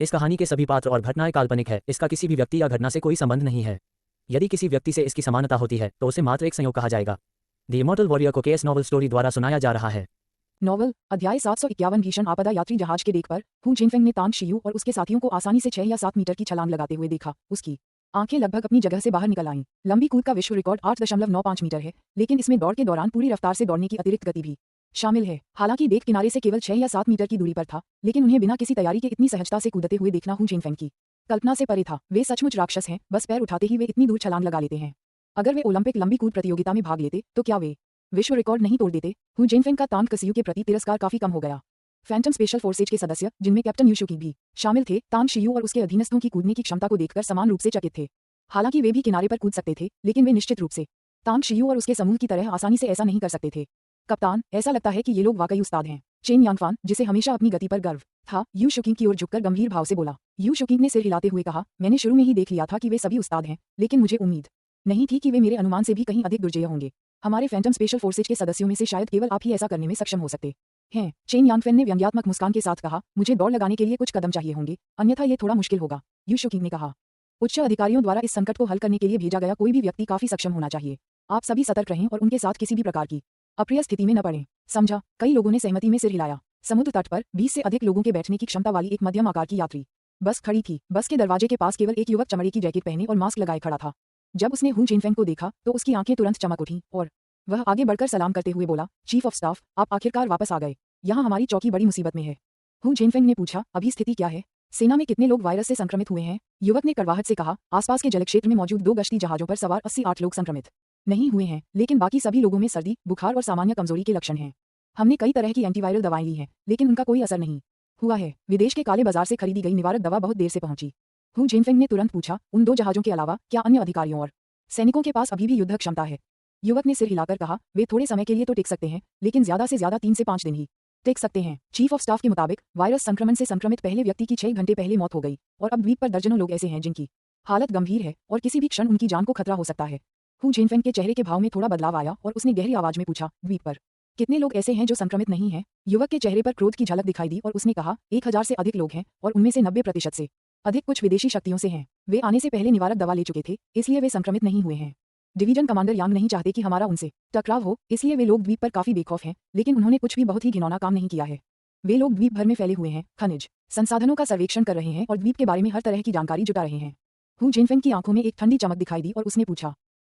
इस कहानी के सभी पात्र और घटनाएं काल्पनिक है। इसका किसी भी व्यक्ति या घटना से कोई संबंध नहीं है। यदि किसी व्यक्ति से इसकी समानता होती है तो उसे मात्र एक संयोग कहा जाएगा। द इमॉर्टल वॉरियर को केएस नॉवल स्टोरी द्वारा सुनाया जा रहा है। नॉवल अध्याय 751 भीषण आपदा यात्री जहाज के डेक पर हु जिनफेंग ने तांग शियू और उसके साथियों को आसानी से 6 या 7 मीटर की छलांग लगाते हुए देखा। उसकी आंखें लगभग अपनी जगह से बाहर निकल आईं। लंबी कूद का विश्व रिकॉर्ड 8.95 मीटर है, लेकिन इसमें दौड़ के दौरान पूरी रफ्तार से दौड़ने की अतिरिक्त गति भी शामिल है। हालांकि डेक किनारे से केवल 6 या 7 मीटर की दूरी पर था, लेकिन उन्हें बिना किसी तैयारी के इतनी सहजता से कूदते हुए देखना हु जिनफेंग की कल्पना से परे था। वे सचमुच राक्षस हैं, बस पैर उठाते ही वे इतनी दूर छलांग लगा लेते हैं। अगर वे ओलंपिक लंबी कूद प्रतियोगिता में भाग लेते तो क्या वे विश्व रिकॉर्ड नहीं तोड़ देते? हु जिनफेंग का तांग कसियू के प्रति तिरस्कार काफी कम हो गया। फैंटम स्पेशल फोर्सेज के सदस्य, जिनमें कैप्टन यू शुकी भी शामिल थे, तांग शियू और उसके अधीनस्थों की कूदने की क्षमता को देखकर समान रूप से चकित थे। हालांकि वे भी किनारे पर कूद सकते थे, लेकिन वे निश्चित रूप से तांग शियू और उसके समूह की तरह आसानी से ऐसा नहीं कर सकते थे। कप्तान, ऐसा लगता है कि ये लोग वाकई उस्ताद हैं। चेन यांगफान, जिसे हमेशा अपनी गति पर गर्व था, यू शुकिंग की ओर झुककर गंभीर भाव से बोला। यू शुकिंग ने सिर हिलाते हुए कहा, मैंने शुरू में ही देख लिया था कि वे सभी उस्ताद हैं, लेकिन मुझे उम्मीद नहीं थी कि वे मेरे अनुमान से भी कहीं अधिक दुर्जेय होंगे। हमारे फैंटम स्पेशल फोर्सेज के सदस्यों में से शायद केवल आप ही ऐसा करने में सक्षम हो सकते हैं। चेन यांगफेन ने व्यंग्यात्मक मुस्कान के साथ कहा, मुझे दौड़ लगाने के लिए कुछ कदम चाहिए होंगे, अन्यथा ये थोड़ा मुश्किल होगा। यू शुकिंग ने कहा, उच्च अधिकारियों द्वारा इस संकट को हल करने के लिए भेजा गया कोई भी व्यक्ति काफी सक्षम होना चाहिए। आप सभी सतर्क रहें और उनके साथ किसी भी प्रकार की अप्रिय स्थिति में न पड़ें। समझा? कई लोगों ने सहमति में सिर हिलाया। समुद्र तट पर 20 से अधिक लोगों के बैठने की क्षमता वाली एक मध्यम आकार की यात्री बस खड़ी थी। बस के दरवाजे के पास केवल एक युवक चमड़े की जैकेट पहने और मास्क लगाए खड़ा था। जब उसने हु जिनफेंग को देखा तो उसकी आंखें तुरंत चमक उठीं और वह आगे बढ़कर सलाम करते हुए बोला, चीफ ऑफ स्टाफ, आप आखिरकार वापस आ गए। यहाँ हमारी चौकी बड़ी मुसीबत में है। हु जिनफेंग ने पूछा, अभी स्थिति क्या है? सेना में कितने लोग वायरस से संक्रमित हुए हैं? युवक ने कड़वाहट से कहा, आसपास के जलक्षेत्र में मौजूद 2 गश्ती जहाजों पर सवार 88 लोग संक्रमित नहीं हुए हैं, लेकिन बाकी सभी लोगों में सर्दी, बुखार और सामान्य कमजोरी के लक्षण हैं। हमने कई तरह की एंटीवायरल दवाएं ली हैं, लेकिन उनका कोई असर नहीं हुआ है। विदेश के काले बाजार से खरीदी गई निवारक दवा बहुत देर से पहुंची। हु जिनफेंग ने तुरंत पूछा, उन 2 जहाजों के अलावा क्या अन्य अधिकारियों और सैनिकों के पास अभी भी युद्ध क्षमता है? युवक ने सिर हिलाकर कहा, वे थोड़े समय के लिए तो टिक सकते हैं, लेकिन ज्यादा से ज्यादा 3 से 5 दिन ही टिक सकते हैं। चीफ ऑफ स्टाफ के मुताबिक वायरस संक्रमण से संक्रमित पहले व्यक्ति की 6 घंटे पहले मौत हो गई और अब द्वीप पर दर्जनों लोग ऐसे हैं जिनकी हालत गंभीर है और किसी भी क्षण उनकी जान को खतरा हो सकता है। हु जिनफेंग के चेहरे के भाव में थोड़ा बदलाव आया और उसने गहरी आवाज में पूछा, द्वीप पर कितने लोग ऐसे हैं जो संक्रमित नहीं हैं? युवक के चेहरे पर क्रोध की झलक दिखाई दी और उसने कहा, 1000 से अधिक लोग हैं और उनमें से 90% से अधिक कुछ विदेशी शक्तियों से हैं। वे आने से पहले निवारक दवा ले चुके थे, इसलिए वे संक्रमित नहीं हुए हैं। डिवीजन कमांडर यांग नहीं चाहते कि हमारा उनसे टकराव हो, इसलिए वे लोग द्वीप पर काफी बेखौफ हैं, लेकिन उन्होंने कुछ भी बहुत ही घिनौना काम नहीं किया है। वे लोग द्वीप भर में फैले हुए हैं, खनिज संसाधनों का सर्वेक्षण कर रहे हैं और द्वीप के बारे में हर तरह की जानकारी जुटा रहे हैं। हु जिनफेंग की आंखों में एक ठंडी चमक दिखाई दी और उसने पूछा,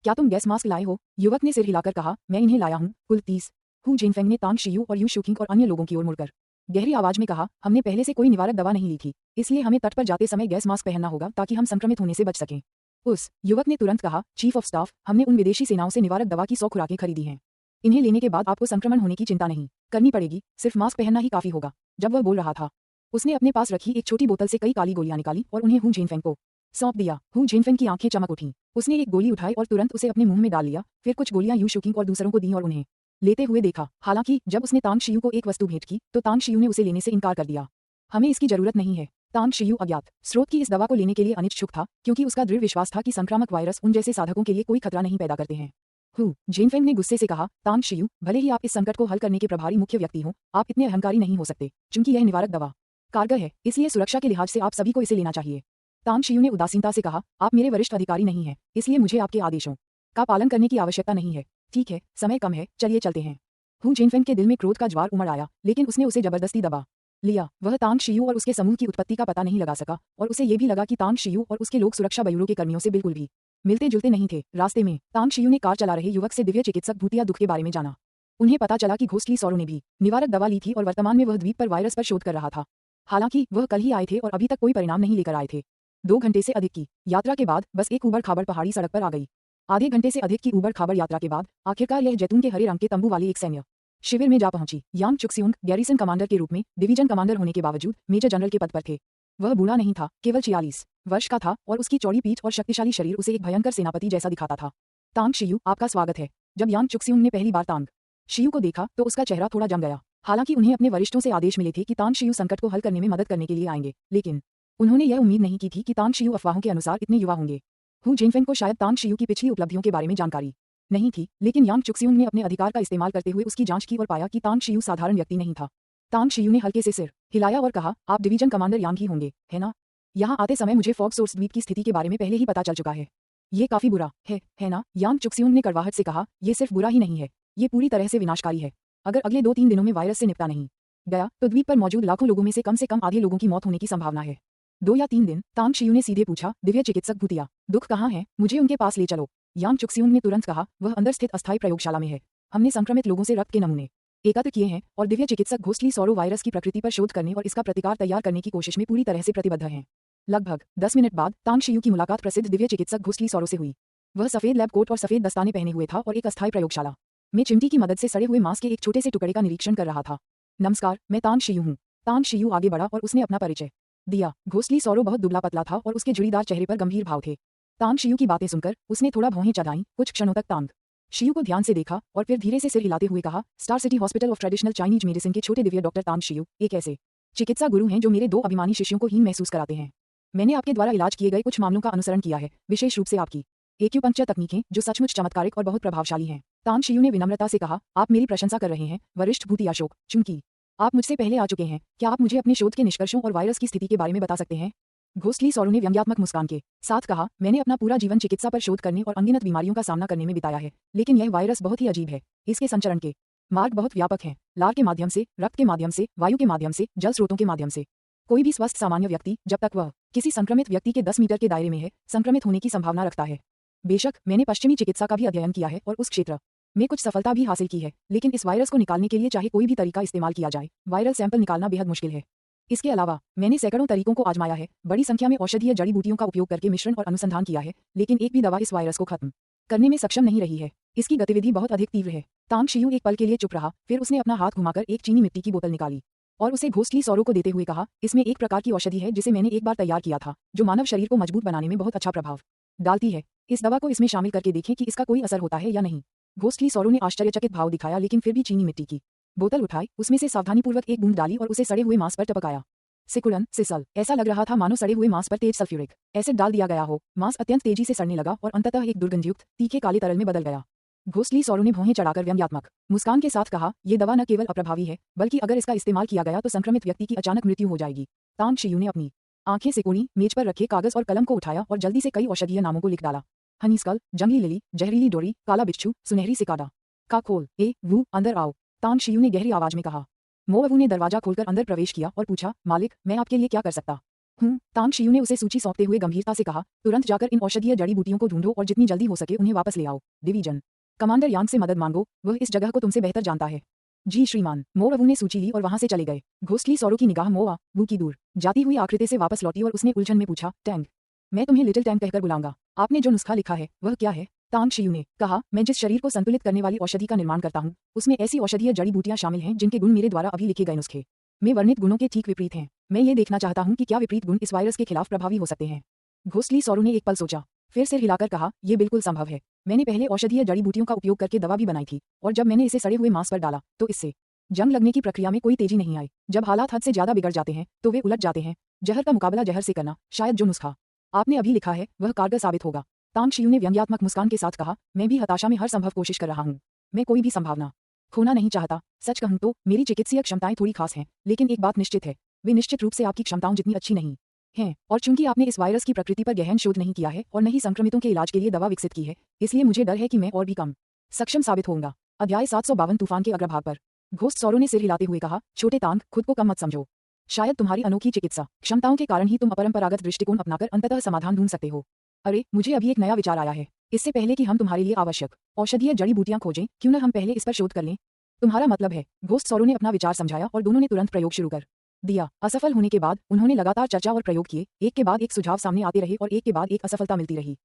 क्या तुम गैस मास्क लाए हो? युवक ने सिर हिलाकर कहा, मैं इन्हें लाया हूँ, कुल 30। हु जिनफेंग ने तांग शियू और यू शुकिंग और अन्य लोगों की ओर मुड़कर गहरी आवाज में कहा, हमने पहले से कोई निवारक दवा नहीं ली थी, इसलिए हमें तट पर जाते समय गैस मास्क पहनना होगा ताकि हम संक्रमित होने से बच सकें। उस युवक ने तुरंत कहा, चीफ ऑफ स्टाफ, हमने उन विदेशी सेनाओं से निवारक दवा की 100 खुराकें खरीदी हैं। इन्हें लेने के बाद आपको संक्रमण होने की चिंता नहीं करनी पड़ेगी, सिर्फ मास्क पहनना ही काफी होगा। जब वह बोल रहा था, उसने अपने पास रखी एक छोटी बोतल से कई काली गोलियां निकाली और उन्हें हु जिनफेंग को सौंप दिया। हु जिनफेंग की आंखें चमक उठीं। उसने एक गोली उठाई और तुरंत उसे अपने मुंह में डाल लिया, फिर कुछ गोलियां यू शुकिंग और दूसरों को दी और उन्हें लेते हुए देखा। हालांकि जब उसने तांग शियू को एक वस्तु भेंट की तो तांग शियू ने उसे लेने से इनकार कर दिया। हमें इसकी जरूरत नहीं है। तांग शियू अज्ञात स्रोत की इस दवा को लेने के लिए अनिच्छुक था, क्योंकि उसका दृढ़ विश्वास था कि संक्रामक वायरस उन जैसे साधकों के लिए कोई खतरा नहीं पैदा करते हैं। हु जिनफेंग ने गुस्से से कहा, तांग शियू, भले ही आप इस संकट को हल करने के प्रभारी मुख्य व्यक्ति हों, आप इतने अहंकारी नहीं हो सकते। चूंकि यह निवारक दवा कारगर है, इसलिए सुरक्षा के लिहाज से आप सभी को इसे लेना चाहिए। तांग शियू ने उदासीनता से कहा, आप मेरे वरिष्ठ अधिकारी नहीं हैं, इसलिए मुझे आपके आदेशों का पालन करने की आवश्यकता नहीं है। ठीक है, समय कम है, चलिए चलते हैं। हु जिनफेंग के दिल में क्रोध का ज्वार उमड़ आया, लेकिन उसने उसे जबरदस्ती दबा लिया। वह तांग शियू और उसके समूह की उत्पत्ति का पता नहीं लगा सका और उसे ये भी लगा कि तांग शियू और उसके लोग सुरक्षा ब्यूरो के कर्मियों से बिल्कुल भी मिलते जुलते नहीं थे। रास्ते में तांग शियू ने कार चला रहे युवक से दिव्य चिकित्सक भूतिया दुख के बारे में जाना। उन्हें पता चला कि घोस्टली सौरों ने भी निवारक दवा ली थी और वर्तमान में वह द्वीप पर वायरस पर शोध कर रहा था। हालांकि वह कल ही आए थे और अभी तक कोई परिणाम नहीं लेकर आए थे। 2 घंटे से अधिक की यात्रा के बाद बस एक ऊबड़ खाबड़ पहाड़ी सड़क पर आ गई। आधे घंटे से अधिक की ऊबड़ खाबड़ यात्रा के बाद आखिरकार यह जैतून के हरे रंग के तंबू वाले एक सैन्य शिविर में जा पहुंची। यांग चुक्सियोंग गैरिसन कमांडर के रूप में डिवीजन कमांडर होने के बावजूद मेजर जनरल के पद पर थे। वह बूढ़ा नहीं था, केवल 46 वर्ष का था और उसकी चौड़ी पीठ और शक्तिशाली शरीर उसे एक भयंकर सेनापति जैसा दिखाता था। तांग शियू, आपका स्वागत है। जब यांग चुक्सियोंग ने पहली बार तांग शियू को देखा तो उसका चेहरा थोड़ा जम गया। हालांकि उन्हें अपने वरिष्ठों से आदेश मिले थे कि तांग शियू संकट को हल करने में मदद करने के लिए आएंगे, लेकिन उन्होंने यह उम्मीद नहीं की थी कि तांग शियू अफवाहों के अनुसार इतने युवा होंगे। हु जिनफेंग को शायद तांग शियू की पिछली उपलब्धियों के बारे में जानकारी नहीं थी, लेकिन यांग चुक्सियोंग ने अपने अधिकार का इस्तेमाल करते हुए उसकी जांच की और पाया कि तांग शियू साधारण व्यक्ति नहीं था। तांग शियू ने हल्के से सिर हिलाया और कहा, आप डिवीजन कमांडर यांग ही होंगे, है ना? यहाँ आते समय मुझे फॉक्स सोर्स द्वीप की स्थिति के बारे में पहले ही पता चल चुका है। ये काफी बुरा है ना? यांग चुक्सियुंग ने कड़वाहट से कहा, ये सिर्फ बुरा ही नहीं है, ये पूरी तरह से विनाशकारी है। अगर अगले 2-3 दिनों में वायरस से निपटा नहीं गया तो द्वीप पर मौजूद लाखों लोगों में से कम आधे लोगों की मौत होने की संभावना है। 2 या 3 दिन? तांग शियू ने सीधे पूछा। दिव्य चिकित्सक भूतिया, दुख कहाँ है? मुझे उनके पास ले चलो। यांग चुक्सियुंग ने तुरंत कहा, वह अंदर स्थित अस्थायी प्रयोगशाला में है। हमने संक्रमित लोगों से रक्त के नमूने एकत्र किए हैं और दिव्य चिकित्सक घोस्टली सौरो वायरस की प्रकृति पर शोध करने और इसका प्रतिकार तैयार करने की कोशिश में पूरी तरह से प्रतिबद्ध हैं। लगभग 10 मिनट बाद तांग शियू की मुलाकात प्रसिद्ध दिव्य चिकित्सक घोस्टली सौरो से हुई। वह सफेद लैब कोट और सफेद दस्ताने पहने हुए था और एक अस्थायी प्रयोगशाला में चिमटी की मदद से सड़े हुए मांस के एक छोटे से टुकड़े का निरीक्षण कर रहा था। नमस्कार, मैं तांग शियू हूँ। तांग शियू आगे बढ़ा और उसने अपना परिचय दिया। घोस्टली सौरो बहुत दुबला पतला था और उसके जुड़ीदार चेहरे पर गंभीर भाव थे। तांग शियू की बातें सुनकर उसने थोड़ा भौहें चढ़ाईं। कुछ क्षणों तक तांग शियू को ध्यान से देखा और फिर धीरे से सिर हिलाते हुए कहा, star city hospital of traditional Chinese medicine के छोटे दिव्य डॉक्टर तांग शियू एक ऐसे चिकित्सा गुरु हैं जो मेरे 2 अभिमानी शिष्यों को हीन महसूस कराते हैं। मैंने आपके द्वारा इलाज किए गए कुछ मामलों का अनुसरण किया है, विशेष रूप से आपकी एक्यूपंक्चर तकनीकें जो सचमुच चमत्कारिक और बहुत प्रभावशाली हैं। तांग शियू ने विनम्रता से कहा, आप मेरी प्रशंसा कर रहे हैं वरिष्ठ भूति अशोक, चूंकि आप मुझसे पहले आ चुके हैं, क्या आप मुझे अपने शोध के निष्कर्षों और वायरस की स्थिति के बारे में बता सकते हैं? घोस्टली सौरो ने व्यंग्यात्मक मुस्कान के साथ कहा, मैंने अपना पूरा जीवन चिकित्सा पर शोध करने और अनगिनत बीमारियों का सामना करने में बिताया है, लेकिन यह वायरस बहुत ही अजीब है। इसके संचरण के मार्ग बहुत व्यापक हैं, लार के माध्यम से, रक्त के माध्यम से, वायु के माध्यम से, जल स्रोतों के माध्यम से। कोई भी स्वस्थ सामान्य व्यक्ति, जब तक वह किसी संक्रमित व्यक्ति के 10 मीटर के दायरे में है, संक्रमित होने की संभावना रखता है। बेशक मैंने पश्चिमी चिकित्सा का भी अध्ययन किया है और उस क्षेत्र में कुछ सफलता भी हासिल की है, लेकिन इस वायरस को निकालने के लिए चाहे कोई भी तरीका इस्तेमाल किया जाए, वायरल सैंपल निकालना बेहद मुश्किल है। इसके अलावा मैंने सैकड़ों तरीकों को आजमाया है, बड़ी संख्या में औषधीय जड़ी बूटियों का उपयोग करके मिश्रण और अनुसंधान किया है, लेकिन एक भी दवा इस वायरस को खत्म करने में सक्षम नहीं रही है। इसकी गतिविधि बहुत अधिक तीव्र है। तांग शियू एक पल के लिए चुप रहा, फिर उसने अपना हाथ घुमाकर एक चीनी मिट्टी की बोतल निकाली और उसे घोस्टली सौरो को देते हुए कहा, इसमें एक प्रकार की औषधि है जिसे मैंने एक बार तैयार किया था, जो मानव शरीर को मजबूत बनाने में बहुत अच्छा प्रभाव डालती है। इस दवा को इसमें शामिल करके देखें कि इसका कोई असर होता है या नहीं। घोस्टली सौरो ने आश्चर्यचकित भाव दिखाया, लेकिन फिर भी चीनी मिट्टी की बोतल उठाई, उसमें से सावधानीपूर्वक एक बूंद डाली और उसे सड़े हुए मांस पर टपकाया। सिकुड़न सिसल, ऐसा लग रहा था मानो सड़े हुए मांस पर तेज सल्फ्यूरिक एसिड डाल दिया गया हो। मांस अत्यंत तेजी से सड़ने लगा और अंततः एक दुर्गंधयुक्त तीखे काले तरल में बदल गया। घोस्टली सौरो ने भौहें चढ़ाकर व्यंग्यात्मक मुस्कान के साथ कहा, ये दवा न केवल अप्रभावी है, बल्कि अगर इसका इस्तेमाल किया गया तो संक्रमित व्यक्ति की अचानक मृत्यु हो जाएगी। तांग शियू ने अपनी आंखें सिकोड़ी, मेज पर रखे कागज और कलम को उठाया और जल्दी से कई औषधीय नामों को लिख डाला। हनीस्कल, जंगली लिली, जहरीली डोरी, काला बिच्छू, सुनहरी सिकाडा। काकोल, वू, अंदर आओ, तांग शियू ने गहरी आवाज में कहा। मोअवू ने दरवाजा खोलकर अंदर प्रवेश किया और पूछा, मालिक, मैं आपके लिए क्या कर सकता हूँ? तांग शियू ने उसे सूची सौंपते हुए गंभीरता से कहा, तुरंत जाकर इन औषधीय जड़ी बूटियों को ढूंढो और जितनी जल्दी हो सके उन्हें वापस ले आओ। डिवीजन कमांडर यांग से मदद मांगो, वह इस जगह को तुमसे बेहतर जानता है। जी श्रीमान। मोअवू ने सूची ली और वहां से चले गए। घोस्टली सौरो की निगाह मोअवू की दूर जाती हुई आकृति से वापस लौटी और उसने उलझन में पूछा, टैंग? मैं तुम्हें लिटिल टैंग कहकर बुलाऊंगा। आपने जो नुस्खा लिखा है वह क्या है? तांग शियू ने कहा, मैं जिस शरीर को संतुलित करने वाली औषधि का निर्माण करता हूँ, उसमें ऐसी औषधीय जड़ी बूटियां शामिल हैं जिनके गुण मेरे द्वारा अभी लिखे गए नुस्खे में वर्णित गुणों के ठीक विपरीत हैं। मैं ये देखना चाहता हूँ कि क्या विपरीत गुण इस वायरस के खिलाफ प्रभावी हो सकते हैं। घोस्टली सौरो ने एक पल सोचा, फिर सिर हिलाकर कहा, यह बिल्कुल संभव है। मैंने पहले औषधीय जड़ी बूटियों का उपयोग करके दवा भी बनाई थी, और जब मैंने इसे सड़े हुए मांस पर डाला तो इससे जंग लगने की प्रक्रिया में कोई तेजी नहीं आई। जब हालात हद से ज्यादा बिगड़ जाते हैं तो वे उलट जाते हैं। जहर का मुकाबला जहर से करना, शायद जो नुस्खा आपने अभी लिखा है वह कारगर साबित होगा। तांग शियू ने व्यंग्यात्मक मुस्कान के साथ कहा, मैं भी हताशा में हर संभव कोशिश कर रहा हूँ। मैं कोई भी संभावना खोना नहीं चाहता। सच कहूँ तो मेरी चिकित्सीय क्षमताएं थोड़ी खास हैं, लेकिन एक बात निश्चित है, वे निश्चित रूप से आपकी क्षमताओं जितनी अच्छी नहीं हैं। और चूंकि आपने इस वायरस की प्रकृति पर गहन शोध नहीं किया है और न ही संक्रमितों के इलाज के लिए दवा विकसित की है, इसलिए मुझे डर है कि मैं और भी कम सक्षम साबित होऊंगा। अध्याय 752 तूफान के अग्रभाग पर। घोस्ट सौरो ने सिर हिलाते हुए कहा, छोटे तांग, खुद को कम मत समझो। शायद तुम्हारी अनोखी चिकित्सा क्षमताओं के कारण ही तुम अपरंपरागत दृष्टिकोण अपनाकर अंततः समाधान ढूंढ सकते हो। अरे, मुझे अभी एक नया विचार आया है। इससे पहले कि हम तुम्हारे लिए आवश्यक औषधीय जड़ी बूटियां खोजें, क्यों न हम पहले इस पर शोध कर लें? तुम्हारा मतलब है? घोस्ट सौरो ने अपना विचार समझाया और दोनों ने तुरंत प्रयोग शुरू कर दिया। असफल होने के बाद उन्होंने लगातार चर्चा और प्रयोग किए। एक के बाद एक सुझाव सामने आते रहे और एक के बाद एक असफलता मिलती रही।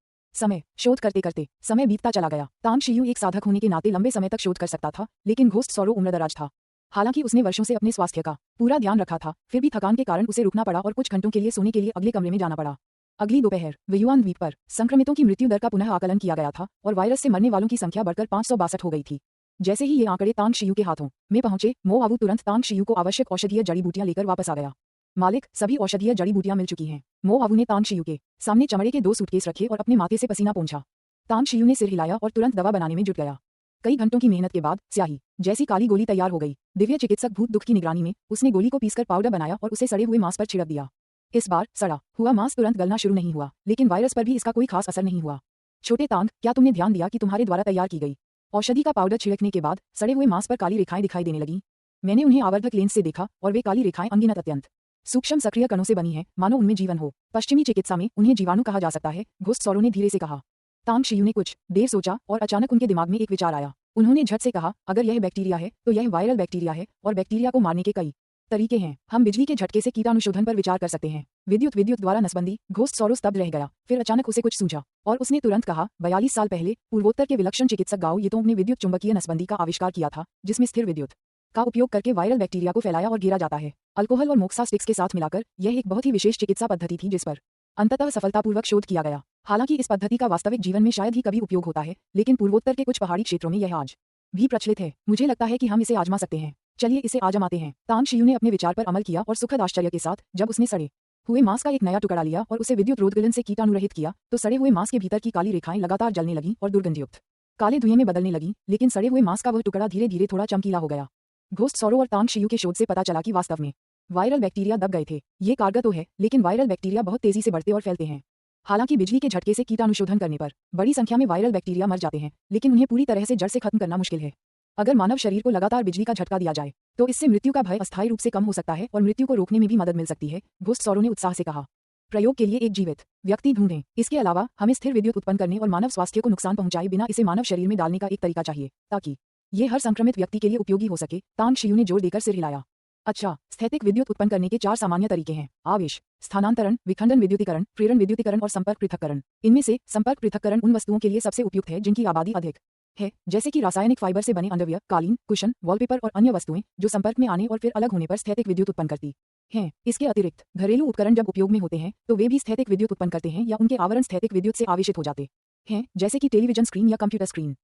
शोध करते करते समय बीतता चला गया। तांग शियू एक साधक होने के नाते लंबे समय तक शोध कर सकता था, लेकिन घोस्ट सौरो उम्रदराज था। हालांकि उसने वर्षों से अपने स्वास्थ्य का पूरा ध्यान रखा था, फिर भी थकान के कारण उसे रुकना पड़ा और कुछ घंटों के लिए सोने के लिए अगले कमरे में जाना पड़ा। अगली दोपहर व्युआन द्वीप पर संक्रमितों की मृत्यु दर का पुनः आकलन किया गया था और वायरस से मरने वालों की संख्या बढ़कर 562 हो गई थी। जैसे ही ये आंकड़े तांग शियू के हाथों में पहुंचे, मोअवू तुरंत तांग शियू को आवश्यक औषधीय जड़ी बूटियां लेकर वापस आ गया। मालिक, सभी औषधीय जड़ी बूटियां मिल चुकी हैं। मोअवू ने तांग शियू के सामने चमड़े के 2 सूटकेस रखे और अपने माथे से पसीना पोंछा। तांग शियू ने सिर हिलाया और तुरंत दवा बनाने में जुट गया। कई घंटों की मेहनत के बाद स्याही जैसी काली गोली तैयार हो गई। दिव्य चिकित्सक भूत दुख की निगरानी में उसने गोली को पीसकर पाउडर बनाया और उसे सड़े हुए मांस पर छिड़क दिया। इस बार सड़ा हुआ मांस तुरंत गलना शुरू नहीं हुआ, लेकिन वायरस पर भी इसका कोई खास असर नहीं हुआ। छोटे तांग, क्या तुमने ध्यान दिया कि तुम्हारे द्वारा तैयार की गई औषधि का पाउडर छिड़कने के बाद सड़े हुए मांस पर काली रेखाएं दिखाई देने लगीं? मैंने उन्हें आवर्धक लेंस से देखा और वे काली रेखाएं अनगिनत अत्यंत सूक्ष्म सक्रिय कणों से बनी है, मानो उनमें जीवन हो। पश्चिमी चिकित्सा में उन्हें जीवाणु कहा जा सकता है, घोस्ट सौरों ने धीरे से कहा। तांग शियू ने कुछ देर सोचा और अचानक उनके दिमाग में एक विचार आया। उन्होंने झट से कहा, अगर यह बैक्टीरिया है तो यह वायरल बैक्टीरिया है और बैक्टीरिया को मारने के कई तरीके हैं। हम बिजली के झटके से कीटाणुशोधन पर विचार कर सकते हैं। विद्युत द्वारा नसबंदी। घोस्ट सौरो स्तब्ध रह गया, फिर अचानक उसे कुछ सूझा और उसने तुरंत कहा, 42 साल पहले पूर्वोत्तर के विलक्षण चिकित्सक गाओ येतोंग ने विद्युत चुंबकीय नसबंदी का आविष्कार किया था, जिसमें स्थिर विद्युत का उपयोग करके वायरल बैक्टीरिया को फैलाया और गिरा जाता है। अल्कोहल और मोक्सा स्टिक्स के साथ मिलाकर यह एक बहुत ही विशेष चिकित्सा पद्धति थी जिस पर अंततः सफलतापूर्वक शोध किया गया। हालांकि इस पद्धति का वास्तविक जीवन में शायद ही कभी उपयोग होता है, लेकिन पूर्वोत्तर के कुछ पहाड़ी क्षेत्रों में यह आज भी प्रचलित है। मुझे लगता है कि हम इसे आजमा सकते हैं। चलिए इसे आजमाते हैं। तांग शियू ने अपने विचार पर अमल किया और सुखद आश्चर्य के साथ जब उसने सड़े हुए मांस का एक नया टुकड़ा लिया और उसे विद्युत रोधगलन से कीटाणुरहित किया, तो सड़े हुए मांस के भीतर की काली रेखाएं लगातार जलने लगीं और दुर्गंधयुक्त काले धुएं में बदलने लगीं, लेकिन सड़े हुए मांस का वह टुकड़ा धीरे धीरे थोड़ा चमकीला हो गया। घोस्ट सौरो और तांग शियू के शोध से पता चला कि वास्तव में वायरल बैक्टीरिया दब गए थे। ये कारगर तो है, लेकिन वायरल बैक्टीरिया बहुत तेजी से बढ़ते और फैलते हैं। हालांकि बिजली के झटके से कीटाणुशोधन करने पर बड़ी संख्या में वायरल बैक्टीरिया मर जाते हैं, लेकिन उन्हें पूरी तरह से जड़ से खत्म करना मुश्किल है। अगर मानव शरीर को लगातार बिजली का झटका दिया जाए तो इससे मृत्यु का भय अस्थायी रूप से कम हो सकता है और मृत्यु को रोकने में भी मदद मिल सकती है, घोस्ट सौरो ने उत्साह से कहा। प्रयोग के लिए एक जीवित व्यक्ति ढूंढें। इसके अलावा हमें स्थिर विद्युत उत्पन्न करने और मानव स्वास्थ्य को नुकसान पहुंचाए बिना इसे मानव शरीर में डालने का एक तरीका चाहिए, ताकि ये हर संक्रमित व्यक्ति के लिए उपयोगी हो सके। तांग शियू ने जोर देकर सिर हिलाया। अच्छा, स्थैतिक विद्युत उत्पन्न करने के 4 सामान्य तरीके हैं: आवेश स्थानांतरण, विखंडन विद्युतीकरण, प्रेरण विद्युतीकरण और संपर्क पृथक्करण। इनमें से संपर्क पृथक्करण उन वस्तुओं के लिए सबसे उपयुक्त है जिनकी आबादी अधिक है, जैसे कि रासायनिक फाइबर से बने अंडरवियर, कालीन, कुशन, वॉलपेपर और अन्य वस्तुएं जो संपर्क में आने और फिर अलग होने पर स्थैतिक विद्युत उत्पन्न करती हैं। इसके अतिरिक्त घरेलू उपकरण जब उपयोग में होते हैं तो वे भी स्थैतिक विद्युत उत्पन्न करते हैं या उनके आवरण स्थैतिक विद्युत से आवेशित हो जाते हैं, जैसे कि टेलीविजन स्क्रीन या कंप्यूटर स्क्रीन।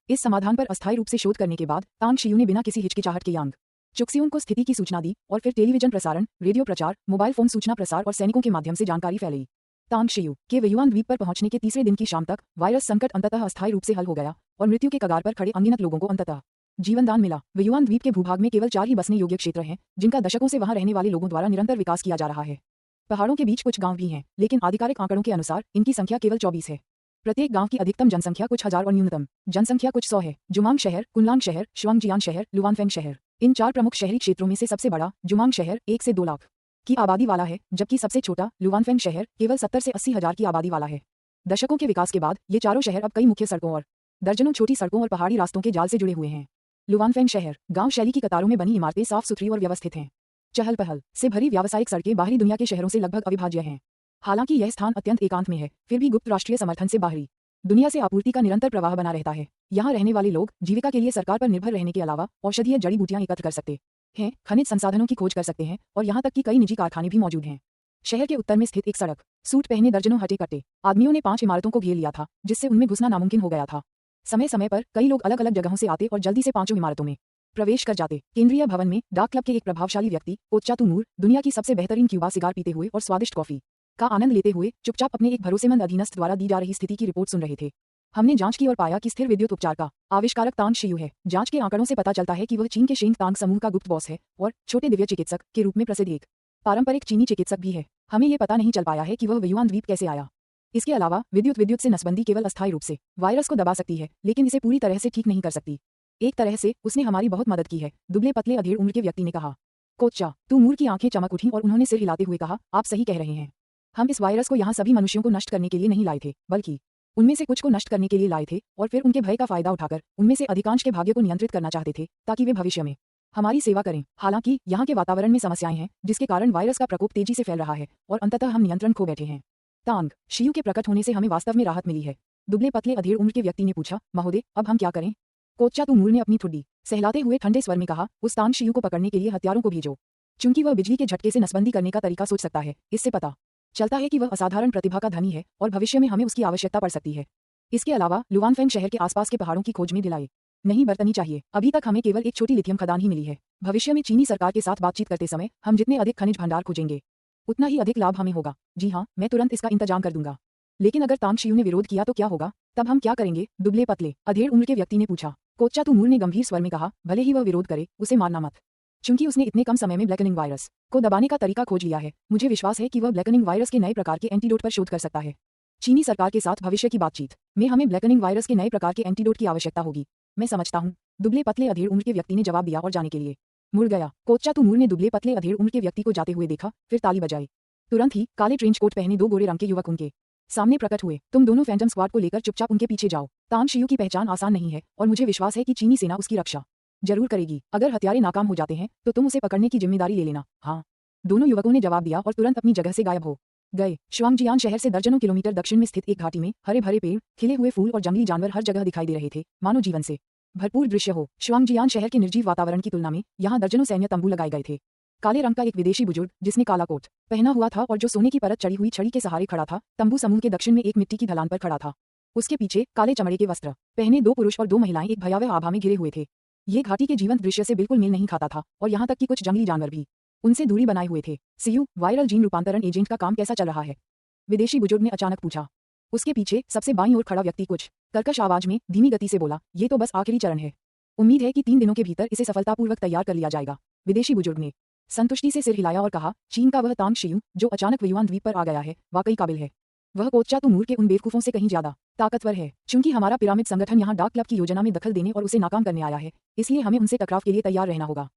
इस समाधान पर अस्थायी रूप से शोध करने के बाद तांग शियू ने बिना किसी हिचकिचाहट के यांग चुक्सियों को स्थिति की सूचना दी और फिर टेलीविजन प्रसारण, रेडियो प्रचार, मोबाइल फोन सूचना प्रसार और सैनिकों के माध्यम से जानकारी फैलाई। तांग शियू के व्युआन द्वीप पर पहुंचने के तीसरे दिन की शाम तक वायरस संकट अंततः अस्थायी रूप से हल हो गया और मृत्यु के कगार पर खड़े अनगिनत लोगों को अंततः जीवनदान मिला। व्युआन द्वीप के भूभाग में केवल 4 ही बसने योग्य क्षेत्र हैं, जिनका दशकों से वहां रहने वाले लोगों द्वारा निरंतर विकास किया जा रहा है। पहाड़ों के बीच कुछ गांव भी हैं, लेकिन आधिकारिक आंकड़ों के अनुसार इनकी संख्या केवल 24 है। प्रत्येक गांव की अधिकतम जनसंख्या कुछ हजार और न्यूनतम जनसंख्या कुछ 100 है। जुमांग शहर, कुनलांग शहर, शुआंगजियांग शहर, लुवानफेंग शहर, इन 4 प्रमुख शहरी क्षेत्रों में से सबसे बड़ा जुमांग शहर 1 से 2 लाख की आबादी वाला है, जबकि सबसे छोटा लुवानफेंग शहर केवल 70 से 80 हजार की आबादी वाला है। दशकों के विकास के बाद ये चारों शहर अब कई मुख्य सड़कों और दर्जनों छोटी सड़कों और पहाड़ी रास्तों के जाल से जुड़े हुए हैं। लुवानफेंग शहर गांव शैली की कतारों में बनी इमारतें साफ सुथरी और व्यवस्थित हैं। चहल पहल से भरी व्यावसायिक सड़कें बाहरी दुनिया के शहरों से लगभग अविभाज्य हैं। हालांकि यह स्थान अत्यंत एकांत में है, फिर भी गुप्त राष्ट्रीय समर्थन से बाहरी दुनिया से आपूर्ति का निरंतर प्रवाह बना रहता है। यहाँ रहने वाले लोग जीविका के लिए सरकार पर निर्भर रहने के अलावा औषधीय जड़ी बूटियां एकत्र कर सकते हैं, खनिज संसाधनों की खोज कर सकते हैं और यहाँ तक कि कई निजी कारखाने भी मौजूद हैं। शहर के उत्तर में स्थित एक सड़क सूट पहने दर्जनों हटे कट्टे आदमियों ने 5 इमारतों को घेर लिया था, जिससे उनमें घुसना नामुमकिन हो गया था। समय समय पर कई लोग अलग अलग जगहों से आते और जल्दी से 5 इमारतों में प्रवेश कर जाते। केंद्रीय भवन में डाक क्लब के एक प्रभावशाली व्यक्ति कोच्चा तूमूर दुनिया की सबसे बेहतरीन क्यूबा सिगार पीते हुए और स्वादिष्ट कॉफी का आनंद लेते हुए चुपचाप अपने एक भरोसेमंद अधीनस्थ द्वारा दी जा रही स्थिति की रिपोर्ट सुन रहे थे। हमने जांच की और पाया कि स्थिर विद्युत उपचार का आविष्कारक तांग शियू है। जांच के आंकड़ों से पता चलता है कि वह चीन के शेंग तांग समूह का गुप्त बॉस है और छोटे दिव्य चिकित्सक के रूप में प्रसिद्ध एक पारंपरिक चीनी चिकित्सक भी है। हमें यह पता नहीं चल पाया है कि वह व्युआन द्वीप कैसे आया। इसके अलावा विद्युत से नसबंदी केवल अस्थायी रूप से वायरस को दबा सकती है, लेकिन इसे पूरी तरह से ठीक नहीं कर सकती। एक तरह से उसने हमारी बहुत मदद की है, दुबले पतले अधेड़ उम्र के व्यक्ति ने कहा। कोच्चा तूमूर की आंखें चमक उठीं और उन्होंने सिर हिलाते हुए कहा, आप सही कह रहे हैं। हम इस वायरस को यहाँ सभी मनुष्यों को नष्ट करने के लिए नहीं लाए थे, बल्कि उनमें से कुछ को नष्ट करने के लिए लाए थे और फिर उनके भय का फायदा उठाकर उनमें से अधिकांश के भाग्य को नियंत्रित करना चाहते थे, ताकि वे भविष्य में हमारी सेवा करें। हालांकि यहाँ के वातावरण में समस्याएं हैं, जिसके कारण वायरस का प्रकोप तेजी से फैल रहा है और अंततः हम नियंत्रण खो बैठे हैं। तांग शियू के प्रकट होने से हमें वास्तव में राहत मिली है, दुबले पतले अधेड़ उम्र के व्यक्ति ने पूछा। महोदय, अब हम क्या करें? कोच्चा तूमूर ने अपनी ठुड्डी सहलाते हुए ठंडे स्वर में कहा, उस तांग शियू को पकड़ने के लिए हथियारों को भेजो। चूंकि वह बिजली के झटके से नसबंदी करने का तरीका सोच सकता है, इससे पता चलता है कि वह असाधारण प्रतिभा का धनी है और भविष्य में हमें उसकी आवश्यकता पड़ सकती है। इसके अलावा लुवानफेंग शहर के आसपास के पहाड़ों की खोज में ढिलाई नहीं बरतनी चाहिए। अभी तक हमें केवल एक छोटी लिथियम खदान ही मिली है। भविष्य में चीनी सरकार के साथ बातचीत करते समय हम जितने अधिक खनिज भंडार खोजेंगे, उतना ही अधिक लाभ हमें होगा। जी हाँ, मैं तुरंत इसका इंतजाम कर दूंगा। लेकिन अगर तांग शियू ने विरोध किया तो क्या होगा? तब हम क्या करेंगे? दुबले पतले अधेड़ उम्र के व्यक्ति ने पूछा। कोच्चा तूमूर ने गंभीर स्वर में कहा, भले ही वह विरोध करे, उसे मारना मत। चूंकि उसने इतने कम समय में ब्लैकनिंग वायरस को दबाने का तरीका खोज लिया है, मुझे विश्वास है कि वह ब्लैकनिंग वायरस के नए प्रकार के एंटीडोट पर शोध कर सकता है। चीनी सरकार के साथ भविष्य की बातचीत में हमें ब्लैकनिंग वायरस के नए प्रकार के एंटीडोट की आवश्यकता होगी। मैं समझता हूँ, दुबले पतले अधेड़ उम्र के व्यक्ति ने जवाब दिया और जाने के लिए मुड़ गया। कोच्चा तूमूर ने दुबले पतले अधेड़ उम्र के व्यक्ति को जाते हुए देखा, फिर ताली बजाई। तुरंत ही काले ट्रेंच कोट पहने दो गोरे रंग के युवक उनके सामने प्रकट हुए। तुम दोनों फैंटम स्क्वाड को लेकर चुपचाप उनके पीछे जाओ। तांग शियू की पहचान आसान नहीं है और मुझे विश्वास है कि चीनी सेना उसकी रक्षा जरूर करेगी। अगर हत्यारे नाकाम हो जाते हैं तो तुम उसे पकड़ने की जिम्मेदारी ले लेना। हाँ, दोनों युवकों ने जवाब दिया और तुरंत अपनी जगह से गायब हो गए। शुआंगजियान शहर से दर्जनों किलोमीटर दक्षिण में स्थित एक घाटी में हरे भरे पेड़, खिले हुए फूल और जंगली जानवर हर जगह दिखाई दे रहे थे, मानो जीवन से भरपूर दृश्य हो। शुआंगजियान शहर के निर्जीव वातावरण की तुलना में यहाँ दर्जनों सैन्य तंबू लगाए गए थे। काले रंग का एक विदेशी बुजुर्ग जिसने काला कोट पहना हुआ था और जो सोने की परत चढ़ी हुई छड़ी के सहारे खड़ा था, तंबू समूह के दक्षिण में एक मिट्टी की ढलान पर खड़ा था। उसके पीछे काले चमड़े के वस्त्र पहने दो पुरुष और दो महिलाएं एक भयावह आभा में घिरे हुए थे। ये घाटी के जीवंत दृश्य से बिल्कुल मेल नहीं खाता था और यहाँ तक कि कुछ जंगली जानवर भी उनसे दूरी बनाए हुए थे। सीयू, वायरल जीन रूपांतरण एजेंट का काम कैसा चल रहा है? विदेशी बुजुर्ग ने अचानक पूछा। उसके पीछे सबसे बाईं ओर खड़ा व्यक्ति कुछ कर्कश आवाज में धीमी गति से बोला, ये तो बस आखिरी चरण है। उम्मीद है कि 3 दिनों के भीतर इसे सफलतापूर्वक तैयार कर लिया जाएगा। विदेशी बुजुर्ग ने संतुष्टि से सिर हिलाया और कहा, चीन का वह तांग शियू जो अचानक व्युआन द्वीप पर आ गया है, वाकई काबिल है। वह कोच्चा तूमूर के उन बेवकूफों से कहीं ज्यादा ताकतवर है। चूंकि हमारा पिरामिड संगठन यहाँ डार्क क्लब की योजना में दखल देने और उसे नाकाम करने आया है, इसलिए हमें उनसे टकराव के लिए तैयार रहना होगा।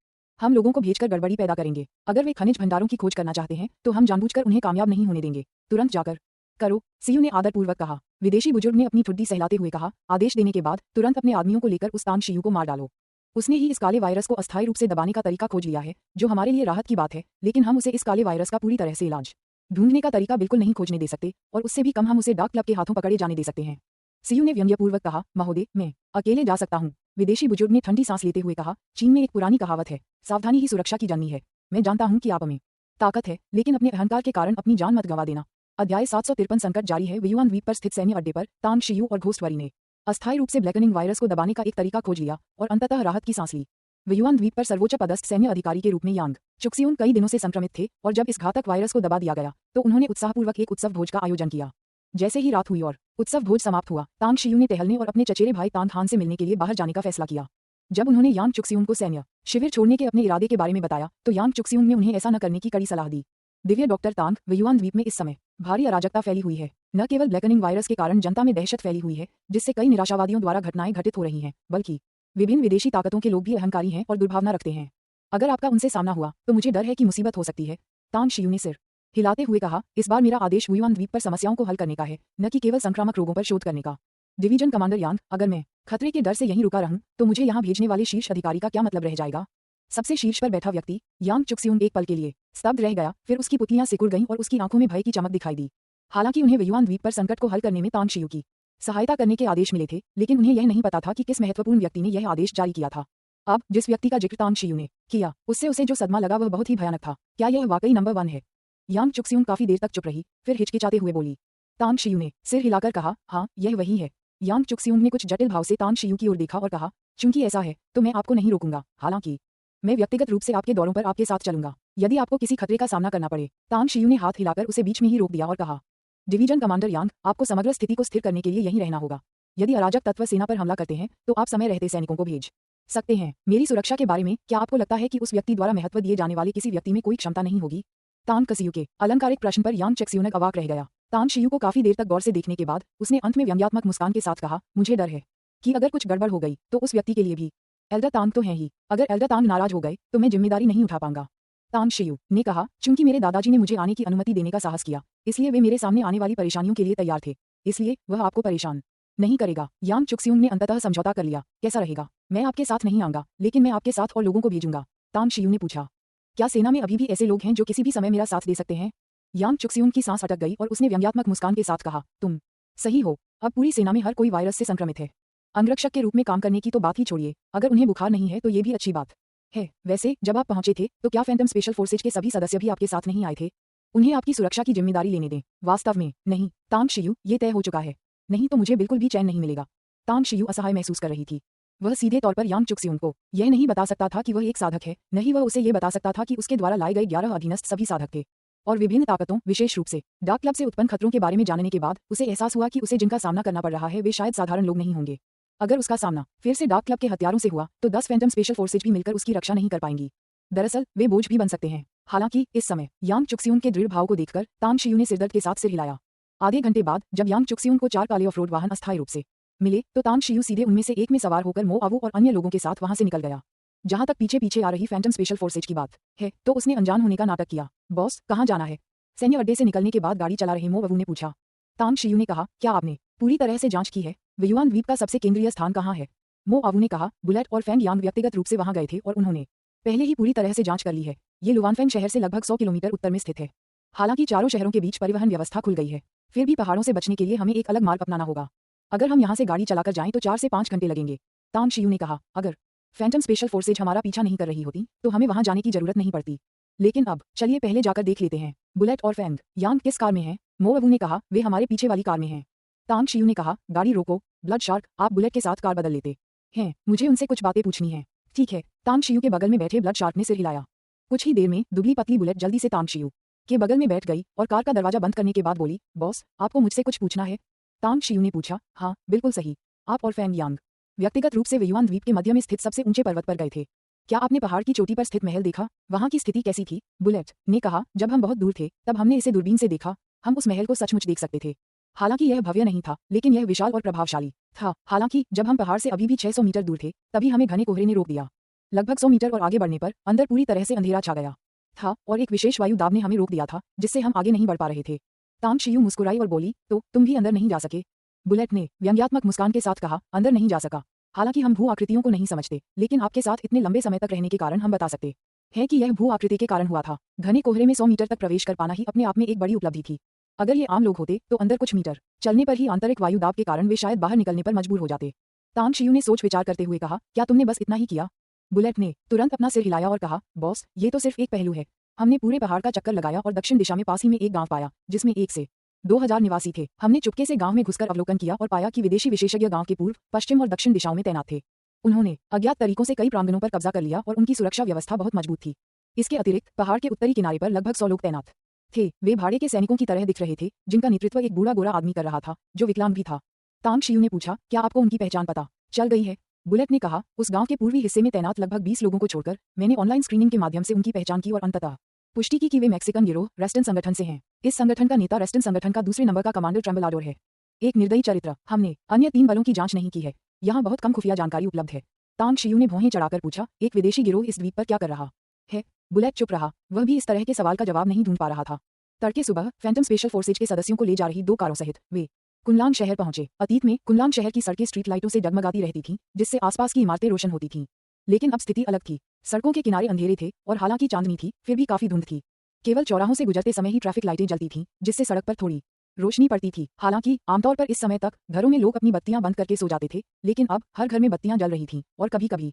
हम लोगों को भेजकर गड़बड़ी पैदा करेंगे। अगर वे खनिज भंडारों की खोज करना चाहते हैं तो हम जानबूझकर उन्हें कामयाब नहीं होने देंगे। तुरंत जाकर करो, सीयू ने आदरपूर्वक कहा। विदेशी बुजुर्ग ने अपनी ठुड्डी सहलाते हुए कहा, आदेश देने के बाद तुरंत अपने आदमियों को लेकर उस तांग शियू को मार डालो। उसने ही इस काले वायरस को अस्थायी रूप से दबाने का तरीका खोज लिया है, जो हमारे लिए राहत की बात है, लेकिन हम उसे इस काले वायरस का पूरी तरह से इलाज ढूंढने का तरीका बिल्कुल नहीं खोजने दे सकते और उससे भी कम हम उसे डार्क क्लब के हाथों पकड़े जाने दे सकते हैं। सीयू ने व्यंग्यपूर्वक कहा, महोदय, मैं अकेले जा सकता हूँ। विदेशी बुजुर्ग ने ठंडी सांस लेते हुए कहा, चीन में एक पुरानी कहावत है, सावधानी ही सुरक्षा की जननी है। मैं जानता हूँ कि आप में ताकत है, लेकिन अपने अहंकार के कारण अपनी जान मत गंवा देना। अध्याय 753 संकट जारी है। व्युआन द्वीप पर स्थित सैन्य अड्डे पर तांग शियू और घोस्टवरी ने अस्थायी रूप से ब्लैकनिंग वायरस को दबाने का एक तरीका खोज लिया और अंततः राहत की सांस ली। व्युआन द्वीप पर सर्वोच्च पदस्थ सैन्य अधिकारी के रूप में यांग चुक्सियुन कई दिनों से संक्रमित थे और जब इस घातक वायरस को दबा दिया गया तो उन्होंने उत्साहपूर्वक एक उत्सव भोज का आयोजन किया। जैसे ही रात हुई और उत्सव भोज समाप्त हुआ, तांग शियू ने टहलने और अपने चचेरे भाई तांग हान से मिलने के लिए बाहर जाने का फैसला किया। जब उन्होंने यांग चुक्सियुन को सैन्य शिविर छोड़ने के अपने इरादे के बारे में बताया तो यांग चुक्सियुन ने उन्हें ऐसा न करने की कड़ी सलाह दी। दिव्य डॉक्टर तांग, व्युआन द्वीप में इस समय भारी अराजकता फैली हुई है। न केवल ब्लैकनिंग वायरस के कारण जनता में दहशत फैली हुई है, जिससे कई निराशावादियों द्वारा घटनाएं घटित हो रही हैं, बल्कि विभिन्न विदेशी ताकतों के लोग भी अहंकारी हैं और दुर्भावना रखते हैं। अगर आपका उनसे सामना हुआ तो मुझे डर है कि मुसीबत हो सकती है। तांग शियू ने सिर हिलाते हुए कहा, इस बार मेरा आदेश व्युआन द्वीप पर समस्याओं को हल करने का है, न कि केवल संक्रामक रोगों पर शोध करने का। डिवीजन कमांडर यांग, अगर मैं खतरे के डर से यहीं रुका रहूं तो मुझे यहाँ भेजने वाले शीर्ष अधिकारी का क्या मतलब रह जाएगा? सबसे शीर्ष पर बैठा व्यक्ति यांग चुक्सियुन एक पल के लिए स्तब्ध रह गया, फिर उसकी पुतलियां सिकुड़ गईं और उसकी आंखों में भय की चमक दिखाई दी। हालांकि उन्हें व्युआन द्वीप पर संकट को हल करने में तांग शियू की सहायता करने के आदेश मिले थे, लेकिन उन्हें यह नहीं पता था कि किस महत्वपूर्ण व्यक्ति ने यह आदेश जारी किया था। अब जिस व्यक्ति का जिक्र तांग शियू ने किया, उससे उसे जो सदमा लगा वह बहुत ही भयानक था। क्या यह वाकई नंबर 1 है? यांग चुक्सियुन काफी देर तक चुप रही, फिर हिचकिचाते हुए बोली। तांग शियू ने सिर हिलाकर कहा, हाँ, यह वही है। यांग चुक्सियुन ने कुछ जटिल भाव से तांग शियू की ओर देखा और कहा, चूंकि ऐसा है तो मैं आपको नहीं रोकूंगा, हालांकि मैं व्यक्तिगत रूप से आपके दौरों पर आपके साथ चलूंगा यदि आपको किसी खतरे का सामना करना पड़े। तांग शियू ने हाथ हिलाकर उसे बीच में ही रोक दिया और कहा, डिवीजन कमांडर यांग, आपको समग्र स्थिति को स्थिर करने के लिए यहीं रहना होगा। यदि अराजक तत्व सेना पर हमला करते हैं तो आप समय रहते सैनिकों को भेज सकते हैं। मेरी सुरक्षा के बारे में क्या आपको लगता है कि उस व्यक्ति द्वारा महत्व दिए जाने वाले किसी व्यक्ति में कोई क्षमता नहीं होगी? तांग शियू के अलंकारिक प्रश्न पर यांग चुक्सियुन अवाक रह गया। तांग शियू को काफी देर तक गौर से देखने के बाद उसने अंत में व्यंग्यात्मक मुस्कान के साथ कहा, मुझे डर है कि अगर कुछ गड़बड़ हो गई तो उस व्यक्ति के लिए भी एल्डर तांग तो है ही। अगर एल्डर तांग नाराज हो गए तो मैं जिम्मेदारी नहीं उठा पाऊंगा। तांग शियू ने कहा, चूंकि मेरे दादाजी ने मुझे आने की अनुमति देने का साहस किया, इसलिए वे मेरे सामने आने वाली परेशानियों के लिए तैयार थे, इसलिए वह आपको परेशान नहीं करेगा। यांग चुक्सियुन ने अंततः समझौता कर लिया। कैसा रहेगा? मैं आपके साथ नहीं आऊंगा, लेकिन मैं आपके साथ और लोगों को भेजूंगा। तांग शियू ने पूछा, क्या सेना में अभी भी ऐसे लोग हैं जो किसी भी समय मेरा साथ दे सकते हैं? यांग चुक्सियुन की सांस अटक गई और उसने व्यंग्यात्मक मुस्कान के साथ कहा, तुम सही हो, अब पूरी सेना में हर कोई वायरस से संक्रमित है। अंगरक्षक के रूप में काम करने की तो बात ही छोड़िए, अगर उन्हें बुखार नहीं है तो ये भी अच्छी बात है। वैसे जब आप पहुंचे थे तो क्या फैंटम स्पेशल फोर्सेज के सभी सदस्य भी आपके साथ नहीं आए थे? उन्हें आपकी सुरक्षा की जिम्मेदारी लेने दें। वास्तव में नहीं तांग शियू, ये तय हो चुका है, नहीं तो मुझे बिल्कुल भी चैन नहीं मिलेगा। तांग शियू असहाय महसूस कर रही थी। वह सीधे तौर पर यांग चुक्सियुन को यह नहीं बता सकता था कि वह एक साधक है, नहीं वह उसे यह बता सकता था कि उसके द्वारा लाए गए 11 अधीनस्थ सभी साधक थे। और विभिन्न ताकतों, विशेष रूप से डार्क क्लब से उत्पन्न खतरों के बारे में जानने के बाद उसे एहसास हुआ कि उसे जिनका सामना करना पड़ रहा है वे शायद साधारण लोग नहीं होंगे। अगर उसका सामना फिर से डार्क क्लब के हथियारों से हुआ तो 10 फैंटम स्पेशल फोर्सेज भी मिलकर उसकी रक्षा नहीं कर पाएंगी। दरअसल वे बोझ भी बन सकते हैं। हालांकि इस समय यांग चुक्सियुन के दृढ़ भाव को देखकर तांग शियू ने सिरदर्द के साथ सिर हिलाया। आधे घंटे बाद जब यांग चुक्सियुन को 4 काले ऑफ रोड वाहन अस्थायी रूप से मिले तो तांग शियू सीधे उनमें से एक में सवार होकर मो आवू और अन्य लोगों के साथ वहां से निकल गया। जहां तक पीछे पीछे आ रही फैंटम स्पेशल फोर्सेज की बात है तो उसने अनजान होने का नाटक किया। बॉस, कहाँ जाना है? सैन्य अड्डे से निकलने के बाद गाड़ी चला रहे मो आवू ने पूछा। तांग शियू ने कहा, क्या आपने पूरी तरह से जांच की है? व्युआन द्वीप का सबसे केंद्रीय स्थान कहाँ है? मो आवू ने कहा, बुलेट और फैंग यांग व्यक्तिगत रूप से वहां गए थे और उन्होंने पहले ही पूरी तरह से जांच कर ली है। ये लुवानफेंग शहर से लगभग 100 किलोमीटर उत्तर में स्थित है। हालांकि चारों शहरों के बीच परिवहन व्यवस्था खुल गई है, फिर भी पहाड़ों से बचने के लिए हमें एक अलग मार्ग अपनाना होगा। अगर हम यहाँ से गाड़ी चलाकर जाएं तो 4 से 5 घंटे लगेंगे। तांग शियू ने कहा, अगर फैंटम स्पेशल फोर्सेज हमारा पीछा नहीं कर रही होती तो हमें वहां जाने की जरूरत नहीं पड़ती। लेकिन अब चलिए पहले जाकर देख लेते हैं। बुलेट और फैंग यांग किस कार में हैं? मो आवू ने कहा, वे हमारे पीछे वाली कार में हैं। तांग शियू ने कहा, गाड़ी रोको। ब्लड शार्क, आप बुलेट के साथ कार बदल लेते हैं, मुझे उनसे कुछ बातें पूछनी है। ठीक है। तांग शियू के बगल में बैठे ब्लड शार्क ने सिर हिलाया। कुछ ही देर में दुबली पतली बुलेट जल्दी से तांग शियू के बगल में बैठ गई और कार का दरवाजा बंद करने के बाद बोली, बॉस, आपको मुझसे कुछ पूछना है? तांग शियू ने पूछा। हाँ, बिल्कुल सही। आप और फैंग यांग व्यक्तिगत रूप से व्युआन द्वीप के मध्य में स्थित सबसे ऊंचे पर्वत पर गए थे। क्या आपने पहाड़ की चोटी पर स्थित महल देखा? वहां की स्थिति कैसी थी? बुलेट ने कहा, जब हम बहुत दूर थे तब हमने इसे दूरबीन से देखा। हम उस महल को सचमुच देख सकते थे। हालांकि यह भव्य नहीं था, लेकिन यह विशाल और प्रभावशाली था। हालांकि जब हम पहाड़ से अभी भी 600 मीटर दूर थे तभी हमें घने कोहरे ने रोक दिया। लगभग 100 मीटर और आगे बढ़ने पर अंदर पूरी तरह से अंधेरा छा गया था और एक विशेष वायु दाब ने हमें रोक दिया था जिससे हम आगे नहीं बढ़ पा रहे थे। तांग शियू मुस्कुराई और बोली, तो तुम भी अंदर नहीं जा सके? बुलेट ने व्यंग्यात्मक मुस्कान के साथ कहा, अंदर नहीं जा सका। हालांकि हम भू आकृतियों को नहीं समझते, लेकिन आपके साथ इतने लंबे समय तक रहने के कारण हम बता सकते हैं कि यह भू आकृति के कारण हुआ था। घने कोहरे में 100 मीटर तक प्रवेश कर पाना ही अपने आप में एक बड़ी उपलब्धि थी। अगर ये आम लोग होते तो अंदर कुछ मीटर चलने पर ही आंतरिक वायु दाब के कारण वे शायद बाहर निकलने पर मजबूर हो जाते। तांग शियू ने सोच विचार करते हुए कहा, क्या तुमने बस इतना ही किया? बुलेट ने तुरंत अपना सिर हिलाया और कहा, बॉस, ये तो सिर्फ एक पहलू है। हमने पूरे पहाड़ का चक्कर लगाया और दक्षिण दिशा में पास ही में एक गांव पाया जिसमें 1 से 2000 निवासी थे। हमने चुपके से गांव में घुसकर अवलोकन किया और पाया कि विदेशी विशेषज्ञ गांव के पूर्व, पश्चिम और दक्षिण दिशाओं में तैनात थे। उन्होंने अज्ञात तरीकों से कई प्रांगणों पर कब्जा कर लिया और उनकी सुरक्षा व्यवस्था बहुत मजबूत थी। इसके अतिरिक्त पहाड़ के उत्तरी किनारे पर लगभग 100 लोग तैनात थे। वे भाड़े के सैनिकों की तरह दिख रहे थे, जिनका नेतृत्व एक बूढ़ा गोरा आदमी कर रहा था जो विकलांग भी था। तांग शियू ने पूछा, क्या आपको उनकी पहचान पता चल गई है? बुलेट ने कहा, उस गांव के पूर्वी हिस्से में तैनात लगभग 20 लोगों को छोड़कर मैंने ऑनलाइन स्क्रीनिंग के माध्यम से उनकी पहचान की और अंततः पुष्टि की कि वे मैक्सिकन गिरोह रेस्टन संगठन से हैं। इस संगठन का नेता रेस्टन संगठन का दूसरे नंबर का कमांडर ट्रेम्बलाडोर है। एक निर्दयी चरित्र। हमने अन्य 3 बलों की जांच नहीं की है। यहाँ बहुत कम खुफिया जानकारी उपलब्ध है। तांग शियू ने भौहें चढ़ाकर पूछा, एक विदेशी गिरोह इस द्वीप पर क्या कर रहा है? बुलेट चुप रहा। वह भी इस तरह के सवाल का जवाब नहीं ढूंढ पा रहा था। तड़के सुबह फैंटम स्पेशल फोर्सेज के सदस्यों को ले जा रही 2 कारों सहित वे कुनलांग शहर पहुंचे। अतीत में कुनलांग शहर की सड़कें स्ट्रीट लाइटों से जगमगाती रहती थीं, जिससे आसपास की इमारतें रोशन होती थीं। लेकिन अब स्थिति अलग थी। सड़कों के किनारे अंधेरे थे और हालांकि चांदनी थी, फिर भी काफी धुंध थी। केवल चौराहों से गुजरते समय ही ट्रैफिक लाइटें जलती थीं, जिससे सड़क पर थोड़ी रोशनी पड़ती थी। हालांकि आमतौर पर इस समय तक घरों में लोग अपनी बत्तियां बंद करके सो जाते थे, लेकिन अब हर घर में बत्तियां जल रही थीं और कभी-कभी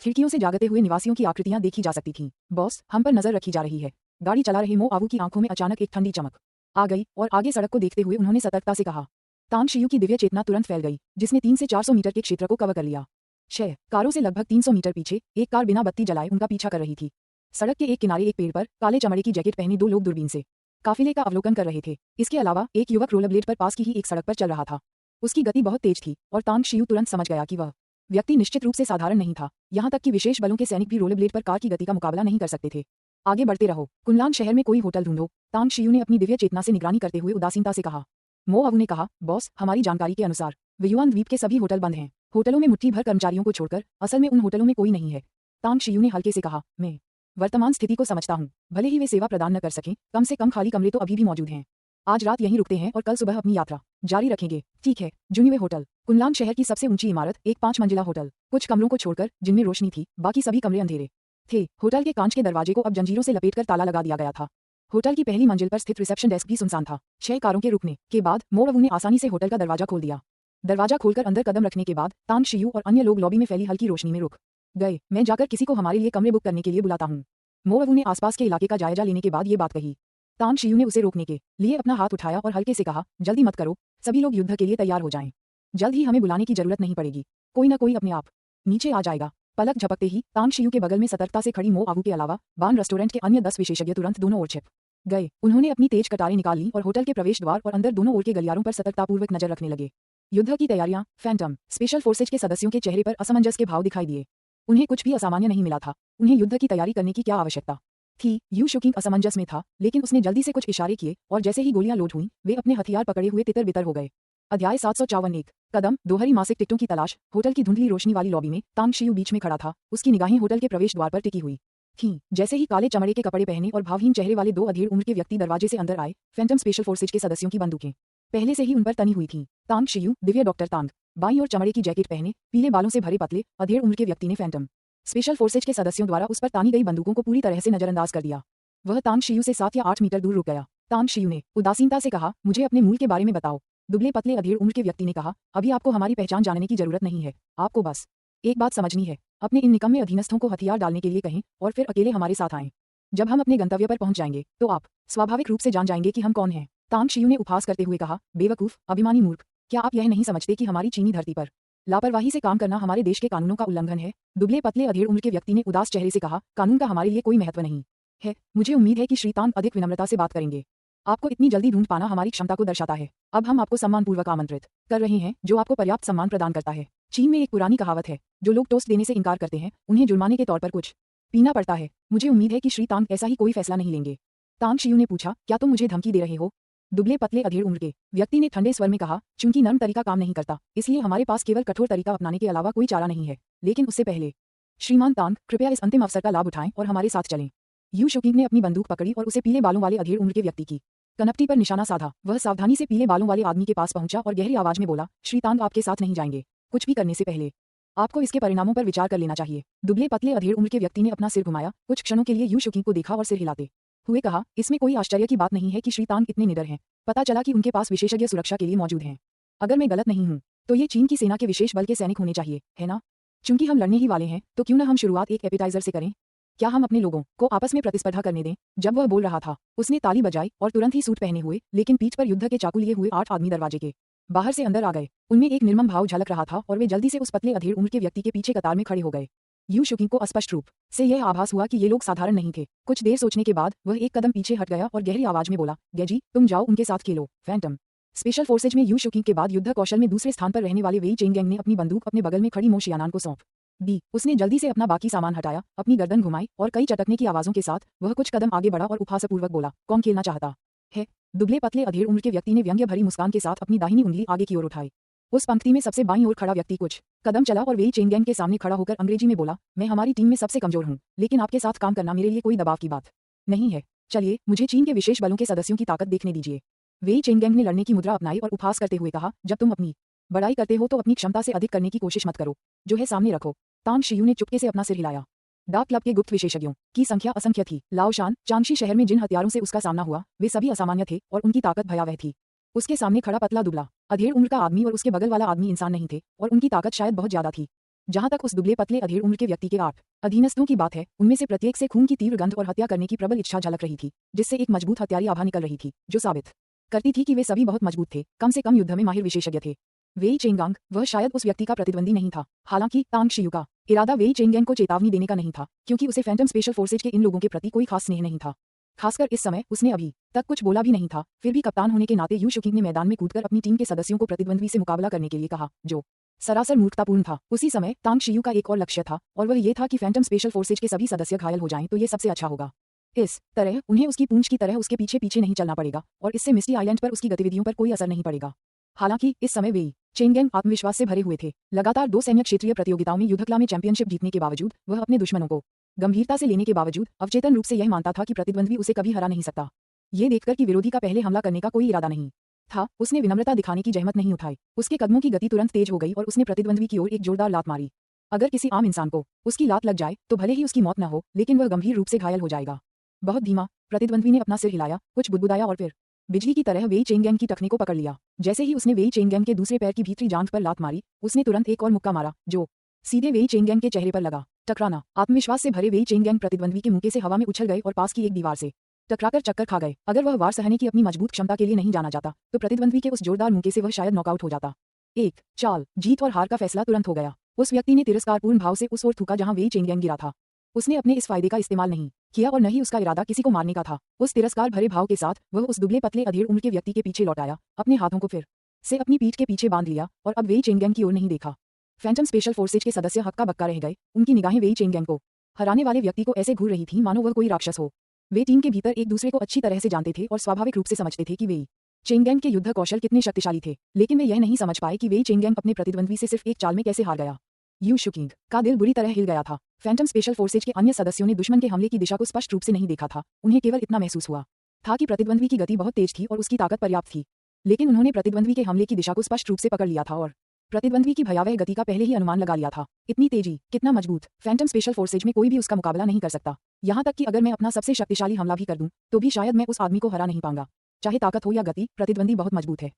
खिड़कियों से जागते हुए निवासियों की आकृतियां देखी जा सकती थीं। बॉस, हम पर नजर रखी जा रही है। गाड़ी चला रहे मो आवू की आंखों में अचानक एक ठंडी चमक आ गई और आगे सड़क को देखते हुए उन्होंने सतर्कता से कहा। तांग शियू की दिव्य चेतना तुरंत फैल गई, जिसने 3 से 400 मीटर के क्षेत्र को कवर कर लिया। 6 कारों से लगभग 300 मीटर पीछे एक कार बिना बत्ती जलाए उनका पीछा कर रही थी। सड़क के एक किनारे एक पेड़ पर काले चमड़े की जैकेट पहने 2 लोग दूरबीन से काफिले का अवलोकन कर रहे थे। इसके अलावा एक युवक रोलरब्लेड पर पास की ही एक सड़क पर चल रहा था। उसकी गति बहुत तेज थी और तांग शियू तुरंत समझ गया कि वह व्यक्ति निश्चित रूप से साधारण नहीं था। यहाँ तक कि विशेष बलों के सैनिक भी रोलरब्लेड पर कार की गति का मुकाबला नहीं कर सकते थे। आगे बढ़ते रहो। कुनलांग शहर में कोई होटल ढूंढो। तांग शियू ने अपनी दिव्य चेतना से निगरानी करते हुए उदासीनता से कहा। मो आवू ने कहा, बॉस, हमारी जानकारी के अनुसार व्युआन द्वीप के सभी होटल बंद हैं। होटलों में मुट्ठी भर कर्मचारियों को छोड़कर असल में उन होटलों में कोई नहीं है। तांग शियू ने हल्के से कहा, मैं वर्तमान स्थिति को समझता हूँ। भले ही वे सेवा प्रदान न कर सकें, कम से कम खाली कमरे तो अभी भी मौजूद हैं। आज रात यहीं रुकते हैं और कल सुबह अपनी यात्रा जारी रखेंगे। ठीक है। जुनिवे होटल, कुनलांग शहर की सबसे ऊंची इमारत, एक 5 मंजिला होटल। कुछ कमरों को छोड़कर जिनमें रोशनी थी, बाकी सभी कमरे अंधेरे थे। होटल के कांच के दरवाजे को अब जंजीरों से लपेटकर ताला लगा दिया गया था। होटल की पहली मंजिल पर स्थित रिसेप्शन डेस्क भी सुनसान था। 6 कारों के रुकने के बाद मो आवू ने आसानी से होटल का दरवाजा खोल दिया। दरवाजा खोलकर अंदर कदम रखने के बाद तांग शियू और अन्य लोग लॉबी में फैली हल्की रोशनी में रुक गए। मैं जाकर किसी को हमारे लिए कमरे बुक करने के लिए बुलाता हूँ। मो आवू ने आसपास के इलाके का जायजा लेने के बाद ये बात कही। तांग शियू ने उसे रोकने के लिए अपना हाथ उठाया और हल्के से कहा, जल्दी मत करो, सभी लोग युद्ध के लिए तैयार हो जाएं। जल्द ही हमें बुलाने की जरूरत नहीं पड़ेगी, कोई ना कोई अपने आप नीचे आ जाएगा। पलक झपकते ही तांग शियू के बगल में सतर्कता से खड़ी मो आवू के अलावा बान रेस्टोरेंट के अन्य 10 विशेषज्ञ तुरंत दोनों ओर छिप गए। उन्होंने अपनी तेज कटारें निकाल ली और होटल के प्रवेश द्वार और अंदर दोनों ओर के गलियारों पर सतर्कतापूर्वक नजर रखने लगे। युद्ध की तैयारियां। फैंटम स्पेशल फोर्सेज के सदस्यों के चेहरे पर असमंजस के भाव दिखाई दिए। उन्हें कुछ भी असामान्य नहीं मिला था। उन्हें युद्ध की तैयारी करने की क्या आवश्यकता थी? यू शुकिंग असमंजस में था, लेकिन उसने जल्दी से कुछ इशारे किए और जैसे ही गोलियां लोड हुईं, वे अपने हथियार पकड़े हुए तितर बितर हो गए। अध्याय 754। एक कदम। दोहरी मासिक टिकटों की तलाश। होटल की धुंधली रोशनी वाली लॉबी में तांग शियू बीच में खड़ा था। उसकी निगाहें होटल के प्रवेश द्वार पर टिकी हुई थीं। जैसे ही काले चमड़े के कपड़े पहने और भावहीन चेहरे वाले दो अधेड़ उम्र के व्यक्ति दरवाजे से अंदर आए, फैंटम स्पेशल फोर्सेज के सदस्यों की बंदूकें पहले से ही उन पर तनी हुई थीं। तांग शियू, दिव्य डॉक्टर तांग। बाईं ओर चमड़े की जैकेट पहने, पीले बालों से भरे पतले, अधेड़ उम्र के व्यक्ति ने फैंटम स्पेशल फोर्सेज के सदस्यों द्वारा उस पर तानी गई बंदूकों को पूरी तरह से नजरअंदाज कर दिया। वह तांग शियू से 7 या 8 मीटर दूर रुक गया। तांग शियू ने उदासीनता से कहा, मुझे अपने मूल के बारे में बताओ। दुबले पतले अधेड़ उम्र के व्यक्ति ने कहा, अभी आपको हमारी पहचान जानने की जरूरत नहीं है। आपको बस एक बात समझनी है। अपने इन निकम्मे अधीनस्थों को हथियार डालने के लिए कहें और फिर अकेले हमारे साथ आएं। जब हम अपने गंतव्य पर पहुंच जाएंगे तो आप स्वाभाविक रूप से जान जाएंगे कि हम कौन हैं। तांग शियू ने उपहास करते हुए कहा, बेवकूफ, अभिमानी मूर्ख, क्या आप यह नहीं समझते कि हमारी चीनी धरती पर लापरवाही से काम करना हमारे देश के कानूनों का उल्लंघन है? दुबले पतले अधेड़ उम्र के व्यक्ति ने उदास चेहरे से कहा, कानून का हमारे लिए कोई महत्व नहीं है। मुझे उम्मीद है कि श्री तांग अधिक विनम्रता से बात करेंगे। आपको इतनी जल्दी ढूंढ पाना हमारी क्षमता को दर्शाता है। अब हम आपको सम्मानपूर्वक आमंत्रित कर रहे हैं, जो आपको पर्याप्त सम्मान प्रदान करता है। चीन में एक पुरानी कहावत है, जो लोग टोस्ट देने से इनकार करते हैं उन्हें जुर्माने के तौर पर कुछ पीना पड़ता है। मुझे उम्मीद है कि श्री तांग ऐसा ही कोई फैसला नहीं लेंगे। तांग शियू ने पूछा, क्या तुम मुझे धमकी दे रहे हो? दुबले पतले अधेड़ उम्र के व्यक्ति ने ठंडे स्वर में कहा, चूंकि नर्म तरीका काम नहीं करता, इसलिए हमारे पास केवल कठोर तरीका अपनाने के अलावा कोई चारा नहीं है। लेकिन उससे पहले श्रीमान तांग, कृपया इस अंतिम अवसर का लाभ उठाएं और हमारे साथ चलें। यू शुकिंग ने अपनी बंदूक पकड़ी और उसे पीले बालों वाले अधेड़ उम्र के व्यक्ति की कनपटी पर निशाना साधा। वह सावधानी से पीले बालों वाले आदमी के पास पहुंचा और गहरी आवाज में बोला, श्री तांग आपके साथ नहीं जाएंगे। कुछ भी करने से पहले आपको इसके परिणामों पर विचार कर लेना चाहिए। दुबले पतले अधेड़ उम्र के व्यक्ति ने अपना सिर घुमाया, कुछ क्षणों के लिए यू शुकिंग को देखा और सिर हिलाते हुए कहा, इसमें कोई आश्चर्य की बात नहीं है कि श्री तांग इतने निडर हैं। पता चला कि उनके पास विशेषज्ञ सुरक्षा के लिए मौजूद हैं। अगर मैं गलत नहीं हूं तो ये चीन की सेना के विशेष बल के सैनिक होने चाहिए, है ना? चूंकि हम लड़ने ही वाले हैं तो क्यों न हम शुरुआत एक एपेटाइजर से करें? क्या हम अपने लोगों को आपस में प्रतिस्पर्धा करने दें? जब वह बोल रहा था, उसने ताली बजाई और तुरंत ही सूट पहने हुए लेकिन पीठ पर युद्ध के चाकू लिए हुए 8 आदमी दरवाजे के बाहर से अंदर आ गए। उनमें एक निर्मम भाव झलक रहा था और वे जल्दी से उस पतले अधेड़ उम्र के व्यक्ति के पीछे कतार में खड़े हो गए। यू शुकिंग को स्पष्ट रूप से यह आभास हुआ कि ये लोग साधारण नहीं थे। कुछ देर सोचने के बाद वह एक कदम पीछे हट गया और गहरी आवाज में बोला, गेजी, तुम जाओ उनके साथ खेलो। फैंटम स्पेशल फोर्सेज में यू शुकिंग के बाद युद्ध कौशल में दूसरे स्थान पर रहने वाले वेई चेंगगेंग ने अपनी बंदूक अपने बगल में खड़ी मो शियानान को सौंप दी। उसने जल्दी से अपना बाकी सामान हटाया, अपनी गर्दन घुमाई और कई चटकने की आवाजों के साथ वह कुछ कदम आगे बढ़ा और उपहासपूर्वक बोला, कौन खेलना चाहता है? दुबले पतले अधेड़ उम्र के व्यक्ति ने व्यंग्य भरी मुस्कान के साथ अपनी दाहिनी उंगली आगे की ओर उठाई। उस पंक्ति में सबसे बाईं ओर खड़ा व्यक्ति कुछ कदम चला और वेई चेंगगेंग के सामने खड़ा होकर अंग्रेजी में बोला, मैं हमारी टीम में सबसे कमजोर हूं, लेकिन आपके साथ काम करना मेरे लिए कोई दबाव की बात नहीं है। चलिए, मुझे चीन के विशेष बलों के सदस्यों की ताकत देखने दीजिए। वेई चेंगगेंग ने लड़ने की मुद्रा अपनाई और उपहास करते हुए कहा, जब तुम अपनी बड़ाई करते हो तो अपनी क्षमता से अधिक करने की कोशिश मत करो, जो है सामने रखो। तांग शियू ने चुपके से अपना सिर हिलाया। डाक क्लब के गुप्त विशेषज्ञों की संख्या असंख्य थी। लाओशान, चांगशी शहर में जिन हथियारों से उसका सामना हुआ वे सभी असामान्य थे और उनकी ताकत भयावह थी। उसके सामने खड़ा पतला दुबला अधेड़ उम्र का आदमी और उसके बगल वाला आदमी इंसान नहीं थे और उनकी ताकत शायद बहुत ज्यादा थी। जहां तक उस दुबले पतले अधेड़ उम्र के व्यक्ति के 8 अधीनस्थों की बात है, उनमें से प्रत्येक से खून की तीव्र गंध और हत्या करने की प्रबल इच्छा झलक रही थी, जिससे एक मजबूत हत्यारी आभा निकल रही थी, जो साबित करती थी कि वे सभी बहुत मजबूत थे, कम से कम युद्ध में माहिर विशेषज्ञ थे। वेई चेंगगांग, वह शायद उस व्यक्ति का प्रतिद्वंदी नहीं था। हालांकि तांग शियू का इरादा वेई चेंगगेंग को चेतावनी देने का नहीं था, क्योंकि उसे फैंटम स्पेशल फोर्सेज के इन लोगों के प्रति कोई खास स्नेह नहीं था। खासकर इस समय उसने अभी तक कुछ बोला भी नहीं था। फिर भी कप्तान होने के नाते यू शुकिंग ने मैदान में कूदकर अपनी टीम के सदस्यों को प्रतिद्वंदी से मुकाबला करने के लिए कहा, जो सरासर मूर्खतापूर्ण था। उसी समय तांग शियू का एक और लक्ष्य था और वह ये था कि फैंटम स्पेशल फोर्सेज के सभी सदस्य घायल हो जाएं तो ये सबसे अच्छा होगा। इस तरह उन्हें उसकी पूंछ की तरह उसके पीछे पीछे नहीं चलना पड़ेगा और इससे मिस्टी आइलैंड पर उसकी गतिविधियों पर कोई असर नहीं पड़ेगा। हालांकि इस समय वेई चेंगगेंग आत्मविश्वास से भरे हुए थे। लगातार 2 सैन्य क्षेत्रीय प्रतियोगिताओं में युद्धकला में चैंपियनशिप जीतने के बावजूद, वह अपने दुश्मनों को गंभीरता से लेने के बावजूद अवचेतन रूप से यह मानता था कि प्रतिद्वंद्वी उसे कभी हरा नहीं सकता। ये देखकर कि विरोधी का पहले हमला करने का कोई इरादा नहीं था, उसने विनम्रता दिखाने की जहमत नहीं उठाई। उसके कदमों की गति तुरंत तेज हो गई और उसने प्रतिद्वंद्वी की ओर एक जोरदार लात मारी। अगर किसी आम इंसान को उसकी लात लग जाए तो भले ही उसकी मौत न हो, लेकिन वह गंभीर रूप से घायल हो जाएगा। बहुत धीमा प्रतिद्वंद्वी ने अपना सिर हिलाया, कुछ बुदबुदाया और फिर बिजली की तरह वेई चेंगगेंग की टखने को पकड़ लिया। जैसे ही उसने वेई चेंगगेंग के दूसरे पैर की भीतरी जांघ पर लात मारी, उसने तुरंत एक और मुक्का मारा, जो सीधे वेई चेंगगेंग के चेहरे पर लगा। टकराना। आत्मविश्वास से भरे वेई चेंगगेंग प्रतिद्वंद्वी के मुक्के से हवा में उछल गए और पास की एक दीवार से टकराकर चक्कर खा गए। अगर वह वार सहने की अपनी मजबूत क्षमता के लिए नहीं जाना जाता तो प्रतिद्वंद्वी के उस जोरदार मुक्के से वह शायद नॉकआउट हो जाता। एक चाल, जीत और हार का फैसला तुरंत हो गया। उस व्यक्ति ने तिरस्कारपूर्ण भाव से उस ओर थूका जहां वेई चेंगगेंग गिरा था। उसने अपने इस फायदे का इस्तेमाल नहीं किया और न ही उसका इरादा किसी को मारने का था। उस तिरस्कार भरे भाव के साथ वह उस दुबले पतले अधेड़ उम्र के व्यक्ति के पीछे लौट आया, अपने हाथों को फिर से अपनी पीठ के पीछे बांध लिया और अब वेई चेन गैंग की ओर नहीं देखा। फैंटम स्पेशल फोर्सेज के सदस्य हक्का बक्का रह गए, उनकी निगाहें वेई चेन गैंग को हराने वाले व्यक्ति को ऐसे घूर रही थीं मानो वह कोई राक्षस हो। वे टीम के भीतर एक दूसरे को अच्छी तरह से जानते थे और स्वाभाविक रूप से समझते थे कि वेई चेन गैंग के युद्ध कौशल कितने शक्तिशाली थे, लेकिन वे यह नहीं समझ पाए कि वेई चेन गैंग अपने प्रतिद्वंद्वी से सिर्फ एक चाल में कैसे हार गया। यू शुकिंग का दिल बुरी तरह हिल गया था। फैंटम स्पेशल फोर्सेज के अन्य सदस्यों ने दुश्मन के हमले की दिशा को स्पष्ट रूप से नहीं देखा था, उन्हें केवल इतना महसूस हुआ था कि प्रतिद्वंद्वी की गति बहुत तेज थी और उसकी ताकत पर्याप्त थी। लेकिन उन्होंने प्रतिद्वंद्वी के हमले की दिशा को स्पष्ट रूप से पकड़ लिया था और प्रतिद्वंद्वी की भयावह गति का पहले ही अनुमान लगा लिया था। इतनी तेजी, कितना मजबूत, फैंटम स्पेशल फोर्सेज में कोई भी उसका मुकाबला नहीं कर सकता। यहाँ तक कि अगर मैं अपना सबसे शक्तिशाली हमला भी कर दूं, तो भी शायद मैं उस आदमी को हरा नहीं पाऊंगा। चाहे ताकत हो या गति, प्रतिद्वंदी बहुत मजबूत है,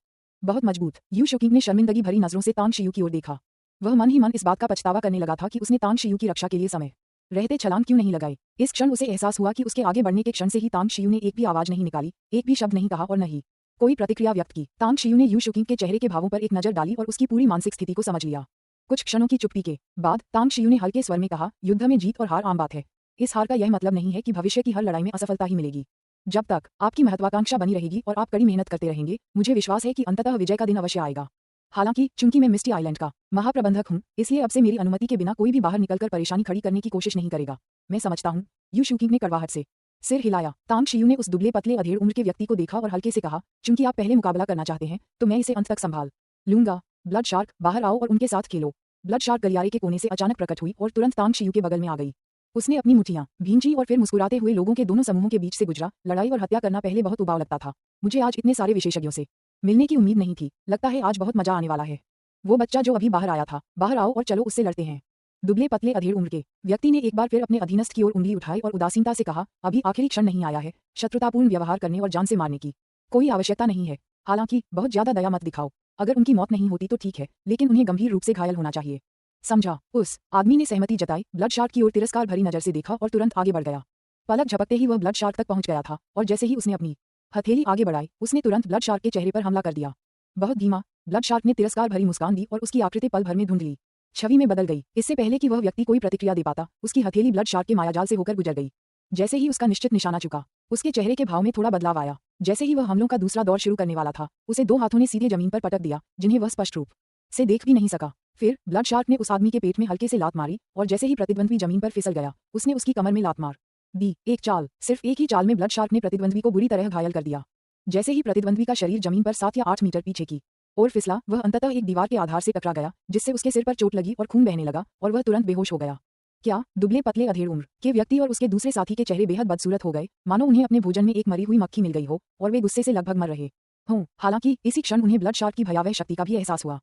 बहुत मजबूत। यू शुकिंग ने शर्मिंदगी भरी नजरों से तांग शियू की ओर देखा। वह मन ही मन इस बात का पछतावा करने लगा था कि उसने तांग शियू की रक्षा के लिए समय रहते छलांग क्यों नहीं लगाई। इस क्षण उसे एहसास हुआ कि उसके आगे बढ़ने के क्षण से ही तांग शियू ने एक भी आवाज नहीं निकाली, एक भी शब्द नहीं कहा और न ही कोई प्रतिक्रिया व्यक्त की। तांग शियू ने यू शुकिंग के चेहरे के भावों पर एक नजर डाली और उसकी पूरी मानसिक स्थिति को समझ लिया। कुछ क्षणों की चुप्पी के बाद तांग शियू ने हल्के स्वर में कहा, युद्ध में जीत और हार आम बात है। इस हार का यह मतलब नहीं है कि भविष्य की हर लड़ाई में असफलता ही मिलेगी। जब तक आपकी महत्वाकांक्षा बनी रहेगी और आप कड़ी मेहनत करते रहेंगे, मुझे विश्वास है कि अंततः विजय का दिन अवश्य आएगा। हालांकि चूंकि मैं मिस्टी आइलैंड का महाप्रबंधक हूं, इसलिए अब से मेरी अनुमति के बिना कोई भी बाहर निकलकर परेशानी खड़ी करने की कोशिश नहीं करेगा। मैं समझता हूं। यू शुकिंग ने कड़वाहट से सिर हिलाया। तांग शियू ने उस दुबले पतले अधेड़ उम्र के व्यक्ति को देखा और हल्के से कहा, चूंकि आप पहले मुकाबला करना चाहते हैं, तो मैं इसे अंत तक संभाल लूंगा। ब्लड शार्क, बाहर आओ और उनके साथ खेलो। ब्लड शार्क गलियारे के कोने से अचानक प्रकट हुई और तुरंत तांग शियू के बगल में आ गई। उसने अपनी मुठ्ठियां भींची और फिर मुस्कुराते हुए लोगों के दोनों समूहों के बीच से गुजरा। लड़ाई और हत्या करना पहले बहुत उबाऊ लगता था। मुझे आज इतने सारे विशेषज्ञों से मिलने की उम्मीद नहीं थी। लगता है आज बहुत मजा आने वाला है। वो बच्चा जो अभी बाहर आया था, बाहर आओ और चलो उससे लड़ते हैं। दुबले पतले अधेड़ उम्र के व्यक्ति ने एक बार फिर अपने अधीनस्थ की ओर उंगली उठाई और उदासीनता से कहा, अभी आखिरी क्षण नहीं आया है शत्रुतापूर्ण व्यवहार करने और जान से मारने की कोई आवश्यकता नहीं है। हालांकि बहुत ज्यादा दया मत दिखाओ। अगर उनकी मौत नहीं होती तो ठीक है, लेकिन उन्हें गंभीर रूप से घायल होना चाहिए, समझा। उस आदमी ने सहमति जताई, ब्लड शार्क की ओर तिरस्कार भरी नजर से देखा और तुरंत आगे बढ़ गया। पलक झपकते ही वह ब्लड शार्क तक पहुंच गया था और जैसे ही उसने अपनी हथेली आगे बढ़ाई, उसने तुरंत ब्लड शार्क के चेहरे पर हमला कर दिया। बहुत धीमा, ब्लड शार्क ने तिरस्कार भरी मुस्कान दी और उसकी आकृति पल भर में धुंधली छवि में बदल गई। इससे पहले कि वह व्यक्ति कोई प्रतिक्रिया दे पाता, उसकी हथेली ब्लड शार्क के मायाजाल से होकर गुजर गई। जैसे ही उसका निश्चित निशाना चुका, उसके चेहरे के भाव में थोड़ा बदलाव आया। जैसे ही वह हमलों का दूसरा दौर शुरू करने वाला था, उसे दो हाथों ने सीधे जमीन पर पटक दिया, जिन्हें वह स्पष्ट रूप से देख भी नहीं सका। फिर ब्लड शार्क ने उस आदमी के पेट में हल्के से लात मारी और जैसे ही प्रतिद्वंद्वी जमीन पर फिसल गया, उसने उसकी कमर में लात मार दी। एक चाल, सिर्फ एक ही चाल में ब्लड शार्क ने प्रतिद्वंद्वी को बुरी तरह घायल कर दिया। जैसे ही प्रतिद्वंद्वी का शरीर जमीन पर 7 या 8 मीटर पीछे की और फिसला, वह अंततः एक दीवार के आधार से टकरा गया, जिससे उसके सिर पर चोट लगी और खून बहने लगा और वह तुरंत बेहोश हो गया। क्या दुबले पतले अधेड़ उम्र के व्यक्ति और उसके दूसरे साथी के चेहरे बेहद बदसूरत हो गए, मानो उन्हें अपने भोजन में एक मरी हुई मक्खी मिल गई हो और वे गुस्से से लगभग मर रहे हों। हालांकि इसी क्षण उन्हें ब्लड शार्क की भयावह शक्ति का भी एहसास हुआ।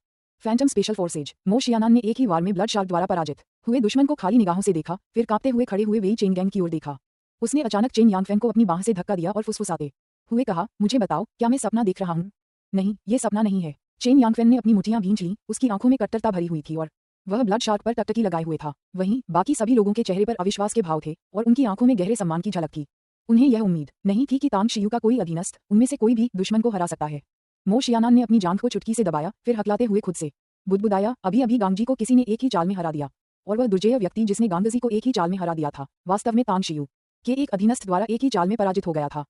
फैंटम स्पेशल फोर्सेज मो शियानान ने एक ही वार में ब्लड शार्क द्वारा पराजित हुए दुश्मन को खाली निगाहों से देखा, फिर कांपते हुए खड़े हुए वेई चेन गैंग की ओर देखा। उसने अचानक चेन यांगफेंग को अपनी बाह से धक्का दिया और फुसफुसाते हुए कहा, मुझे बताओ, क्या मैं सपना देख रहा हूँ? नहीं, ये सपना नहीं है। चेन यांगफेंग ने अपनी मुठ्ठियां भींच लीं, उसकी आंखों में कट्टरता भरी हुई थी और वह ब्लड शार्क पर टकटकी लगाए हुए था। वहीं बाकी सभी लोगों के चेहरे पर अविश्वास के भाव थे और उनकी आंखों में गहरे सम्मान की झलक थी। उन्हें यह उम्मीद नहीं थी कि तांग शियू का कोई अधीनस्थ उनमें से कोई भी दुश्मन को हरा सकता है। मो शियानान ने अपनी जांघ को चुटकी से दबाया, फिर हकलाते हुए खुद से बुदबुदाया, अभी अभी गांगजी को किसी ने एक ही चाल में हरा दिया, और वह दुर्जेय व्यक्ति जिसने गांगजी को एक ही चाल में हरा दिया था, वास्तव में तांग शियू के एक अधीनस्थ द्वारा एक ही चाल में पराजित हो गया था।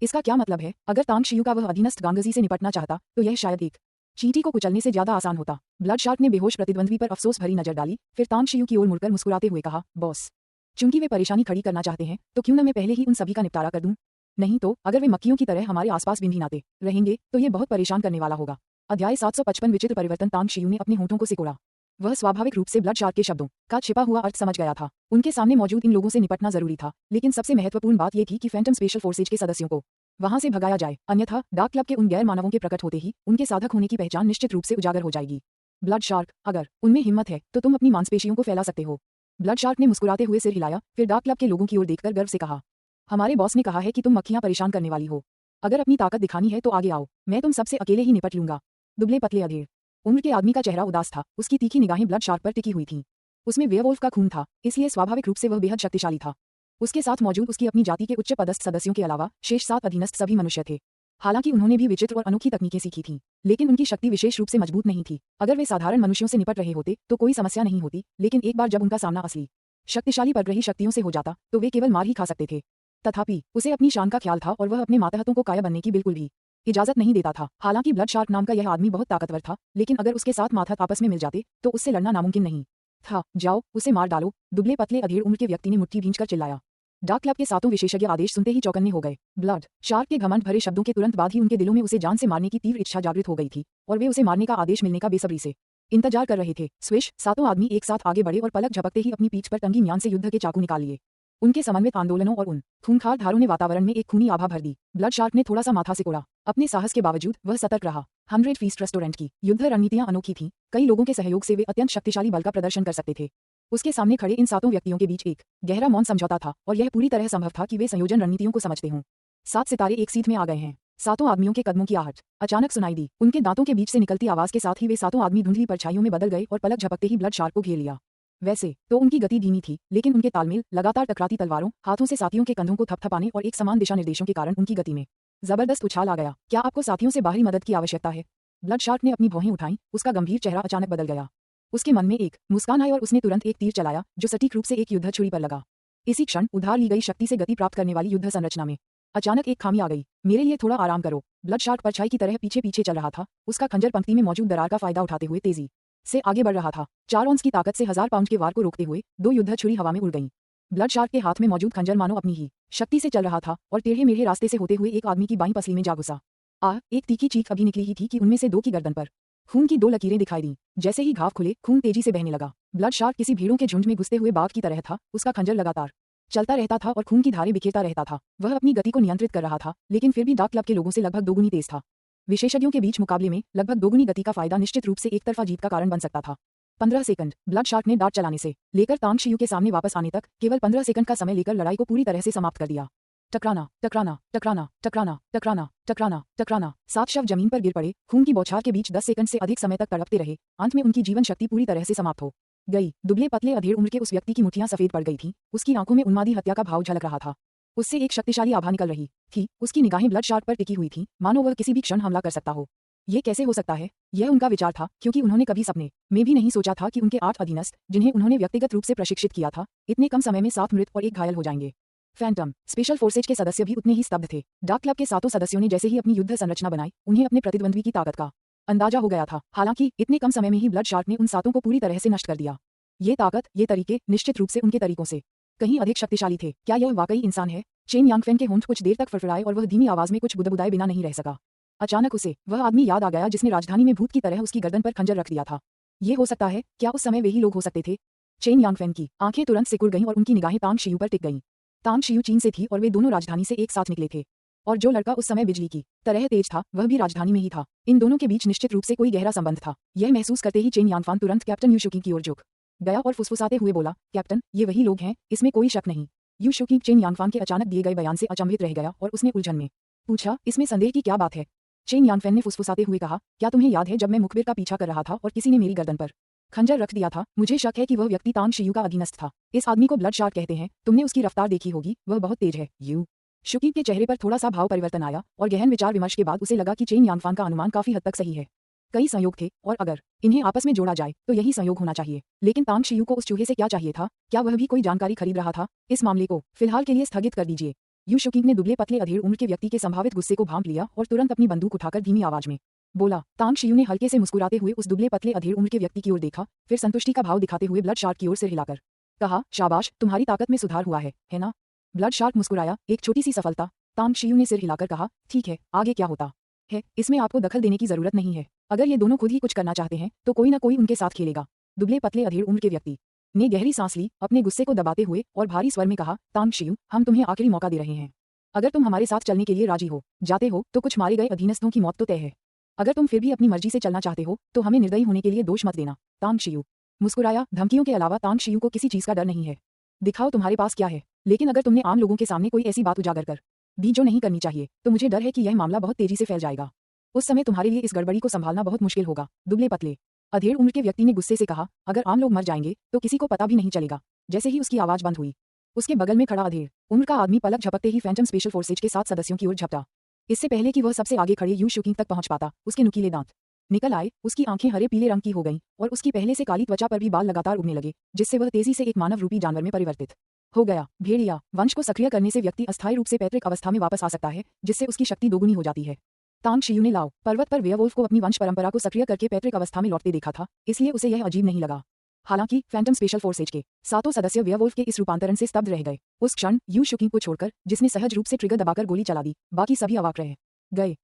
इसका क्या मतलब है? अगर तांग शियू का वह अधीनस्थ गांगजी से निपटना चाहता, तो यह शायद एक चींटी को कुचलने से ज्यादा आसान होता। ब्लड शार्क ने बेहोश प्रतिद्वंद्वी पर अफसोस भरी नजर डाली, फिर तांग शियू की ओर मुड़कर मुस्कुराते हुए कहा, बॉस, चूंकि वे परेशानी खड़ी करना चाहते हैं, तो क्यों न मैं पहले ही उन सभी का निपटारा कर दूं? नहीं तो अगर वे मक्खियों की तरह हमारे आसपास भिनभिनाते रहेंगे, तो ये बहुत परेशान करने वाला होगा। अध्याय 755 विचित्र परिवर्तन। तांग शियू ने अपने होंठों को सिकोड़ा। वह स्वाभाविक रूप से ब्लड शार्क के शब्दों का छिपा हुआ अर्थ समझ गया था। उनके सामने मौजूद इन लोगों से निपटना जरूरी था, लेकिन सबसे महत्वपूर्ण बात यह थी कि फैंटम स्पेशल फोर्सेज के सदस्यों को वहां से भगाया जाए, अन्यथा डार्क क्लब के उन गैर मानवों के प्रकट होते ही उनके साधक होने की पहचान निश्चित रूप से उजागर हो जाएगी। ब्लड शार्क, अगर उनमें हिम्मत है तो तुम अपनी मांसपेशियों को फैला सकते हो। ब्लड शार्क ने मुस्कुराते हुए सिर हिलाया, फिर डार्क क्लब के लोगों की ओर देखकर गर्व से कहा, हमारे बॉस ने कहा है कि तुम मक्खियां परेशान करने वाली हो। अगर अपनी ताकत दिखानी है तो आगे आओ, मैं तुम सबसे अकेले ही निपट लूंगा। दुबले पतले अधेड़ उम्र के आदमी का चेहरा उदास था, उसकी तीखी निगाहें ब्लड शार्क पर टिकी हुई थीं। उसमें वेयरवुल्फ का खून था, इसलिए स्वाभाविक रूप से वह बेहद शक्तिशाली था। उसके साथ मौजूद उसकी अपनी जाति के उच्च पदस्थ सदस्यों के अलावा शेष 7 अधीनस्थ सभी मनुष्य थे। हालांकि उन्होंने भी विचित्र और अनोखी तकनीकें सीखी थीं, लेकिन उनकी शक्ति विशेष रूप से मजबूत नहीं थी। अगर वे साधारण मनुष्यों से निपट रहे होते तो कोई समस्या नहीं होती, लेकिन एक बार जब उनका सामना असली शक्तिशाली परग्रही शक्तियों से हो जाता तो वे केवल मार ही खा सकते थे। तथापि उसे अपनी शान का ख्याल था और वह अपने मातहतों को काया बनने की बिल्कुल भी इजाजत नहीं देता था। हालांकि ब्लड शार्क नाम का यह आदमी बहुत ताकतवर था, लेकिन अगर उसके साथ माथत आपस में मिल जाते तो उससे लड़ना नामुमकिन नहीं था। जाओ उसे मार डालो, दुबले पतले अधेड़ उम्र के व्यक्ति ने मुट्ठी भींचकर चिल्लाया। डाक क्लब के सातों विशेषज्ञ आदेश सुनते ही चौकन्ने हो गए। ब्लड शार्क के घमंड भरे शब्दों के तुरंत बाद ही उनके दिलों में उसे जान से मारने की तीव्र इच्छा जागृत हो गई थी और वे उसे मारने का आदेश मिलने का बेसब्री से इंतजार कर रहे थे। स्विश, सातों आदमी एक साथ आगे बढ़े और पलक झपकते ही अपनी पीठ पर टंगी म्यान से युद्ध के चाकू निकाल लिए। उनके समन्वित आंदोलनों और उन खूंखार धारों ने वातावरण में एक खूनी आभा भर दी। ब्लड शार्क ने थोड़ा सा माथा सिकोड़ा। अपने साहस के बावजूद वह सतर्क रहा। 100 फीस्ट रेस्टोरेंट की युद्ध रणनीतियां अनोखी थीं। कई लोगों के सहयोग से वे अत्यंत शक्तिशाली बल का प्रदर्शन कर सकते थे। उसके सामने खड़े इन सातों व्यक्तियों के बीच एक गहरा मौन समझौता था और यह पूरी तरह संभव था कि वे संयोजन रणनीतियों को समझते हों। 7 सितारे एक सीध में आ गए हैं। सातों आदमियों के कदमों की आहट अचानक सुनाई दी। उनके दांतों के बीच से निकलती आवाज के साथ ही वे सातों आदमी धुंधली परछाइयों में बदल गए और पलक झपकते ही ब्लड शार्क को घेर लिया। वैसे तो उनकी गति धीमी थी, लेकिन उनके तालमेल, लगातार टकराती तलवारों, हाथों से साथियों के कंधों को थपथपाने और एक समान दिशा निर्देशों के कारण उनकी गति में जबरदस्त उछाल आ गया। क्या आपको साथियों से बाहरी मदद की आवश्यकता है? ब्लड शार्क ने अपनी भौहें उठाईं। उसका गंभीर चेहरा अचानक बदल गया। उसके मन में एक मुस्कान आई और उसने तुरंत एक तीर चलाया जो सटीक रूप से एक युद्ध छुरी पर लगा। इसी क्षण उधार ली गई शक्ति से गति प्राप्त करने वाली युद्ध संरचना में अचानक एक खामी आ गई। मेरे लिए थोड़ा आराम करो। ब्लड शार्क परछाई की तरह पीछे पीछे चल रहा था। उसका खंजर पंक्ति में मौजूद दरार का फायदा उठाते हुए तेजी से आगे बढ़ रहा था। 4 औंस की ताकत से 1000 पाउंड के वार को रोकते हुए 2 युद्ध छुरी हवा में उड़ गईं। ब्लड शार्क के हाथ में मौजूद खंजर मानो अपनी ही शक्ति से चल रहा था और टेढ़े मेढ़े रास्ते से होते हुए एक आदमी की बाईं पसली में जा घुसा। एक तीखी चीख अभी निकली ही थी कि उनमें से 2 की गर्दन पर खून की 2 लकीरें दिखाई दीं। जैसे ही घाव खुले, खून तेजी से बहने लगा। ब्लड शार्क किसी भीड़ों के झुंड में घुसते हुए बाघ की तरह था। उसका खंजर लगातार चलता रहता था और खून की धारें बिखेरता रहता था। वह अपनी गति को नियंत्रित कर रहा था, लेकिन फिर भी डाक क्लब के लोगों से लगभग 2 गुनी तेज था। विशेषज्ञों के बीच मुकाबले में लगभग 2 गुनी गति का फायदा निश्चित रूप से एक तरफा जीत का कारण बन सकता था। 15 सेकंड। ब्लड शार्क ने डार्ट चलाने से लेकर तांग शियू के सामने वापस आने तक केवल 15 सेकंड का समय लेकर लड़ाई को पूरी तरह से समाप्त कर दिया। टकराना, टकराना, टकराना, टकराना, टकराना, टकराना, टकराना। 7 शव जमीन पर गिर पड़े। खून की बौछार के बीच 10 सेकंड से अधिक समय तक तड़पते रहे। अंत में उनकी जीवन शक्ति पूरी तरह से समाप्त हो गई। दुबले पतले अधेड़ उम्र के उस व्यक्ति की मुट्ठियां सफेद पड़ गई थीं। उसकी आंखों में उन्मादी हत्या का भाव झलक रहा था। उससे एक शक्तिशाली आभा निकल रही थी। उसकी निगाहें ब्लड शार्क पर टिकी हुई थीं, मानो वह किसी भी क्षण हमला कर सकता हो। ये कैसे हो सकता है? यह उनका विचार था, क्योंकि उन्होंने कभी सपने में भी नहीं सोचा था कि उनके 8 अधीनस्थ, जिन्हें उन्होंने व्यक्तिगत रूप से प्रशिक्षित किया था, इतने कम समय में 7 मृत और 1 घायल हो जाएंगे। फैंटम स्पेशल फोर्सेज के सदस्य भी उतने ही स्तब्ध थे। डाक क्लब के सातों सदस्यों ने जैसे ही अपनी युद्ध संरचना बनाई, उन्हें अपने प्रतिद्वंद्वी की ताकत का अंदाजा हो गया था। हालांकि इतने कम समय में ही ब्लड शार्क ने उन सातों को पूरी तरह से नष्ट कर दिया। ये ताकत, ये तरीके निश्चित रूप से उनके तरीकों से कहीं अधिक शक्तिशाली थे। क्या यह वाकई इंसान है? चेन यांगफेंग के होंठ कुछ देर तक फड़फड़ाए और वह धीमी आवाज में कुछ बुदबुदाए बिना नहीं रह सका। अचानक उसे वह आदमी याद आ गया जिसने राजधानी में भूत की तरह उसकी गर्दन पर खंजर रख दिया था। ये हो सकता है? क्या उस समय वे ही लोग हो सकते थे? चेन यांगफेंग की आंखें तुरंत सिकुड़ गईं और उनकी निगाहें तांग शियू पर टिक गईं। तांग शियू चीन से थी और वे दोनों राजधानी से एक साथ निकले थे। और जो लड़का उस समय बिजली की तरह तेज था, वह भी राजधानी में ही था। इन दोनों के बीच निश्चित रूप से कोई गहरा संबंध था। यह महसूस करते ही चेन यांगफान तुरंत कैप्टन यू शुकिंग की ओर झुक गया और फुसफुसाते हुए बोला, कैप्टन, ये वही लोग हैं, इसमें कोई शक नहीं। यू शुकिंग चेन यांगफान के अचानक दिए गए बयान से अचंभित रह गया और उसने उलझन में पूछा, इसमें संदेह की क्या बात है? चेन यांगफेन ने फुसफुसाते हुए कहा, क्या तुम्हें याद है जब मैं मुखबिर का पीछा कर रहा था और किसी ने मेरी गर्दन पर खंजर रख दिया था? मुझे शक है कि वह व्यक्ति तांग शियू का अधीनस्थ था। इस आदमी को ब्लड शार्क कहते हैं। तुमने उसकी रफ्तार देखी होगी, वह बहुत तेज है। यू शुकिंग के चेहरे पर थोड़ा सा भाव परिवर्तन आया और गहन विचार विमर्श के बाद उसे लगा कि चेन यांगफान का अनुमान काफी हद तक सही है। कई संयोग थे और अगर इन्हें आपस में जोड़ा जाए तो यही संयोग होना चाहिए। लेकिन तांग शियू को उस चूहे से क्या चाहिए था? क्या वह भी कोई जानकारी खरीद रहा था? इस मामले को फिलहाल के लिए स्थगित कर दीजिए। यू शुकिंग ने दुबले पतले अधेड़ उम्र के व्यक्ति के संभावित गुस्से को भांप लिया और तुरंत अपनी बंदूक उठाकर धीमी आवाज में बोला। तांग शियू ने हल्के से मुस्कुराते हुए उस दुबले पतले अधेड़ उम्र के व्यक्ति की ओर देखा, फिर संतुष्टि का भाव दिखाते हुए ब्लड शार्क की ओर सिर हिलाकर कहा, शाबाश, तुम्हारी ताकत में सुधार हुआ है ना? ब्लड शार्क मुस्कुराया, एक छोटी सी सफलता। तांग शियू ने सिर हिलाकर कहा, ठीक है, आगे क्या होता है इसमें आपको दखल देने की जरूरत नहीं है। अगर ये दोनों खुद ही कुछ करना चाहते हैं तो कोई ना कोई उनके साथ खेलेगा। दुबले पतले अधेड़ उम्र के व्यक्ति ने गहरी सांस ली, अपने गुस्से को दबाते हुए और भारी स्वर में कहा, तांग शियू, हम तुम्हें आखिरी मौका दे रहे हैं। अगर तुम हमारे साथ चलने के लिए राजी हो जाते हो तो कुछ मारे गए अधीनस्थों की मौत तो तय है। अगर तुम फिर भी अपनी मर्जी से चलना चाहते हो तो हमें निर्दयी होने के लिए दोष मत देना। तांग शियू मुस्कुराया। धमकियों के अलावा तांग शियू को किसी चीज का डर नहीं है। दिखाओ तुम्हारे पास क्या है। लेकिन अगर तुमने आम लोगों के सामने कोई ऐसी बात उजागर कर दी जो नहीं करनी चाहिए, तो मुझे डर है कि यह मामला बहुत तेजी से फैल जाएगा। उस समय तुम्हारे लिए इस गड़बड़ी को संभालना बहुत मुश्किल होगा। दुबले पतले अधेड़ उम्र के व्यक्ति ने गुस्से से कहा, अगर आम लोग मर जाएंगे तो किसी को पता भी नहीं चलेगा। जैसे ही उसकी आवाज बंद हुई, उसके बगल में खड़ा अधेड़ उम्र का आदमी पलक झपकते ही फैंटम स्पेशल फोर्सेज के 7 सदस्यों की ओर झपटा। इससे पहले कि वह सबसे आगे खड़े यू शुकिंग तक पहुंच पाता, उसके नुकीले दांत निकल आए, उसकी आंखें हरे पीले रंग की हो गईं और उसकी पहले से काली त्वचा पर भी बाल लगातार उगने लगे, जिससे वह तेजी से एक मानव रूपी जानवर में परिवर्तित हो गया। भेड़िया वंश को सक्रिय करने से व्यक्ति अस्थायी रूप से पैतृक अवस्था में वापस आ सकता है, जिससे उसकी शक्ति दोगुनी हो जाती है। तांग शियू ने लाओ पर्वत पर वेयरवुल्फ को अपनी वंश परंपरा को सक्रिय करके पैतृक अवस्था में लौटते देखा था, इसलिए उसे यह अजीब नहीं लगा। हालांकि फैंटम स्पेशल फोर्सेज के 7 सदस्य वेयरवुल्फ के इस रूपांतरण से स्तब्ध रह गए। उस क्षण यू शुकिंग को छोड़कर, जिसने सहज रूप से ट्रिगर दबाकर गोली चला दी, बाकी सभी अवाक रह गए।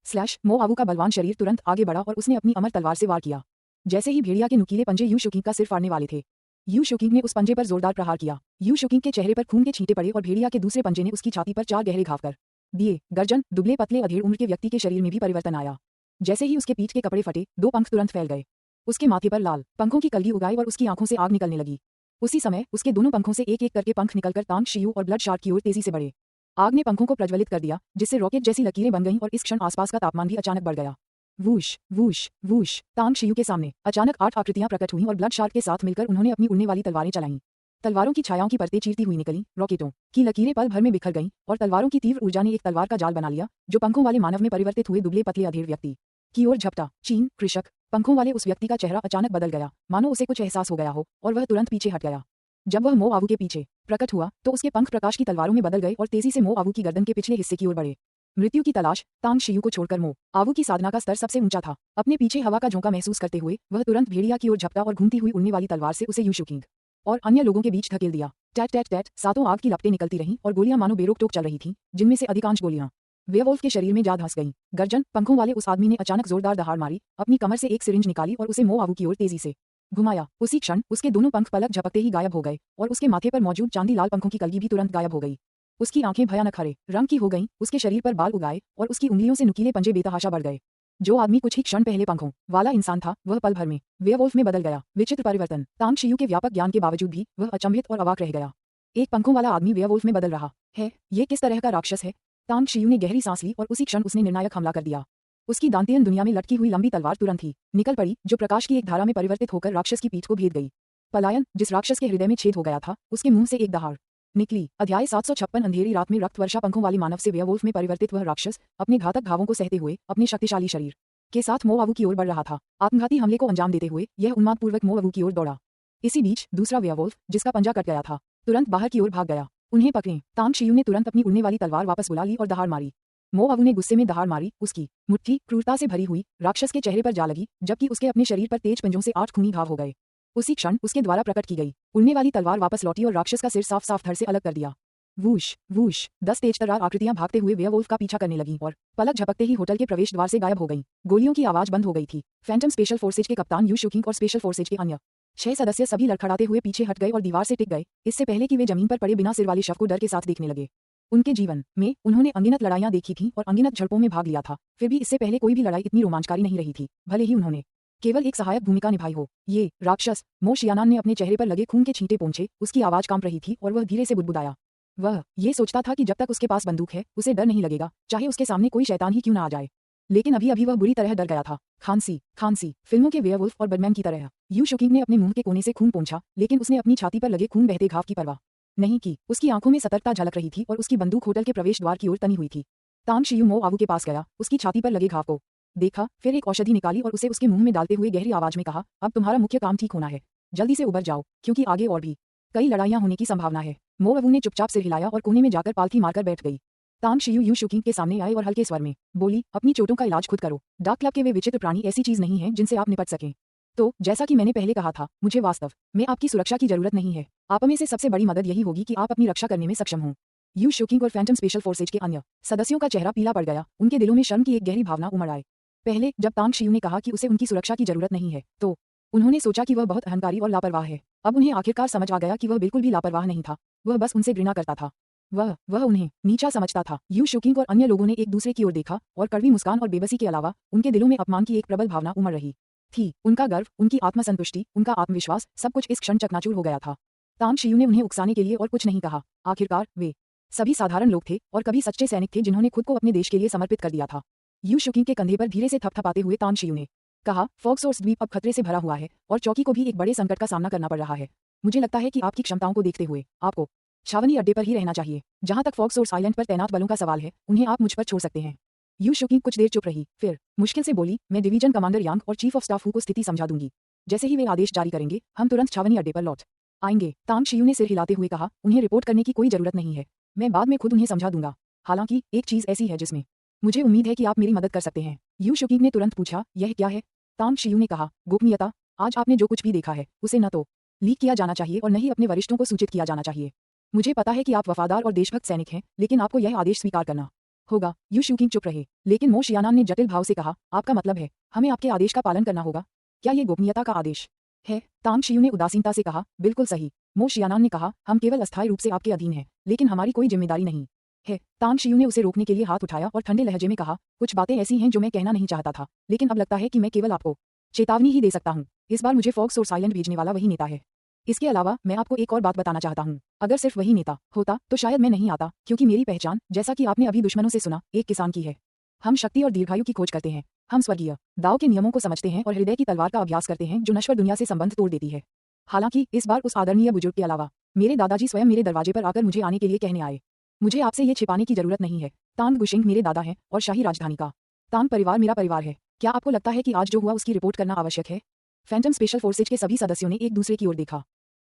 मो आवू का बलवान शरीर तुरंत आगे बढ़ा और उसने अपनी अमर तलवार से वार किया। जैसे ही भेड़िया के नुकीले पंजे यू शुकिंग का सिर फाड़ने वाले थे, यू शुकिंग ने उस पंजे पर जोरदार प्रहार किया। यू शुकिंग के चेहरे पर खून के छींटे पड़े और भेड़िया के दूसरे पंजे ने उसकी छाती पर 4 गहरे घाव कर दिए। गर्जन दुबले पतले अधेड़ उम्र के व्यक्ति के शरीर में भी परिवर्तन आया। जैसे ही उसके पीठ के कपड़े फटे, 2 पंख तुरंत फैल गए। उसके माथे पर लाल पंखों की कलगी उगाई और उसकी आंखों से आग निकलने लगी। उसी समय उसके दोनों पंखों से एक एक करके पंख निकलकर तांग शियू और ब्लड शार्क की ओर तेजी से बढ़े। आग ने पंखों को प्रज्वलित कर दिया, जिससे रॉकेट जैसी लकीरें बन गईं और इस क्षण आसपास का तापमान भी अचानक बढ़ गया। वूश वूश वूश तांग शियू के सामने अचानक 8 आकृतियां प्रकट हुईं और ब्लड शार्क के साथ मिलकर उन्होंने अपनी उड़ने वाली तलवारें चलाईं। तलवारों की छायाओं की परतें चीरती हुई निकलीं, रॉकेटों की लकीरें पल भर में बिखर गईं और तलवारों की तीव्र ऊर्जा ने एक तलवार का जाल बना लिया, जो पंखों वाले मानव में परिवर्तित हुए दुबले पतले अधेड़ व्यक्ति की ओर झपटा। चीन कृषक पंखों वाले उस व्यक्ति का चेहरा अचानक बदल गया, मानो उसे कुछ एहसास हो गया हो, और वह तुरंत पीछे हट गया। जब वह मो आवू के पीछे प्रकट हुआ तो उसके पंख प्रकाश की तलवारों में बदल गए और तेजी से मो आवू की गर्दन के पिछले हिस्से की ओर बढ़े। मृत्यु की तलाश तांग शियू को छोड़कर मो आवू की साधना का स्तर सबसे ऊंचा था। अपने पीछे हवा का झोंका महसूस करते हुए वह तुरंत भेड़िया की ओर झपटा और घूमती हुई उड़ने वाली तलवार से उसे यू शुकिंग और अन्य लोगों के बीच धकेल दिया। टैट टैट टैट सातों आग की लपटें निकलती रहीं और गोलियां मानो बेरोक-टोक चल रही थीं, जिनमें से अधिकांश गोलियां वेयरवुल्फ के शरीर में जा धंस गईं। गर्जन पंखों वाले उस आदमी ने अचानक जोरदार दहाड़ मारी, अपनी कमर से एक सिरिंज निकाली और उसे मो आवू की ओर तेजी से घुमाया। उसी क्षण उसके दोनों पंख पलक झपकते ही गायब हो गए और उसके माथे पर मौजूद चांदी लाल पंखों की कलगी भी तुरंत गायब हो गई। उसकी आंखें भयानक हरे रंग की हो गईं, उसके शरीर पर बाल उगाए और उसकी उंगलियों से नुकीले पंजे बेतहाशा बढ़ गए। जो आदमी कुछ ही क्षण पहले पंखों वाला इंसान था, वह पल भर में वेयरवुल्फ में बदल गया। विचित्र परिवर्तन। तांग शियू के व्यापक ज्ञान के बावजूद भी वह अचंभित और अवाक रह गया। एक पंखों वाला आदमी वेयरवुल्फ में बदल रहा है, ये किस तरह का राक्षस है? तांग शियू ने गहरी सांस ली और उसी क्षण उसने निर्णायक हमला कर दिया। उसकी दांतेन दुनिया में लटकी हुई लंबी तलवार तुरंत ही निकल पड़ी, जो प्रकाश की एक धारा में परिवर्तित होकर राक्षस की पीठ को भेद गई। पलायन। जिस राक्षस के हृदय में छेद हो गया था, उसके मुंह से एक दहाड़ निकली। अध्याय 756 अंधेरी रात में रक्त वर्षा। पंखों वाली मानव से वेयरवुल्फ में परिवर्तित वह राक्षस अपने घातक घावों को सहते हुए अपने शक्तिशाली शरीर के साथ मो आवू की ओर बढ़ रहा था। आत्मघाती हमले को अंजाम देते हुए यह उन्मादपूर्वक मो आवू की ओर दौड़ा। इसी बीच दूसरा वेयरवुल्फ, जिसका पंजा कट गया था, तुरंत बाहर की ओर भाग गया। उन्हें पकड़ें। तांग शियू ने तुरंत अपनी उड़ने वाली तलवार वापस बुला ली और दहाड़ मारी। मो आवू ने गुस्से में दहाड़ मारी। उसकी मुट्ठी क्रूरता से भरी हुई राक्षस के चेहरे पर जा लगी, जबकि उसके अपने शरीर पर तेज पंजों से 8 खूनी घाव हो गए। उसी क्षण उसके द्वारा प्रकट की गई उड़ने वाली तलवार वापस लौटी और राक्षस का सिर साफ साफ धड़ से अलग कर दिया। वूश वूश 10 तेजतर्रार आकृतियां भागते हुए वेयरवुल्फ का पीछा करने लगीं और पलक झपकते ही होटल के प्रवेश द्वार से गायब हो गईं। गोलियों की आवाज बंद हो गई थी। फैंटम स्पेशल फोर्सेज के कप्तान यू शुकिंग और स्पेशल फोर्सेज के अन्य 6 सदस्य सभी लड़खड़ाते हुए पीछे हट गए और दीवार से टिक गए, इससे पहले कि वे जमीन पर पड़े बिना सिर वाले शव को डर के साथ देखने लगे। उनके जीवन में उन्होंने अनगिनत लड़ाइयां देखी थीं और अनगिनत झड़पों में भाग लिया था, फिर भी इससे पहले कोई भी लड़ाई इतनी रोमांचकारी नहीं रही थी, भले ही उन्होंने केवल एक सहायक भूमिका निभाई हो। ये राक्षस। मो शियानान ने अपने चेहरे पर लगे खून के छींटे पोंछे, उसकी आवाज कांप रही थी और वह धीरे से बुदबुदाया। वह ये सोचता था कि जब तक उसके पास बंदूक है, उसे डर नहीं लगेगा, चाहे उसके सामने कोई शैतान ही क्यों ना आ जाए। लेकिन अभी अभी वह बुरी तरह डर गया था। खांसी खांसी फिल्मों के वेयरवुल्फ और बैटमैन की तरह यू शुकिंग ने अपने मुंह के कोने से खून पोंछा, लेकिन उसने अपनी छाती पर लगे खून बहते घाव की परवाह नहीं की। उसकी आंखों में सतर्कता झलक रही थी और उसकी बंदूक होटल के प्रवेश द्वार की ओर तनी हुई थी। तांग शियू मो आवू के पास गया, उसकी छाती पर लगे घाव को देखा, फिर एक औषधि निकाली और उसे उसके मुंह में डालते हुए गहरी आवाज में कहा, अब तुम्हारा मुख्य काम ठीक होना है, जल्दी से उबर जाओ, क्योंकि आगे और भी कई लड़ाइयां होने की संभावना है। मो आवू ने चुपचाप सिर हिलाया और कोने में जाकर पालथी मारकर बैठ गई। तांग शियू यू शुकिंग के सामने आए और हल्के स्वर में बोली, अपनी चोटों का इलाज खुद करो। डाक क्लब के वे विचित्र प्राणी ऐसी चीज नहीं है जिनसे आप निपट सकें। तो जैसा कि मैंने पहले कहा था, मुझे वास्तव में आपकी सुरक्षा की जरूरत नहीं है। आप में से सबसे बड़ी मदद यही होगी कि आप अपनी रक्षा करने में सक्षम हों। यू शुकिंग और फैंटम स्पेशल फोर्सेज के अन्य सदस्यों का चेहरा पीला पड़ गया, उनके दिलों में शर्म की एक गहरी भावना उमड़ आई। पहले जब तांग शियू ने कहा कि उसे उनकी सुरक्षा की जरूरत नहीं है, तो उन्होंने सोचा कि वह बहुत अहंकारी और लापरवाह है। अब उन्हें आखिरकार समझ आ गया कि वह बिल्कुल भी लापरवाह नहीं था, वह बस उनसे घृणा करता था। वह उन्हें नीचा समझता था। यू शुकिंग और अन्य लोगों ने एक दूसरे की ओर देखा और कड़वी मुस्कान और बेबसी के अलावा उनके दिलों में अपमान की एक प्रबल भावना उमड़ रही थी। उनका गर्व, उनकी आत्मसंतुष्टि, उनका आत्मविश्वास, सब कुछ इस क्षण चकनाचूर हो गया था। तांग शियू ने उन्हें उकसाने के लिए और कुछ नहीं कहा। आखिरकार वे सभी साधारण लोग थे और कभी सच्चे सैनिक थे जिन्होंने खुद को अपने देश के लिए समर्पित कर दिया था। यू शुकिंग के कंधे पर धीरे से थपथपाते हुए तांग शियू ने कहा, फॉक्सोर्स द्वीप अब खतरे से भरा हुआ है और चौकी को भी एक बड़े संकट का सामना करना पड़ रहा है। मुझे लगता है कि आपकी क्षमताओं को देखते हुए आपको छावनी अड्डे पर ही रहना चाहिए। जहां तक फॉक्सोर्स आइलैंड पर तैनात बलों का सवाल है, उन्हें आप मुझ पर छोड़ सकते हैं। यू शुकिंग कुछ देर चुप रही, फिर मुश्किल से बोली, मैं डिवीजन कमांडर यांग और चीफ ऑफ स्टाफ हू को स्थिति समझा दूंगी। जैसे ही वे आदेश जारी करेंगे, हम तुरंत छावनी अड्डे पर लौट आएंगे। तांग शियू ने सिर हिलाते हुए कहा, उन्हें रिपोर्ट करने की कोई जरूरत नहीं है, मैं बाद में खुद उन्हें समझा दूंगा। हालांकि एक चीज ऐसी है जिसमें मुझे उम्मीद है कि आप मेरी मदद कर सकते हैं। यू शुकीब ने तुरंत पूछा, यह क्या है? तांग शियू ने कहा, गोपनीयता। आज आपने जो कुछ भी देखा है उसे न तो लीक किया जाना चाहिए और न ही अपने वरिष्ठों को सूचित किया जाना चाहिए। मुझे पता है कि आप वफादार और देशभक्त सैनिक हैं, लेकिन आपको यह आदेश स्वीकार करना होगा। यू शुकीब चुप रहे, लेकिन मो शियानान ने जटिल भाव से कहा, आपका मतलब है हमें आपके आदेश का पालन करना होगा? क्या ये गोपनीयता का आदेश है? तांग शियू ने उदासीनता से कहा, बिल्कुल सही। मो शियानान ने कहा, हम केवल अस्थायी रूप से आपके अधीन हैं, लेकिन हमारी कोई जिम्मेदारी नहीं है। तांग शियू ने उसे रोकने के लिए हाथ उठाया और ठंडे लहजे में कहा, कुछ बातें ऐसी हैं जो मैं कहना नहीं चाहता था, लेकिन अब लगता है कि मैं केवल आपको चेतावनी ही दे सकता हूँ। इस बार मुझे फॉक्स सोर्स आइलैंड भेजने वाला वही नेता है। इसके अलावा मैं आपको एक और बात बताना चाहता हूँ, अगर सिर्फ वही नेता होता तो शायद मैं नहीं आता, क्योंकि मेरी पहचान, जैसा कि आपने अभी दुश्मनों से सुना, एक किसान की है। हम शक्ति और दीर्घायु की खोज करते हैं, हम स्वर्गीय दाव के नियमों को समझते हैं और हृदय की तलवार का अभ्यास करते हैं जो नश्वर दुनिया से संबंध तोड़ देती है। हालांकि इस बार उस आदरणीय बुजुर्ग के अलावा मेरे दादाजी स्वयं मेरे दरवाजे पर आकर मुझे आने के लिए कहने आए। मुझे आपसे ये छिपाने की जरूरत नहीं है, तांग गुशिंग मेरे दादा हैं और शाही राजधानी का तांग परिवार मेरा परिवार है। क्या आपको लगता है कि आज जो हुआ उसकी रिपोर्ट करना आवश्यक है? फैंटम स्पेशल फोर्सेज के सभी सदस्यों ने एक दूसरे की ओर देखा।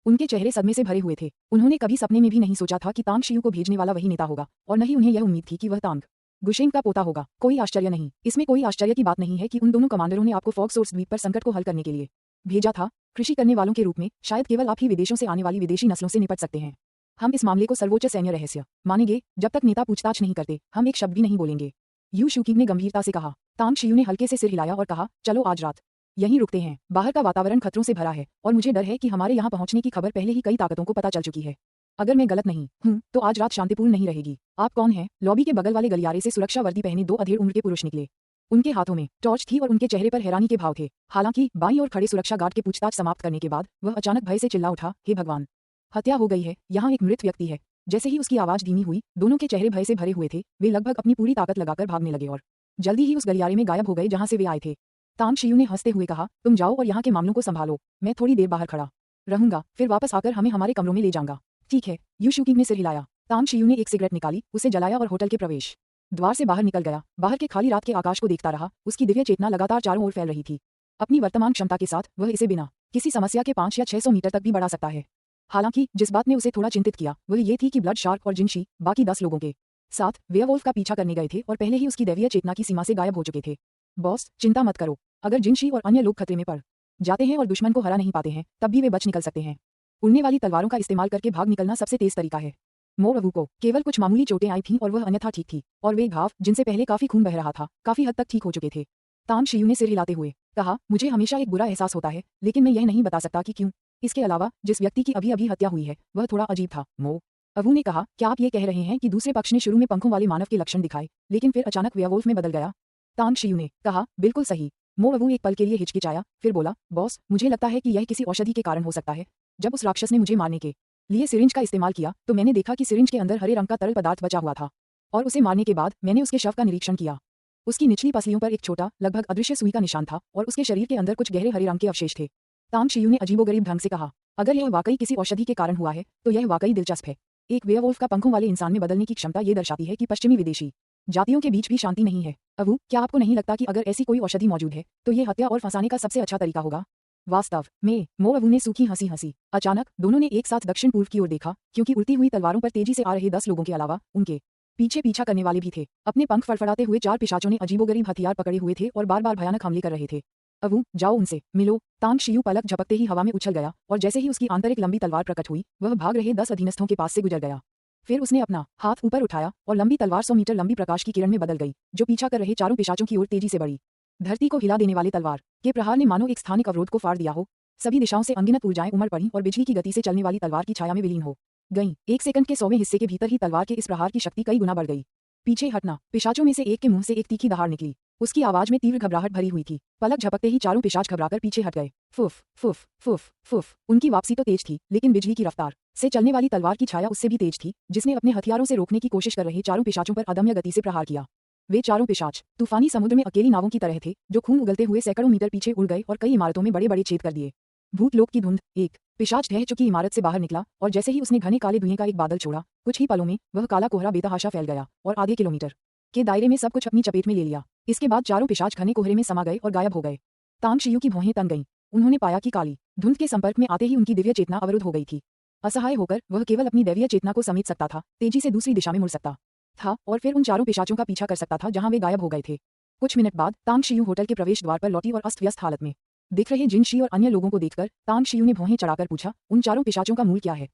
उनके चेहरे सदमे से भरे हुए थे। उन्होंने कभी सपने में भी नहीं सोचा था कि तांग शियू को भेजने वाला वही नेता होगा, और न ही उन्हें यह उम्मीद थी कि वह तांग गुशिंग का पोता होगा। कोई आश्चर्य नहीं, इसमें कोई आश्चर्य की बात नहीं है कि उन दोनों कमांडरों ने आपको फॉक्स सोर्स द्वीप पर संकट को हल करने के लिए भेजा था। कृषि करने वालों के रूप में शायद केवल आप ही विदेशों से आने वाली विदेशी नस्लों से निपट सकते हैं। हम इस मामले को सर्वोच्च सैन्य रहस्य मानेंगे। जब तक नेता पूछताछ नहीं करते हम एक शब्द भी नहीं बोलेंगे। यू शुकीब ने गंभीरता से कहा। तांग शियू ने हल्के से सिर हिलाया और कहा, चलो आज रात यहीं रुकते हैं। बाहर का वातावरण खतरों से भरा है और मुझे डर है कि हमारे यहाँ पहुंचने की खबर पहले ही कई ताकतों को पता चल चुकी है। अगर मैं गलत नहीं हूँ तो आज रात शांतिपूर्ण नहीं रहेगी। आप कौन हैं? लॉबी के बगल वाले गलियारे से सुरक्षा वर्दी पहने दो अधेड़ उम्र के पुरुष निकले। उनके हाथों में टॉर्च थी और उनके चेहरे पर हैरानी के भाव थे। हालांकि बाईं ओर खड़े सुरक्षा गार्ड के पूछताछ समाप्त करने के बाद वह अचानक भय से चिल्ला उठा, हे भगवान, हत्या हो गई है, यहाँ एक मृत व्यक्ति है। जैसे ही उसकी आवाज धीमी हुई, दोनों के चेहरे भय से भरे हुए थे। वे लगभग अपनी पूरी ताकत लगाकर भागने लगे और जल्दी ही उस गलियारे में गायब हो गए जहां से वे आए थे। तांग शियू ने हंसते हुए कहा, तुम जाओ और यहाँ के मामलों को संभालो, मैं थोड़ी देर बाहर खड़ा रहूंगा, फिर वापस आकर हमें हमारे कमरों में ले जाऊंगा। ठीक है। यू शुकीब ने सिर हिलाया। तांग शियू ने एक सिगरेट निकाली, उसे जलाया और होटल के प्रवेश द्वार से बाहर निकल गया। बाहर के खाली रात के आकाश को देखता रहा। उसकी दिव्य चेतना लगातार चारों ओर फैल रही थी। अपनी वर्तमान क्षमता के साथ वह इसे बिना किसी समस्या के 5 या 600 मीटर तक भी बढ़ा सकता है। हालांकि जिस बात ने उसे थोड़ा चिंतित किया वह ये थी कि ब्लड शार्क और जिनशी बाकी 10 लोगों के साथ वेयरवुल्फ का पीछा करने गए थे और पहले ही उसकी दैवीय चेतना की सीमा से गायब हो चुके थे। बॉस, चिंता मत करो। अगर जिनशी और अन्य लोग खतरे में पड़ जाते हैं और दुश्मन को हरा नहीं पाते हैं, तब भी वे बच निकल सकते हैं। उड़ने वाली तलवारों का इस्तेमाल करके भाग निकलना सबसे तेज तरीका है। मोरवू को केवल कुछ मामूली चोटें आई थीं और वह अन्यथा ठीक थी, और वे घाव जिनसे पहले काफी खून बह रहा था काफी हद तक ठीक हो चुके थे। तांग शियू ने सिर हिलाते हुए कहा, मुझे हमेशा एक बुरा एहसास होता है, लेकिन मैं यह नहीं बता सकता कि क्यों। इसके अलावा जिस व्यक्ति की अभी अभी हत्या हुई है वह थोड़ा अजीब था। मो अवू ने कहा, क्या आप ये कह रहे हैं कि दूसरे पक्ष ने शुरू में पंखों वाले मानव के लक्षण दिखाए लेकिन फिर अचानक वेयरवुल्फ में बदल गया? तांग शियू ने कहा, बिल्कुल सही। मो अवू एक पल के लिए हिचकिचाया, फिर बोला, बॉस, मुझे लगता है कि यह किसी औषधि के कारण हो सकता है। जब उस राक्षस ने मुझे मारने के लिए सिरिंज का इस्तेमाल किया तो मैंने देखा कि सिरिंज के अंदर हरे रंग का तरल पदार्थ बचा हुआ था, और उसे मारने के बाद मैंने उसके शव का निरीक्षण किया। उसकी निचली पसलियों पर एक छोटा, लगभग अदृश्य सुई का निशान था और उसके शरीर के अंदर कुछ गहरे हरे रंग के अवशेष थे। तांग शियू ने अजीबोगरीब ढंग से कहा, अगर यह वाकई किसी औषधि के कारण हुआ है तो यह वाकई दिलचस्प है। एक वेयरवुल्फ का पंखों वाले इंसान में बदलने की क्षमता ये दर्शाती है कि पश्चिमी विदेशी जातियों के बीच भी शांति नहीं है। अवू, क्या आपको नहीं लगता कि अगर ऐसी कोई औषधि मौजूद है तो ये हत्या और फंसाने का सबसे अच्छा तरीका होगा? वास्तव में, मो अवू ने सूखी हंसी हंसी। अचानक दोनों ने एक साथ दक्षिण पूर्व की ओर देखा, क्योंकि उड़ती हुई तलवारों पर तेजी से आ रहे 10 लोगों के अलावा उनके पीछे पीछा करने वाले भी थे। अपने पंख फड़फड़ाते हुए 4 पिशाचों ने अजीबोगरीब हथियार पकड़े हुए थे और बार बार भयानक हमले कर रहे थे। अवू, जाओ उनसे मिलो। तांग शियू पलक झपकते ही हवा में उछल गया और जैसे ही उसकी आंतरिक लंबी तलवार प्रकट हुई वह भाग रहे 10 अधीनस्थों के पास से गुजर गया। फिर उसने अपना हाथ ऊपर उठाया और लंबी तलवार 100 मीटर लंबी प्रकाश की किरण में बदल गई, जो पीछा कर रहे 4 पिशाचों की ओर तेजी से बढ़ी। धरती को हिला देने वाले तलवार के प्रहार ने मानो एक स्थानिक अवरोध को फाड़ दिया हो। सभी दिशाओं से अनगिनत ऊर्जाएं उमड़ पड़ी और बिजली की गति से चलने वाली तलवार की छाया में विलीन हो गईं। 1 सेकंड के 100वें हिस्से के भीतर ही तलवार के इस प्रहार की शक्ति कई गुना बढ़ गई। पीछे हटना। पिशाचों में से एक के मुंह से एक तीखी दहाड़ निकली। उसकी आवाज में तीव्र घबराहट भरी हुई थी। पलक झपकते ही 4 पिशाच घबराकर पीछे हट गए। फुफ फुफ फुफ फुफ। उनकी वापसी तो तेज थी, लेकिन बिजली की रफ्तार से चलने वाली तलवार की छाया उससे भी तेज थी, जिसने अपने हथियारों से रोकने की कोशिश कर रहे 4 पिशाचों पर अदम्य गति से प्रहार किया। वे 4 पिशाच तूफानी समुद्र में अकेली नावों की तरह थे, जो खून उगलते हुए सैकड़ों मीटर पीछे उड़ गए और कई इमारतों में बड़े बड़े छेद कर दिए। भूतलोक की धुंध। एक पिशाच ढह चुकी इमारत से बाहर निकला और जैसे ही उसने घने काले धुएं का एक बादल छोड़ा, कुछ ही पलों में वह काला कोहरा बेतहाशा फैल गया और आधे किलोमीटर के दायरे में सब कुछ अपनी चपेट में ले लिया। इसके बाद 4 पिशाच घने कोहरे में समा गए और गायब हो गए। तांग शियू की भौहें तन गईं। उन्होंने पाया कि काली धुंध के संपर्क में आते ही उनकी दिव्य चेतना अवरुद्ध हो गई थी। असहाय होकर वह केवल अपनी दैवीय चेतना को समेट सकता था, तेजी से दूसरी दिशा में मुड़ सकता था और फिर उन 4 पिशाचों का पीछा कर सकता था जहां वे गायब हो गए थे। कुछ मिनट बाद तांग शियू होटल के प्रवेश द्वार पर लौटी और अस्त व्यस्त हालत में दिख रहे जिन शी और अन्य लोगों को देखकर तांग शियू ने भौहें चढ़ाकर पूछा, उन चारों पिशाचों का मूल क्या है?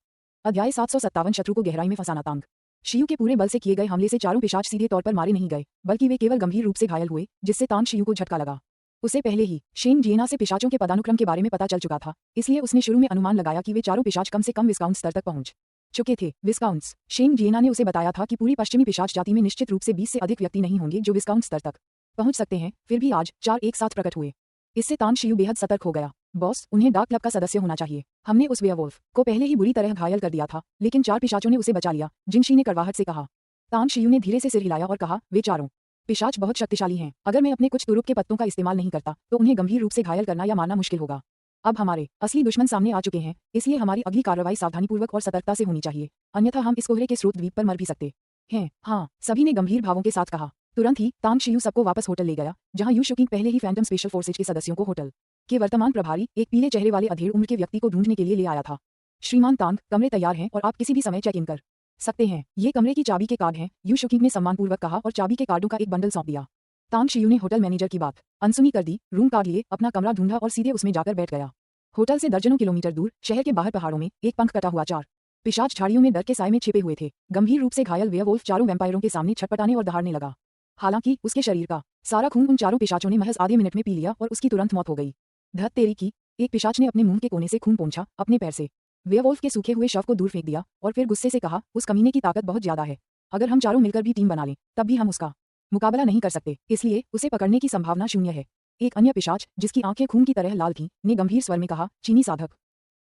अध्याय 757 शत्रु को गहराई में फंसाना। तांग शियू के पूरे बल से किए गए हमले से चारों पिशाच सीधे तौर पर मारे नहीं गए, बल्कि वे केवल गंभीर रूप से घायल हुए, जिससे तांग शियू को झटका लगा। उससे पहले ही शेंग जिएना से पिशाचों के पदानुक्रम के बारे में पता चल चुका था, इसलिए उसने शुरू में अनुमान लगाया कि वे चारों पिशाच कम से कम विस्काउंट स्तर तक पहुंच चुके थे। विस्काउंट्स शेंग जिएना ने उसे बताया था कि पूरी पश्चिमी पिशाच जाति में निश्चित रूप से 20 से अधिक व्यक्ति नहीं होंगे जो विस्काउंट स्तर तक पहुंच सकते हैं। फिर भी आज 4 एक साथ प्रकट हुए। इससे तांग शियू बेहद सतर्क हो गया। बॉस, उन्हें डार्क क्लब का सदस्य होना चाहिए। हमने उस वेयरवुल्फ को पहले ही बुरी तरह घायल कर दिया था, लेकिन 4 पिशाचों ने उसे बचा लिया, जिनशी ने कड़वाहट से कहा। तांग शियू ने धीरे से सिर हिलाया और कहा, वे चारों पिशाच बहुत शक्तिशाली हैं। अगर मैं अपने कुछ तुरुप के पत्तों का इस्तेमाल नहीं करता तो उन्हें गंभीर रूप से घायल करना या मारना मुश्किल होगा। अब हमारे असली दुश्मन सामने आ चुके हैं, इसलिए हमारी अगली कार्रवाई सावधानीपूर्वक और सतर्कता से होनी चाहिए, अन्यथा हम इस कोहरे के स्रोत द्वीप पर मर भी सकते हैं। हाँ, सभी ने गंभीर भावों के साथ कहा। तुरंत ही तांग शियू सबको वापस होटल ले गया, जहां यू शुकिंग पहले ही फैंटम स्पेशल फोर्सेज के सदस्यों को होटल के वर्तमान प्रभारी एक पीले चेहरे वाले अधेड़ उम्र के व्यक्ति को ढूंढने के लिए ले आया था। श्रीमान तांग, कमरे तैयार हैं और आप किसी भी समय चेक इन कर सकते हैं। ये कमरे की चाबी के कार्ड हैं, यू शुकिंग ने सम्मानपूर्वक कहा और चाबी के कार्डों का एक बंडल सौंप दिया। तांग शियू ने होटल मैनेजर की बात अनसुनी कर दी, रूम कार्ड लिए अपना कमरा ढूंढा और सीधे उसमें जाकर बैठ गया। होटल से दर्जनों किलोमीटर दूर शहर के बाहर पहाड़ों में एक पंख कटा हुआ 4 पिशाच झाड़ियों में डर के साए में छिपे हुए थे। गंभीर रूप से घायल वेयरवुल्फ चारों वैम्पायरों के सामने छटपटाने और दहाड़ने लगा। हालांकि उसके शरीर का सारा खून उन चारों पिशाचों ने महज आधे मिनट में पी लिया और उसकी तुरंत मौत हो गई। धत तेरी की, एक पिशाच ने अपने मुंह के कोने से खून पोंछा अपने पैर से वेयरवुल्फ के सूखे हुए शव को दूर फेंक दिया और फिर गुस्से से कहा, उस कमीने की ताकत बहुत ज्यादा है। अगर हम चारों मिलकर भी टीम बना लें तब भी हम उसका मुकाबला नहीं कर सकते, इसलिए उसे पकड़ने की संभावना शून्य है। एक अन्य पिशाच, जिसकी आंखें खून की तरह लाल थीं, ने गंभीर स्वर में कहा, चीनी साधक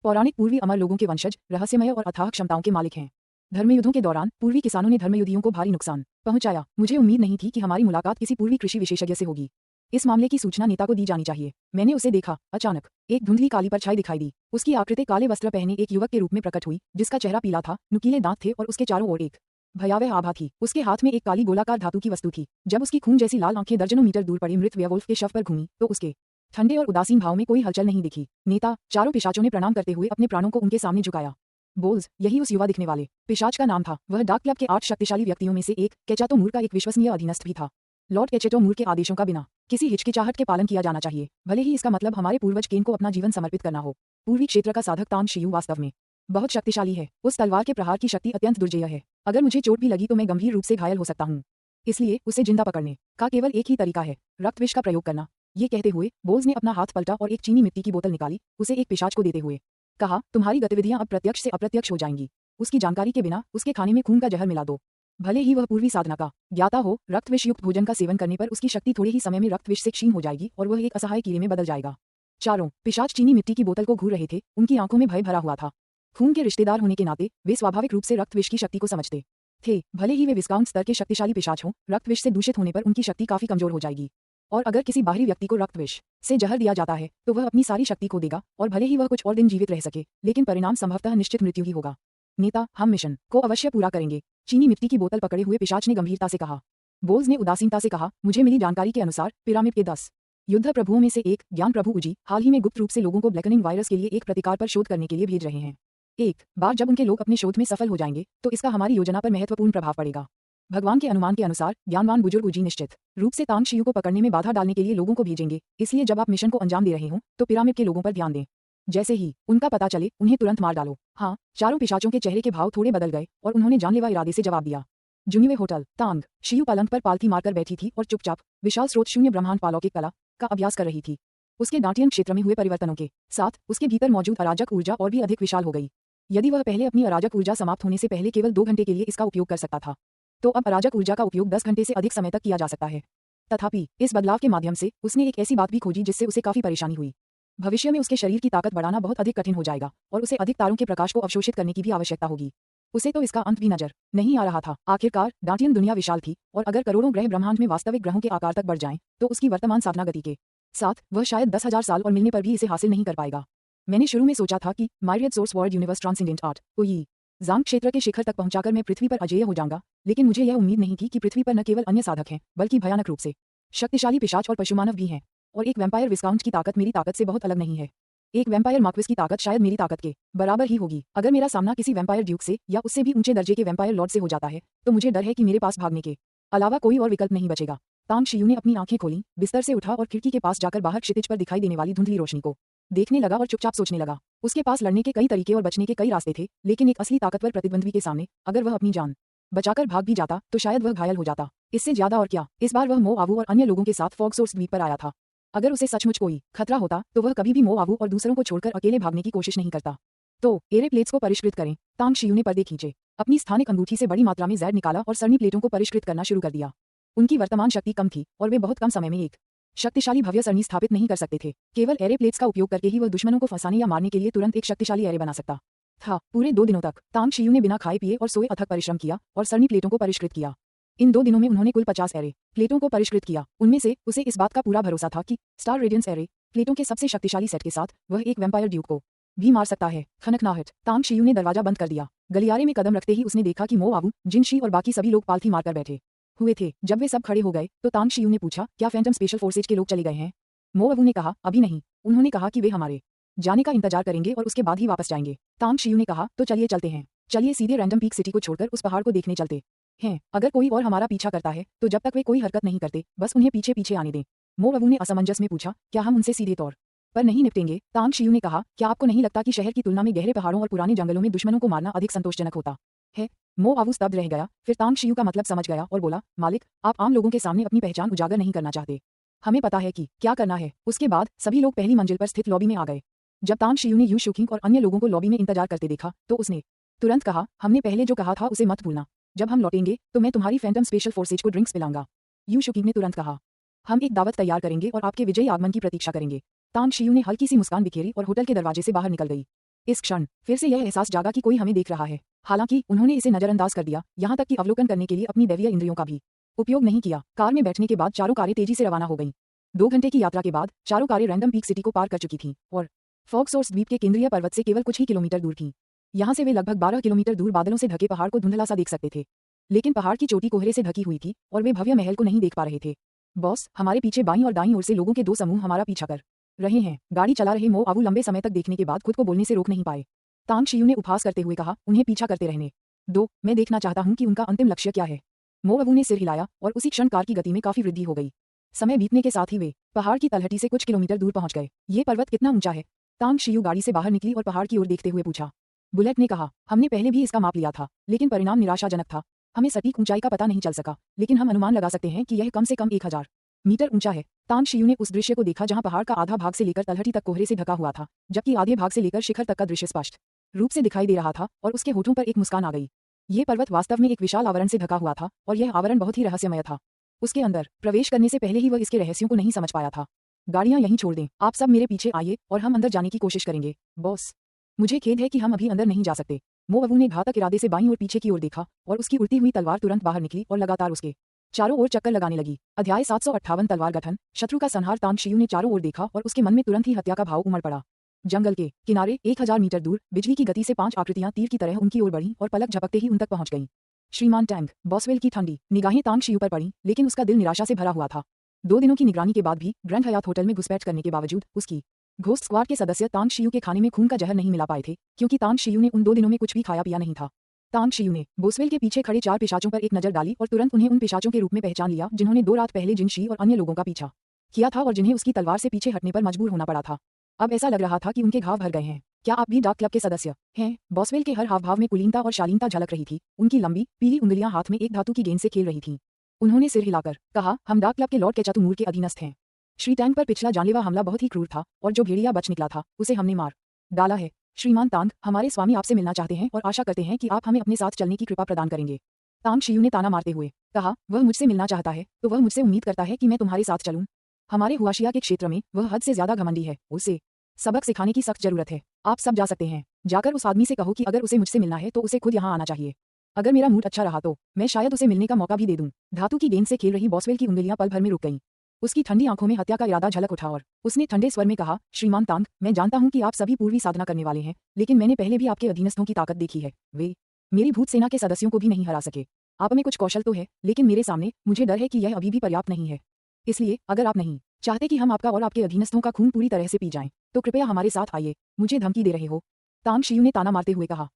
पौराणिक पूर्वी अमर लोगों के वंशज, रहस्यमय और अथाह क्षमताओं के मालिक हैं। धर्मयुद्धों के दौरान पूर्वी किसानों ने धर्मयुद्धियों को भारी नुकसान पहुंचाया। मुझे उम्मीद नहीं थी कि हमारी मुलाकात किसी पूर्वी कृषि विशेषज्ञ से होगी। इस मामले की सूचना नेता को दी जानी चाहिए। मैंने उसे देखा। अचानक एक धुंधली काली परछाई दिखाई दी। उसकी आकृति काले वस्त्र पहने एक युवक के रूप में प्रकट हुई, जिसका चेहरा पीला था, नुकीले दांत थे और उसके चारों ओर एक भयावह आभा थी। उसके हाथ में एक काली गोलाकार धातु की वस्तु थी। जब उसकी खून जैसी लाल आंखें दर्जनों मीटर दूर पड़े मृत वेयरवुल्फ के शव पर घूमी तो उसके ठंडे और उदासीन भाव में कोई हलचल नहीं दिखी। नेता, चारों पिशाचों ने प्रणाम करते हुए अपने प्राणों को उनके सामने झुकाया। बोल्स, यही उस युवा दिखने वाले पिशाच का नाम था। वह डार्क क्लब के 8 शक्तिशाली व्यक्तियों में से एक कैचातो मूर का एक विश्वसनीय अधीनस्थ भी था। लॉर्ड कैचेटो मूर के आदेशों का बिना किसी हिचकिचाहट के पालन किया जाना चाहिए, भले ही इसका मतलब हमारे पूर्वज केन को अपना जीवन समर्पित करना हो। पूर्वी क्षेत्र का साधक तांग शियू वास्तव में बहुत शक्तिशाली है। उस तलवार के प्रहार की शक्ति अत्यंत दुर्जेय है। अगर मुझे चोट भी लगी तो मैं गंभीर रूप से घायल हो सकता हूँ, इसलिए उसे जिंदा पकड़ने का केवल एक ही तरीका है, रक्त विष का प्रयोग करना। ये कहते हुए बोल्स ने अपना हाथ पलटा और एक चीनी मिट्टी की बोतल निकाली, उसे एक पिशाच को देते हुए कहा, तुम्हारी गतिविधियां अब प्रत्यक्ष से अप्रत्यक्ष हो जाएंगी। उसकी जानकारी के बिना उसके खाने में खून का जहर मिला दो। भले ही वह पूर्वी साधना का ज्ञाता हो, रक्त विष युक्त भोजन का सेवन करने पर उसकी शक्ति थोड़े ही समय में रक्त विष से क्षीण हो जाएगी और वह एक असहाय कीड़े में बदल जाएगा। चारों पिशाच चीनी मिट्टी की बोतल को घूर रहे थे। उनकी आंखों में भय भरा हुआ था। खून के रिश्तेदार होने के नाते वे स्वाभाविक रूप से रक्त विष की शक्ति को समझते थे। भले ही वे विस्काउंट स्तर के शक्तिशाली पिशाच हों, रक्त विष से दूषित होने पर उनकी शक्ति काफी कमजोर हो जाएगी। और अगर किसी बाहरी व्यक्ति को रक्त विष से जहर दिया जाता है तो वह अपनी सारी शक्ति खो देगा और भले ही वह कुछ और दिन जीवित रह सके, लेकिन परिणाम संभवतः निश्चित मृत्यु ही होगा। नेता, हम मिशन को अवश्य पूरा करेंगे, चीनी मिट्टी की बोतल पकड़े हुए पिशाच ने गंभीरता से कहा। बोल्स ने उदासीनता से कहा, मुझे मिली जानकारी के अनुसार पिरामिड के 10 युद्ध प्रभुओं में से एक ज्ञान प्रभु उजी हाल ही में गुप्त रूप से लोगों को ब्लैकनिंग वायरस के लिए एक प्रतिकार पर शोध करने के लिए भेज रहे हैं। एक बार जब उनके लोग अपने शोध में सफल हो जाएंगे तो इसका हमारी योजना पर महत्वपूर्ण प्रभाव पड़ेगा। भगवान के अनुमान के अनुसार ज्ञानवान बुजुर्ग उजी निश्चित रूप से तांग शियू को पकड़ने में बाधा डालने के लिए लोगों को भेजेंगे, इसलिए जब आप मिशन को अंजाम दे रहे हों तो पिरामिड के लोगों पर ध्यान दें। जैसे ही उनका पता चले उन्हें तुरंत मार डालो। हाँ, चारों पिशाचों के चेहरे के भाव थोड़े बदल गए और उन्होंने जानलेवा इरादे से जवाब दिया। जुनिवे होटल। तांग शियू पलंग पर पालथी मारकर बैठी थी और चुपचाप विशाल स्रोत शून्य ब्रह्मांड पालौकिक कला का अभ्यास कर रही थी। उसके दांटियन क्षेत्र में हुए परिवर्तनों के साथ उसके भीतर मौजूद अराजक ऊर्जा और भी अधिक विशाल हो गई। यदि वह पहले अपनी अराजक ऊर्जा समाप्त होने से पहले केवल 2 घंटे के लिए इसका उपयोग कर सकता था, तो अब अराजक ऊर्जा का उपयोग 10 घंटे से अधिक समय तक किया जा सकता है। तथापि इस बदलाव के माध्यम से उसने एक ऐसी बात भी खोजी जिससे उसे काफी परेशानी हुई। भविष्य में उसके शरीर की ताकत बढ़ाना बहुत अधिक कठिन हो जाएगा और उसे अधिक तारों के प्रकाश को अवशोषित करने की भी आवश्यकता होगी। उसे तो इसका अंत भी नजर नहीं आ रहा था। आखिरकार डांटियन दुनिया विशाल थी और अगर करोड़ों ग्रह ब्रह्मांड में वास्तविक ग्रहों के आकार तक बढ़ जाएं, तो उसकी वर्तमान साधना गति के साथ वह शायद 10,000 साल और मिलने पर भी इसे हासिल नहीं कर पाएगा। मैंने शुरू में सोचा था कि myriad source world universe transcendent art को ये जांग क्षेत्र के शिखर तक पहुंचाकर मैं पृथ्वी पर अजेय हो जाऊंगा, लेकिन मुझे यह उम्मीद नहीं थी कि पृथ्वी पर न केवल अन्य साधक हैं बल्कि भयानक रूप से शक्तिशाली पिशाच और पशुमानव भी हैं। और एक वैम्पायर विस्काउंट की ताकत मेरी ताकत से बहुत अलग नहीं है। एक वैम्पायर मार्क्विस की ताकत शायद मेरी ताकत के बराबर ही होगी। अगर मेरा सामना किसी वैम्पायर ड्यूक से या उससे भी ऊंचे दर्जे के वैम्पायर लॉर्ड से हो जाता है तो मुझे डर है कि मेरे पास भागने के अलावा कोई और विकल्प नहीं बचेगा। तांग शियू ने अपनी आंखें खोली, बिस्तर से उठा और खिड़की के पास जाकर बाहर क्षितिज पर दिखाई देने वाली धुंधली रोशनी को देखने लगा और चुपचाप सोचने लगा। उसके पास लड़ने के कई तरीके और बचने के कई रास्ते थे, लेकिन एक असली ताकतवर प्रतिद्वंद्वी के सामने अगर वह अपनी जान बचाकर भाग भी जाता तो शायद वह घायल हो जाता। इससे ज्यादा और क्या, इस बार वह मो आवू और अन्य लोगों के साथ फॉग सोर्स द्वीप पर आया था। अगर उसे सचमुच कोई खतरा होता तो वह कभी भी मो आवू और दूसरों को छोड़कर अकेले भागने की कोशिश नहीं करता। तो एरे प्लेट्स को परिष्कृत करें। तांग शियू ने पर्दे खींचे, अपनी स्थानिक अंगूठी से बड़ी मात्रा में जहर निकाला और सरनी प्लेटों को परिष्कृत करना शुरू कर दिया। उनकी वर्तमान शक्ति कम थी और वे बहुत कम समय में एक शक्तिशाली भव्य सरणी स्थापित नहीं कर सकते थे। केवल एरे प्लेट्स का उपयोग करके ही वह दुश्मनों को फंसाने या मारने के लिए तुरंत एक शक्तिशाली एरे बना सकता था। पूरे 2 दिनों तक तांग शियू ने बिना खाए पिए और सोए अथक परिश्रम किया और सरनी प्लेटों को परिष्कृत किया। इन 2 दिनों में उन्होंने कुल 50 एरे प्लेटों को परिष्कृत किया। उनमें से उसे इस बात का पूरा भरोसा था कि स्टार रेडियंस एरे प्लेटों के सबसे शक्तिशाली सेट के साथ वह एक वैम्पायर ड्यूक को भी मार सकता है। खनकनाहट, तांग शियू ने दरवाजा बंद कर दिया। गलियारे में कदम रखते ही उसने देखा कि मो आवू, जिनशी और बाकी सभी लोग पालथी मारकर बैठे हुए थे। जब वे सब खड़े हो गए तो तांग शियू ने पूछा, क्या फैंटम स्पेशल फोर्सेज के लोग चले गए हैं? मो आवू ने कहा, अभी नहीं। उन्होंने कहा कि वे हमारे जाने का इंतजार करेंगे और उसके बाद ही वापस जाएंगे। तांग शियू ने कहा, तो चलिए चलते हैं। चलिए सीधे रैंडम पीक सिटी को छोड़कर उस पहाड़ को देखने चलते हैं। अगर कोई और हमारा पीछा करता है तो जब तक वे कोई हरकत नहीं करते बस उन्हें पीछे पीछे आने दें। मो आवू ने असमंजस में पूछा, क्या हम उनसे सीधे तौर पर नहीं निपटेंगे? तांग शियू ने कहा, क्या आपको नहीं लगता कि शहर की तुलना में गहरे पहाड़ों और पुराने जंगलों में दुश्मनों को मारना अधिक संतोषजनक होता है? मो आवू स्तब्ध रह गया, फिर तांग शियू का मतलब समझ गया और बोला, मालिक, आप आम लोगों के सामने अपनी पहचान उजागर नहीं करना चाहते। हमें पता है कि क्या करना है। उसके बाद सभी लोग पहली मंजिल पर स्थित लॉबी में आ गए। जब तांग शियू ने यू शुकिंग और अन्य लोगों को लॉबी में इंतजार करते देखा तो उसने तुरंत कहा, हमने पहले जो कहा था उसे मत भूलना। जब हम लौटेंगे तो मैं तुम्हारी फैंटम स्पेशल फोर्सेज को ड्रिंक्स पिलाऊंगा। यू शुकिंग ने तुरंत कहा, हम एक दावत तैयार करेंगे और आपके विजयी आगमन की प्रतीक्षा करेंगे। तांग शियू ने हल्की सी मुस्कान बिखेरी और होटल के दरवाजे से बाहर निकल गई। इस क्षण फिर से यह एहसास जागा कि कोई हमें देख रहा है। हालांकि उन्होंने इसे नजरअंदाज कर दिया, यहाँ तक कि अवलोकन करने के लिए अपनी दैवीय इंद्रियों का भी उपयोग नहीं किया। कार में बैठने के बाद चारों कारें तेजी से रवाना हो गईं। 2 घंटे की यात्रा के बाद चारों कारें रैंडम पीक सिटी को पार कर चुकी थीं और फॉग सोर्स द्वीप के केंद्रीय पर्वत से केवल कुछ ही किलोमीटर दूर थीं। यहाँ से वे लगभग 12 किलोमीटर दूर बादलों से ढके पहाड़ को धुंधला सा देख सकते थे, लेकिन पहाड़ की चोटी कोहरे से ढकी हुई थी और वे भव्य महल को नहीं देख पा रहे थे। बॉस, हमारे पीछे बाईं और दाईं ओर से लोगों के 2 समूह हमारा पीछा कर रहे हैं। गाड़ी चला रहे मो आवू लंबे समय तक देखने के बाद खुद को बोलने से रोक नहीं पाए। तांग शियू ने उपहास करते हुए कहा, उन्हें पीछा करते रहने दो, मैं देखना चाहता हूं कि उनका अंतिम लक्ष्य क्या है। मो आवू ने सिर हिलाया और उसी क्षण कार की गति में काफी वृद्धि हो गई। समय बीतने के साथ ही वे पहाड़ की तलहटी से कुछ किलोमीटर दूर पहुंच गए। ये पर्वत कितना ऊंचा है? तांग शियू गाड़ी से बाहर निकली और पहाड़ की ओर देखते हुए पूछा। बुलेट ने कहा, हमने पहले भी इसका माप लिया था, लेकिन परिणाम निराशाजनक था। हमें सटीक ऊंचाई का पता नहीं चल सका, लेकिन हम अनुमान लगा सकते हैं कि यह कम से कम 1000 मीटर ऊंचा है। तांग शियू ने उस दृश्य को देखा जहां पहाड़ का आधा भाग से लेकर तलहटी तक कोहरे से ढका हुआ था, जबकि आधे भाग से लेकर शिखर तक का दृश्य स्पष्ट रूप से दिखाई दे रहा था और उसके होठों पर एक मुस्कान आ गई। ये पर्वत वास्तव में एक विशाल आवरण से ढका हुआ था और यह आवरण बहुत ही रहस्यमय था। उसके अंदर प्रवेश करने से पहले ही वह इसके रहस्यों को नहीं समझ पाया था। गाड़ियां यहीं छोड़ दें, आप सब मेरे पीछे आइए और हम अंदर जाने की कोशिश करेंगे। बॉस, मुझे खेद है कि हम अभी अंदर नहीं जा सकते। मो आवू ने घातक इरादे से बाईं और पीछे की ओर देखा और उसकी उड़ती हुई तलवार तुरंत बाहर निकली और लगातार उसके चारों ओर चक्कर लगाने लगी। अध्याय 758 तलवार गठन, शत्रु का संहार। तांग शियू ने चारों ओर देखा और उसके मन में तुरंत ही हत्या का भाव उमड़ पड़ा। जंगल के किनारे 1000 मीटर दूर बिजली की गति से 5 आकृतियां तीर की तरह उनकी ओर बढ़ीं और पलक झपकते ही उन तक पहुंच गईं। श्रीमान टैंग, बॉसवेल की ठंडी निगाहें तांग शियू पर पड़ी, लेकिन उसका दिल निराशा से भरा हुआ था। 2 दिनों की निगरानी के बाद भी ग्रैंड हयात होटल में घुसपैठ करने के बावजूद उसकी घोस्ट स्क्वाड के सदस्य तांग शियू के खाने में खून का जहर नहीं मिला पाए थे, क्योंकि तांग शियू ने उन 2 दिनों में कुछ भी खाया पिया नहीं था। तांग शियू ने बोसवेल के पीछे खड़े 4 पिशाचों पर एक नजर डाली और तुरंत उन्हें उन पिशाचों के रूप में पहचान लिया जिन्होंने 2 रात पहले जिनशी और अन्य लोगों का पीछा किया था और जिन्हें उसकी तलवार से पीछे हटने पर मजबूर होना पड़ा था। अब ऐसा लग रहा था कि उनके घाव भर गए हैं। क्या आप भी डार्क क्लब के सदस्य हैं? बॉसवेल के हर हावभाव में कुलीनता और शालीनता झलक रही थी। उनकी लंबी पीली उंगलियां हाथ में एक धातु की गेंद से खेल रही थीं। उन्होंने सिर हिलाकर कहा, हम डार्क क्लब के लॉर्ड केचातुमूर के अधीनस्थ हैं। श्री टैंग पर पिछला जानलेवा हमला बहुत ही क्रूर था और जो भेड़िया बच निकला था उसे हमने मार डाला है। श्रीमान तांग, हमारे स्वामी आपसे मिलना चाहते हैं और आशा करते हैं कि आप हमें अपने साथ चलने की कृपा प्रदान करेंगे। तांग शियू ने ताना मारते हुए कहा, वह मुझसे मिलना चाहता है तो वह मुझसे उम्मीद करता है कि मैं तुम्हारे साथ चलूं। हमारे हुआशिया के क्षेत्र में वह हद से ज्यादा घमंडी है। उसे सबक सिखाने की सख्त जरूरत है। आप सब जा सकते हैं। जाकर उस आदमी से कहो कि अगर उसे मुझसे मिलना है तो उसे खुद यहाँ आना चाहिए। अगर मेरा मूड अच्छा रहा तो मैं शायद उसे मिलने का मौका भी दे दूं। धातु की गेंद से खेल रही बॉसवेल की उंगलियां पल भर में रुक गईं। उसकी ठंडी आंखों में हत्या का इरादा झलक उठा और उसने ठंडे स्वर में कहा, श्रीमान तांग, मैं जानता हूं कि आप सभी पूर्वी साधना करने वाले हैं, लेकिन मैंने पहले भी आपके अधीनस्थों की ताकत देखी है। वे मेरी भूत सेना के सदस्यों को भी नहीं हरा सके। आप में कुछ कौशल तो है, लेकिन मेरे सामने मुझे डर है कि यह अभी भी पर्याप्त नहीं है। इसलिए अगर आप नहीं चाहते कि हम आपका और आपके अधीनस्थों का खून पूरी तरह से पी जाएं, तो कृपया हमारे साथ आइए। मुझे धमकी दे रहे हो? तांग शियू ने ताना मारते हुए कहा,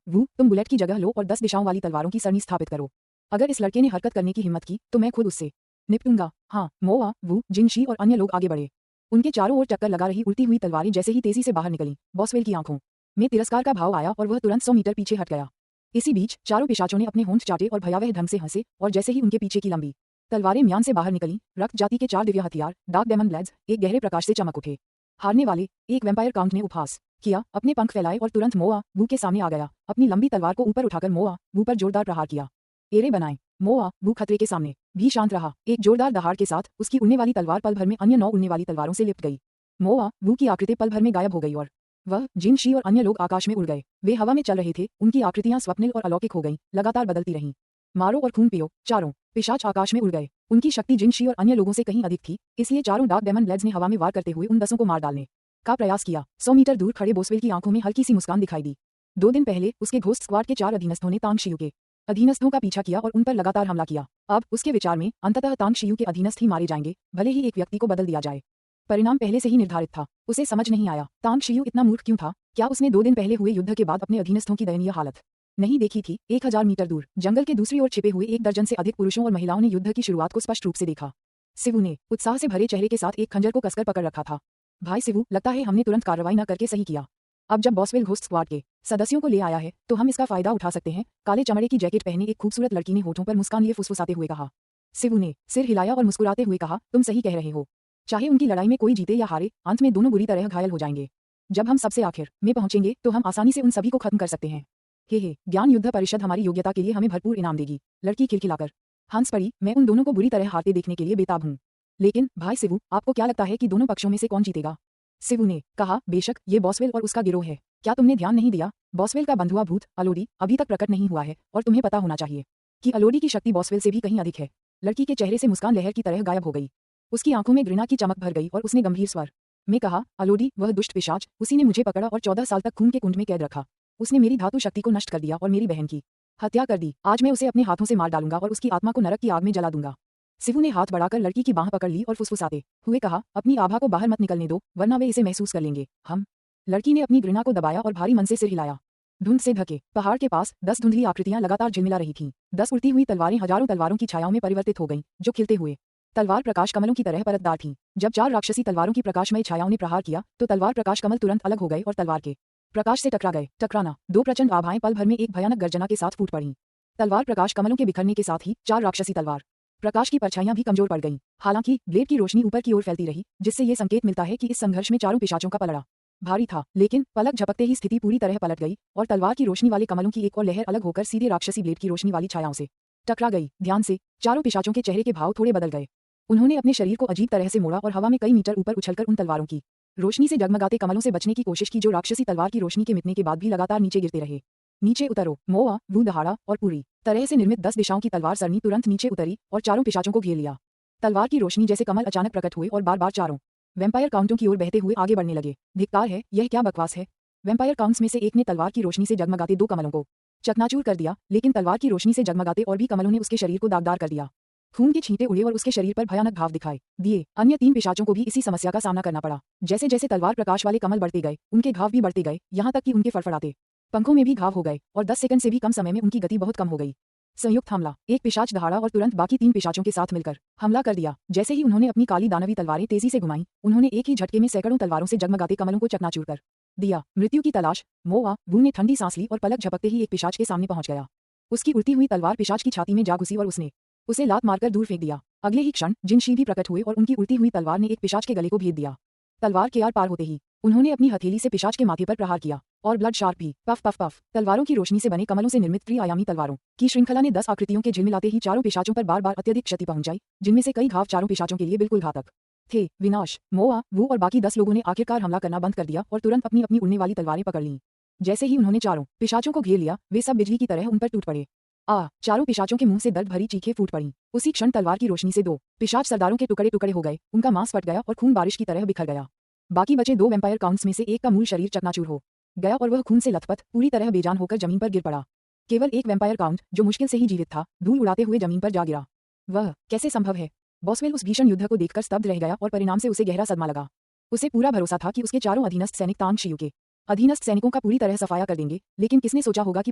वू, तुम बुलेट की जगह लो और 10 दिशाओं वाली तलवारों की सरणी स्थापित करो। अगर इस लड़के ने हरकत करने की हिम्मत की तो मैं खुद उससे निपटूंगा। हाँ, मोआ, वू, जिनशी और अन्य लोग आगे बढ़े। उनके चारों ओर चक्कर लगा रही उड़ती हुई तलवारें जैसे ही तेजी से बाहर निकलीं, बॉसवेल की आंखों में तिरस्कार का भाव आया और वह तुरंत 100 मीटर पीछे हट गया। इसी बीच चारों पिशाचों ने अपने होंठ चाटे और भयावह ढंग से हंसे और जैसे ही उनके पीछे की लंबी तलवारें म्यान से बाहर निकलीं, रक्त जाति के 4 दिव्य हथियार डार्क डेमन ब्लेड्स एक गहरे प्रकाश से चमक उठे। हारने वाले एक वैम्पायर काउंट ने उपहास किया, अपने पंख फैलाए और तुरंत मोआ, वू के सामने आ गया। अपनी लंबी तलवार को ऊपर उठाकर मोआ, वू पर जोरदार प्रहार किया। एरे बनाए। मोआ, वू खतरे के सामने भी शांत रहा। एक जोरदार दहाड़ के साथ उसकी उड़ने वाली तलवार पल भर में अन्य 9 उड़ने वाली तलवारों से लिपट गई। मोआ, वू की आकृति पल भर में गायब हो गई और वह, जिनशी और अन्य लोग आकाश में उड़ गए। वे हवा में चल रहे थे, उनकी आकृतियां स्वप्निल और अलौकिक हो गईं, लगातार बदलती रहीं। मारो और खून पियो। चारों पिशाच आकाश में उड़ गए। उनकी शक्ति जिनशी और अन्य लोगों से कहीं अधिक थी, इसलिए चारों डार्क डेमन ब्लेड्स ने हवा में वार करते हुए उन 10 को मार डालने का प्रयास किया। 100 मीटर दूर खड़े बोसवेल की आंखों में हल्की सी मुस्कान दिखाई दी। 2 दिन पहले उसके घोस्ट स्क्वाड के 4 अधीनस्थों ने तांग शियू के अधीनस्थों का पीछा किया और उन पर लगातार हमला किया। अब उसके विचार में अंततः तांग शियू के अधीनस्थ ही मारे जाएंगे, भले ही एक व्यक्ति को बदल दिया जाए। परिणाम पहले से ही निर्धारित था। उसे समझ नहीं आया तांग शियू इतना मूर्ख क्यों था। क्या उसने 2 दिन पहले हुए युद्ध के बाद अपने अधीनस्थों की दयनीय हालत नहीं देखी थी। 1000 मीटर दूर जंगल के दूसरी ओर छिपे हुए 1 दर्जन से अधिक पुरुषों और महिलाओं ने युद्ध की शुरुआत को स्पष्ट रूप से देखा। शिवू ने उत्साह से भरे चेहरे के साथ एक खंजर को कसकर पकड़ रखा था। भाई शिवू, लगता है हमने तुरंत कार्रवाई न करके सही किया। अब जब बॉसवेल घोस्ट स्क्वाड के सदस्यों को ले आया है तो हम इसका फायदा उठा सकते हैं। काले चमड़े की जैकेट पहने एक खूबसूरत लड़की ने होठों पर मुस्कान लिए फुसफुसाते हुए कहा। शिवू ने सिर हिलाया और मुस्कुराते हुए कहा, तुम सही कह रहे हो। चाहे उनकी लड़ाई में कोई जीते या हारे, अंत में दोनों बुरी तरह घायल हो जाएंगे। जब हम सबसे आखिर में पहुंचेंगे तो हम आसानी से उन सभी को खत्म कर सकते हैं। हे, ज्ञान युद्ध परिषद हमारी योग्यता के लिए हमें भरपूर इनाम देगी। लड़की खिलखिलाकर हंस पड़ी। मैं उन दोनों को बुरी तरह हारते देखने के लिए बेताब हूँ। लेकिन भाई शिवू, आपको क्या लगता है कि दोनों पक्षों में से कौन जीतेगा? शिवू ने कहा, बेशक ये बॉसवेल और उसका गिरोह है। क्या तुमने ध्यान नहीं दिया? बॉसवेल का बंधुआ भूत अलोडी अभी तक प्रकट नहीं हुआ है और तुम्हें पता होना चाहिए कि अलोडी की शक्ति बॉसवेल से भी कहीं अधिक है। लड़की के चेहरे से मुस्कान लहर की तरह गायब हो गई। उसकी आंखों में घृणा की चमक भर गई और उसने गंभीर स्वर में कहा, अलोडी, वह दुष्ट पिशाच, उसी ने मुझे पकड़ा और 14 साल तक खून के कुंड में कैद रखा। उसने मेरी धातु शक्ति को नष्ट कर दिया और मेरी बहन की हत्या कर दी। आज मैं उसे अपने हाथों से मार डालूंगा और उसकी आत्मा को नरक की आग में जला दूंगा। शिवू ने हाथ बढ़ाकर लड़की की बांह पकड़ ली और फुसफुसाते हुए कहा, अपनी आभा को बाहर मत निकलने दो, वरना वे इसे महसूस कर लेंगे। हम लड़की ने अपनी घृणा को दबाया और भारी मन से सिर हिलाया। धुंध से ढके पहाड़ के पास 10 धुंधली आकृतियां लगातार झिलमिला रही थीं। 10 उड़ती हुई तलवारें हजारों तलवारों की छायाओं में परिवर्तित हो गईं, जो खिलते हुए तलवार प्रकाश कमलों की तरह परतदार थीं। जब 4 राक्षसी तलवारों की प्रकाशमय छायाओं ने प्रहार किया तो तलवार प्रकाश कमल तुरंत अलग हो गए और तलवार के प्रकाश से टकरा गए। टकराना। 2 प्रचंड आभाएं पल भर में एक भयानक गर्जना के साथ फूट पड़ीं। तलवार प्रकाश कमलों के बिखरने के साथ ही 4 राक्षसी तलवार प्रकाश की परछाइयां भी कमजोर पड़ गईं। हालांकि ब्लेड की रोशनी ऊपर की ओर फैलती रही, जिससे ये संकेत मिलता है कि इस संघर्ष में चारों पिशाचों का पलड़ा भारी था। लेकिन पलक झपकते ही स्थिति पूरी तरह पलट गई और तलवार की रोशनी वाले कमलों की एक और लहर अलग होकर सीधे राक्षसी ब्लेड की रोशनी वाली छायाओं से टकरा गई। ध्यान से चारों पिशाचों के चेहरे के भाव थोड़े बदल गए। उन्होंने अपने शरीर को अजीब तरह से मोड़ा और हवा में कई मीटर ऊपर उछलकर उन तलवारों की रोशनी से जगमगाते कमलों से बचने की कोशिश की, जो राक्षसी तलवार की रोशनी के मिटने के बाद भी लगातार नीचे गिरते रहे। नीचे उतरो। मोआ, वू दहाड़ा और पूरी तरह से निर्मित 10 दिशाओं की तलवार सरनी तुरंत नीचे उतरी और चारों पिशाचों को घेर लिया। तलवार की रोशनी जैसे कमल अचानक प्रकट हुए और बार बार चारों वैम्पायर काउंटों की ओर बहते हुए आगे बढ़ने लगे। धिक्कार है, यह क्या बकवास है। वैम्पायर काउंट्स में से एक ने तलवार की रोशनी से जगमगाते 2 कमलों को चकनाचूर कर दिया, लेकिन तलवार की रोशनी से जगमगाते और भी कमलों ने उसके शरीर को दागदार कर दिया। खून के छींटे उड़े और उसके शरीर पर भयानक घाव दिखाई दिए। अन्य 3 पिशाचों को भी इसी समस्या का सामना करना पड़ा। जैसे जैसे तलवार प्रकाश वाले कमल बढ़ते गए, उनके घाव भी बढ़ते गए, यहाँ तक कि उनके फड़फड़ाते पंखों में भी घाव हो गए और 10 सेकंड से भी कम समय में उनकी गति बहुत कम हो गई। संयुक्त हमला। एक पिशाच दहाड़ा और तुरंत बाकी 3 पिशाचों के साथ मिलकर हमला कर दिया। जैसे ही उन्होंने अपनी काली दानवी तलवारें तेजी से घुमाई, उन्होंने एक ही झटके में सैकड़ों तलवारों से जगमगाते कमलों को चकनाचूर कर दिया। मृत्यु की तलाश। मोआ, वू ने ठंडी सांस ली और पलक झपकते ही एक पिशाच के सामने पहुंच गया। उसकी उड़ती हुई तलवार पिशाच की छाती में जा घुसी और उसने उसे लात मारकर दूर फेंक दिया। अगले ही क्षण जिनशी भी प्रकट हुए और उनकी उड़ती हुई तलवार ने एक पिशाच के गले को भेद दिया। तलवार के आर पार होते ही उन्होंने अपनी हथेली से पिशाच के माथे पर प्रहार किया और ब्लड शार्प भी। पफ पफ पफ। तलवारों की रोशनी से बने कमलों से निर्मित त्रिआयामी तलवारों की श्रृंखला ने 10 आकृतियों के झिलमिलाते ही चारों पिशाचों पर बार बार अत्यधिक क्षति पहुंचाई, जिनमें से कई घाव चारों पिशाचों के लिए बिल्कुल घातक थे। विनाश। मोआ, वू और बाकी 10 लोगों ने आखिरकार हमला करना बंद कर दिया और तुरंत अपनी अपनी उड़ने वाली तलवारें पकड़ लीं। जैसे ही उन्होंने चारों पिशाचों को घेर लिया, वे सब बिजली की तरह उन पर टूट पड़े। चारों पिशाचों के मुंह से दर्द भरी चीखें फूट पड़ीं। उसी क्षण तलवार की रोशनी से 2 पिशाच सरदारों के टुकड़े टुकड़े हो गए, उनका मांस फट गया और खून बारिश की तरह बिखर गया। बाकी बचे 2 वैम्पायर काउंट्स में से एक का मूल शरीर चकनाचूर हो गया और वह खून से लथपथ पूरी तरह बेजान होकर जमीन पर गिर पड़ा। केवल एक वैम्पायर काउंट, जो मुश्किल से ही जीवित था, धूल उड़ाते हुए जमीन पर जा गिरा। वह कैसे संभव है? बॉसवेल उस भीषण युद्ध को देखकर स्तब्ध रह गया और परिणाम से उसे गहरा सदमा लगा। उसे पूरा भरोसा था कि उसके चारों अधीनस्थ सैनिक तांग शियू के अधीनस्थ सैनिकों का पूरी तरह सफाया कर देंगे, लेकिन किसने सोचा होगा कि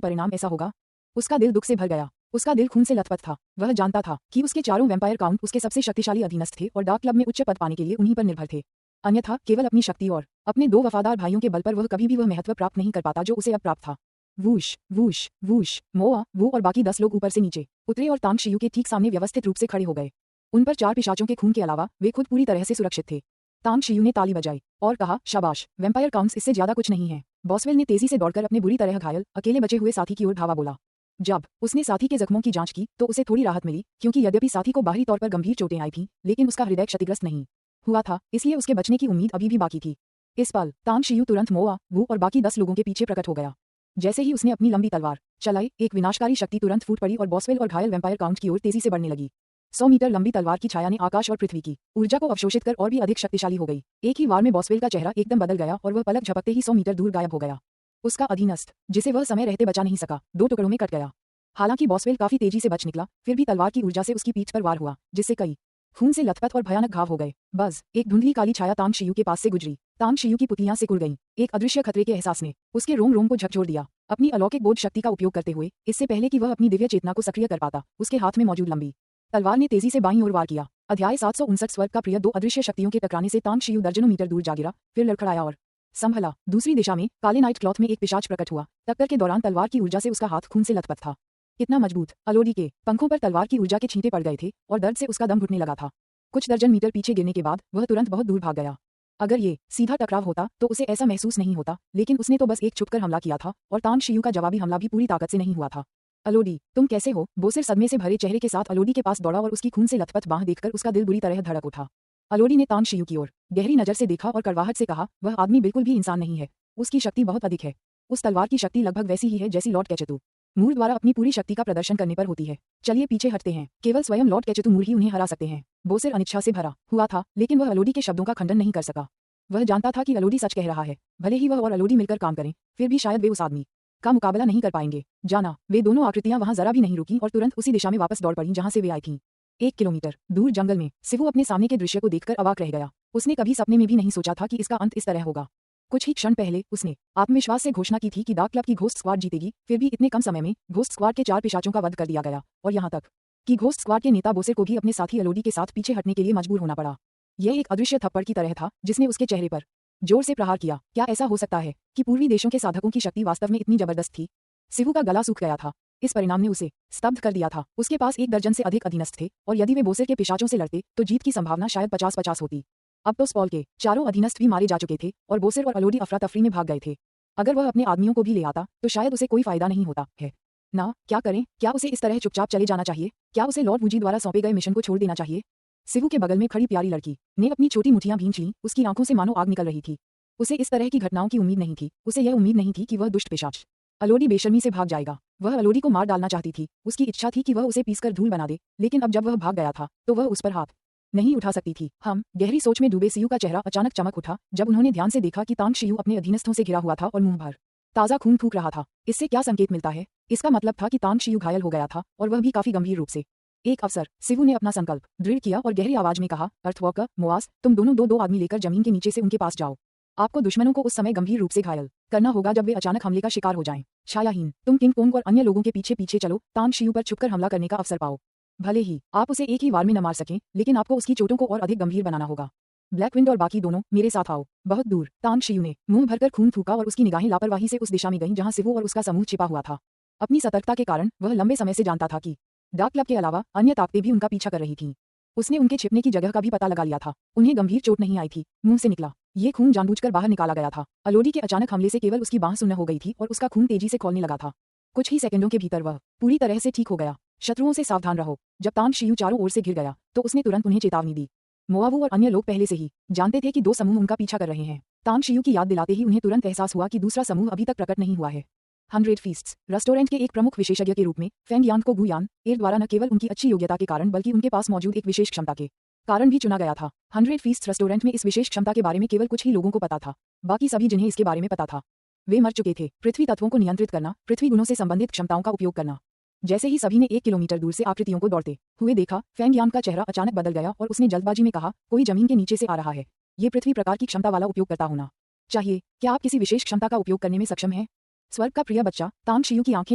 परिणाम ऐसा होगा। उसका दिल दुख से भर गया। उसका दिल खून से लथपथ था। वह जानता था कि उसके चारों वैम्पायर काउंट उसके सबसे शक्तिशाली अधीनस्थ थे और डार्क क्लब में उच्च पद पाने के लिए उन्हीं पर निर्भर थे। अन्यथा केवल अपनी शक्ति और अपने 2 वफादार भाइयों के बल पर वह कभी भी वह महत्व प्राप्त नहीं कर पाता जो उसे अब प्राप्त था। वूश वूश वूश, मोआ, वो और बाकी 10 लोग ऊपर से नीचे उतरे और तांग शियू के ठीक सामने व्यवस्थित रूप से खड़े हो गए। उन पर 4 पिशाचों के खून के अलावा वे खुद पूरी तरह से सुरक्षित थे। तांग शियू ने ताली बजाई और कहा, शाबाश, वैम्पायर काउंट्स इससे ज्यादा कुछ नहीं है। बॉसवेल ने तेजी से दौड़कर अपने बुरी तरह घायल अकेले बचे हुए साथी की ओर धावा बोला। जब उसने साथी के जख्मों की जांच की तो उसे थोड़ी राहत मिली, क्योंकि यद्यपि साथी को बाहरी तौर पर गंभीर चोटें आई थीं, लेकिन उसका हृदय क्षतिग्रस्त नहीं हुआ था, इसलिए उसके बचने की उम्मीद अभी भी बाकी थी। इस पल तांग शियू तुरंत मोआ, वू और बाकी 10 लोगों के पीछे प्रकट हो गया। जैसे ही उसने अपनी लंबी तलवार चलाई, एक विनाशकारी शक्ति तुरंत फूट पड़ी और बॉसवेल और घायल वैम्पायर काउंट की ओर तेजी से बढ़ने लगी। 100 मीटर लंबी तलवार की छाया ने आकाश और पृथ्वी की ऊर्जा को अवशोषित कर और भी अधिक शक्तिशाली हो गई। एक ही वार में बॉसवेल का चेहरा एकदम बदल गया और वह पलक झपकते ही 100 मीटर दूर गायब हो गया। उसका अधीनस्थ, जिसे वह समय रहते बचा नहीं सका, 2 टुकड़ों में कट गया। हालांकि बॉसवेल काफी तेजी से बच निकला, फिर भी तलवार की ऊर्जा से उसकी पीठ पर वार हुआ, जिससे कई खून से लथपथ और भयानक घाव हो गए। बस एक धुंधली काली छाया तांग शियू के पास से गुजरी। तांग शियू की पुतलियां सिकुड़ गईं। एक अदृश्य खतरे के एहसास ने उसके रोम रोम को झकझोर दिया। अपनी अलौकिक बोध शक्ति का उपयोग करते हुए, इससे पहले कि वह अपनी दिव्य चेतना को सक्रिय कर पाता, उसके हाथ में मौजूद लंबी तलवार ने तेजी से बाईं ओर वार किया। अध्याय 759 स्वर्ग का प्रिय 2 अदृश्य शक्तियों के टकराने से तांग शियू दर्जनों मीटर दूर जा गिरा, फिर लड़खड़ाया और संभला। दूसरी दिशा में काले नाइट क्लॉथ में एक पिशाच प्रकट हुआ। टक्कर के दौरान तलवार की ऊर्जा से उसका हाथ खून से लथपथ था। कितना मजबूत! अलोडी के पंखों पर तलवार की ऊर्जा के छींटे पड़ गए थे और दर्द से उसका दम घुटने लगा था। कुछ दर्जन मीटर पीछे गिरने के बाद वह तुरंत बहुत दूर भाग गया। अगर ये सीधा टकराव होता तो उसे ऐसा महसूस नहीं होता, लेकिन उसने तो बस एक छुपकर हमला किया था और तांग शियू का जवाबी हमला भी पूरी ताकत से नहीं हुआ था। अलोडी, तुम कैसे हो? बोसिर सदमे से भरे चेहरे के साथ अलोडी के पास दौड़ा और उसकी खून से लथपथ बांह देखकर उसका दिल बुरी तरह धड़क उठा। अलोडी ने तांग शियू की ओर गहरी नजर से देखा और कड़वाहट से कहा, वह आदमी बिल्कुल भी इंसान नहीं है। उसकी शक्ति बहुत अधिक है। उस तलवार की शक्ति लगभग वैसी ही है जैसी लॉर्ड केचतु मूर द्वारा अपनी पूरी शक्ति का प्रदर्शन करने पर होती है। चलिए पीछे हटते हैं, केवल स्वयं लॉर्ड केचतु मूर ही उन्हें हरा सकते हैं। बोसिर अनिच्छा से भरा हुआ था, लेकिन वह अलोडी के शब्दों का खंडन नहीं कर सका। वह जानता था कि अलोडी सच कह रहा है। भले ही वह और अलोडी मिलकर काम करें, फिर भी शायद वे उस आदमी का मुकाबला नहीं कर पाएंगे। जाना, वे दोनों आकृतियां वहां जरा भी नहीं रुकी और तुरंत उसी दिशा में वापस दौड़ पड़ी जहां से वे आई थीं। 1 किलोमीटर दूर जंगल में सिवू अपने सामने के दृश्य को देखकर अवाक रह गया। उसने कभी सपने में भी नहीं सोचा था कि इसका अंत इस तरह होगा। कुछ ही क्षण पहले उसने आत्मविश्वास से घोषणा की थी कि डार्क क्लब की घोस्ट स्क्वाड जीतेगी, फिर भी इतने कम समय में घोस्ट स्क्वाड के 4 पिशाचों का वध कर दिया गया, और यहाँ तक कि घोस्ट स्क्वाड के नेता बोसिर को भी अपने साथी अलोडी के साथ पीछे हटने के लिए मजबूर होना पड़ा। यह एक अदृश्य थप्पड़ की तरह था जिसने उसके चेहरे पर जोर से प्रहार किया। क्या ऐसा हो सकता है कि पूर्वी देशों के साधकों की शक्ति वास्तव में इतनी जबरदस्त थी? सिवू का गला सूख गया था। इस परिणाम ने उसे स्तब्ध कर दिया था। उसके पास 1 दर्जन से अधिक अधीनस्थ थे और यदि वे बोसिर के पिशाचों से लड़ते तो जीत की संभावना शायद 50-50 होती। अब तो स्पॉल के चारों अधीनस्थ भी मारे जा चुके थे और बोसिर और अलोडी अफरा तफरी में भाग गए थे। अगर वह अपने आदमियों को भी ले आता तो शायद उसे कोई फायदा नहीं होता है ना। क्या करें? क्या उसे इस तरह चुपचाप चले जाना चाहिए? क्या उसे लॉर्ड वूजी द्वारा सौंपे गए मिशन को छोड़ देना चाहिए? सिवू के बगल में खड़ी प्यारी लड़की ने अपनी छोटी मुठियां भींच लीं। उसकी आंखों से मानो आग निकल रही थी। उसे इस तरह की घटनाओं की उम्मीद नहीं थी। उसे यह उम्मीद नहीं थी कि वह दुष्ट पिशाच अलोडी बेशर्मी से भाग जाएगा। वह अलोडी को मार डालना चाहती थी। उसकी इच्छा थी कि वह उसे पीसकर धूल बना दे, लेकिन अब जब वह भाग गया था तो वह उस पर हाथ नहीं उठा सकती थी। गहरी सोच में डूबे सियू का चेहरा अचानक चमक उठा जब उन्होंने ध्यान से देखा कि तांग शियू अपने अधीनस्थों से घिरा हुआ था और मुंह भर ताजा खून फूंक रहा था। इससे क्या संकेत मिलता है? इसका मतलब था कि तांग शियू घायल हो गया था और वह भी काफी गंभीर रूप से। एक अवसर सिवू ने अपना संकल्प दृढ़ किया और गहरी आवाज में कहा, अर्थवॉकर, मोआस, तुम दोनों दो आदमी लेकर जमीन के नीचे से उनके पास जाओ। आपको दुश्मनों को उस समय गंभीर रूप से घायल करना होगा जब वे अचानक हमले का शिकार हो जाएं। छायाहीन, तुम किंग कोंग और अन्य लोगों के पीछे पीछे चलो, तांग शियू पर छुपकर हमला करने का अवसर पाओ। भले ही आप उसे एक ही वार में न मार सकें, लेकिन आपको उसकी चोटों को और अधिक गंभीर बनाना होगा। ब्लैकविंड और बाकी दोनों मेरे साथ आओ। बहुत दूर तांग शियू ने मुंह भरकर खून थूका और उसकी निगाहें लापरवाही से उस दिशा में गईं जहां सिवू और उसका समूह छिपा हुआ था। अपनी सतर्कता के कारण वह लंबे समय से जानता था कि डार्क क्लब के अलावा अन्य ताकतें भी उनका पीछा कर रही थीं। उसने उनके छिपने की जगह का भी पता लगा लिया था। उन्हें गंभीर चोट नहीं आई थी। मुंह से निकला ये खून जानबूझकर बाहर निकाला गया था। अलोडी के अचानक हमले से केवल उसकी बांह सुन्न हो गई थी और उसका खून तेजी से खौलने लगा था। कुछ ही सेकंडों के भीतर वह पूरी तरह से ठीक हो गया। शत्रुओं से सावधान रहो। जब तांग शियू चारों ओर से घिर गया तो उसने तुरंत उन्हें चेतावनी दी। मोआवू और अन्य लोग पहले से ही जानते थे कि 2 समूह उनका पीछा कर रहे हैं। तांग शियू की याद दिलाते ही उन्हें तुरंत एहसास हुआ कि दूसरा समूह अभी तक प्रकट नहीं हुआ है। 100 फीस्ट्स रेस्टोरेंट के एक प्रमुख विशेषज्ञ के रूप में फेंग यान को गु यान एर द्वारा न केवल उनकी अच्छी योग्यता के कारण बल्कि उनके पास मौजूद एक विशेष क्षमता के कारण भी चुना गया था। 100 फीस्ट्स रेस्टोरेंट में इस विशेष क्षमता के बारे में केवल कुछ ही लोगों को पता था। बाकी सभी जिन्हें इसके बारे में पता था वे मर चुके थे। पृथ्वी तत्वों को नियंत्रित करना, पृथ्वी गुणों से संबंधित क्षमताओं का उपयोग करना। जैसे ही सभी ने 1 किलोमीटर दूर से आकृतियों को दौड़ते हुए देखा, फेंग यान का चेहरा अचानक बदल गया और उसने जल्दबाजी में कहा, कोई जमीन के नीचे से आ रहा है। ये पृथ्वी प्रकार की क्षमता वाला उपयोगकर्ता होना चाहिए। क्या आप किसी विशेष क्षमता का उपयोग करने में सक्षम हैं? स्वर्ग का प्रिय बच्चा तांग शियू की आंखें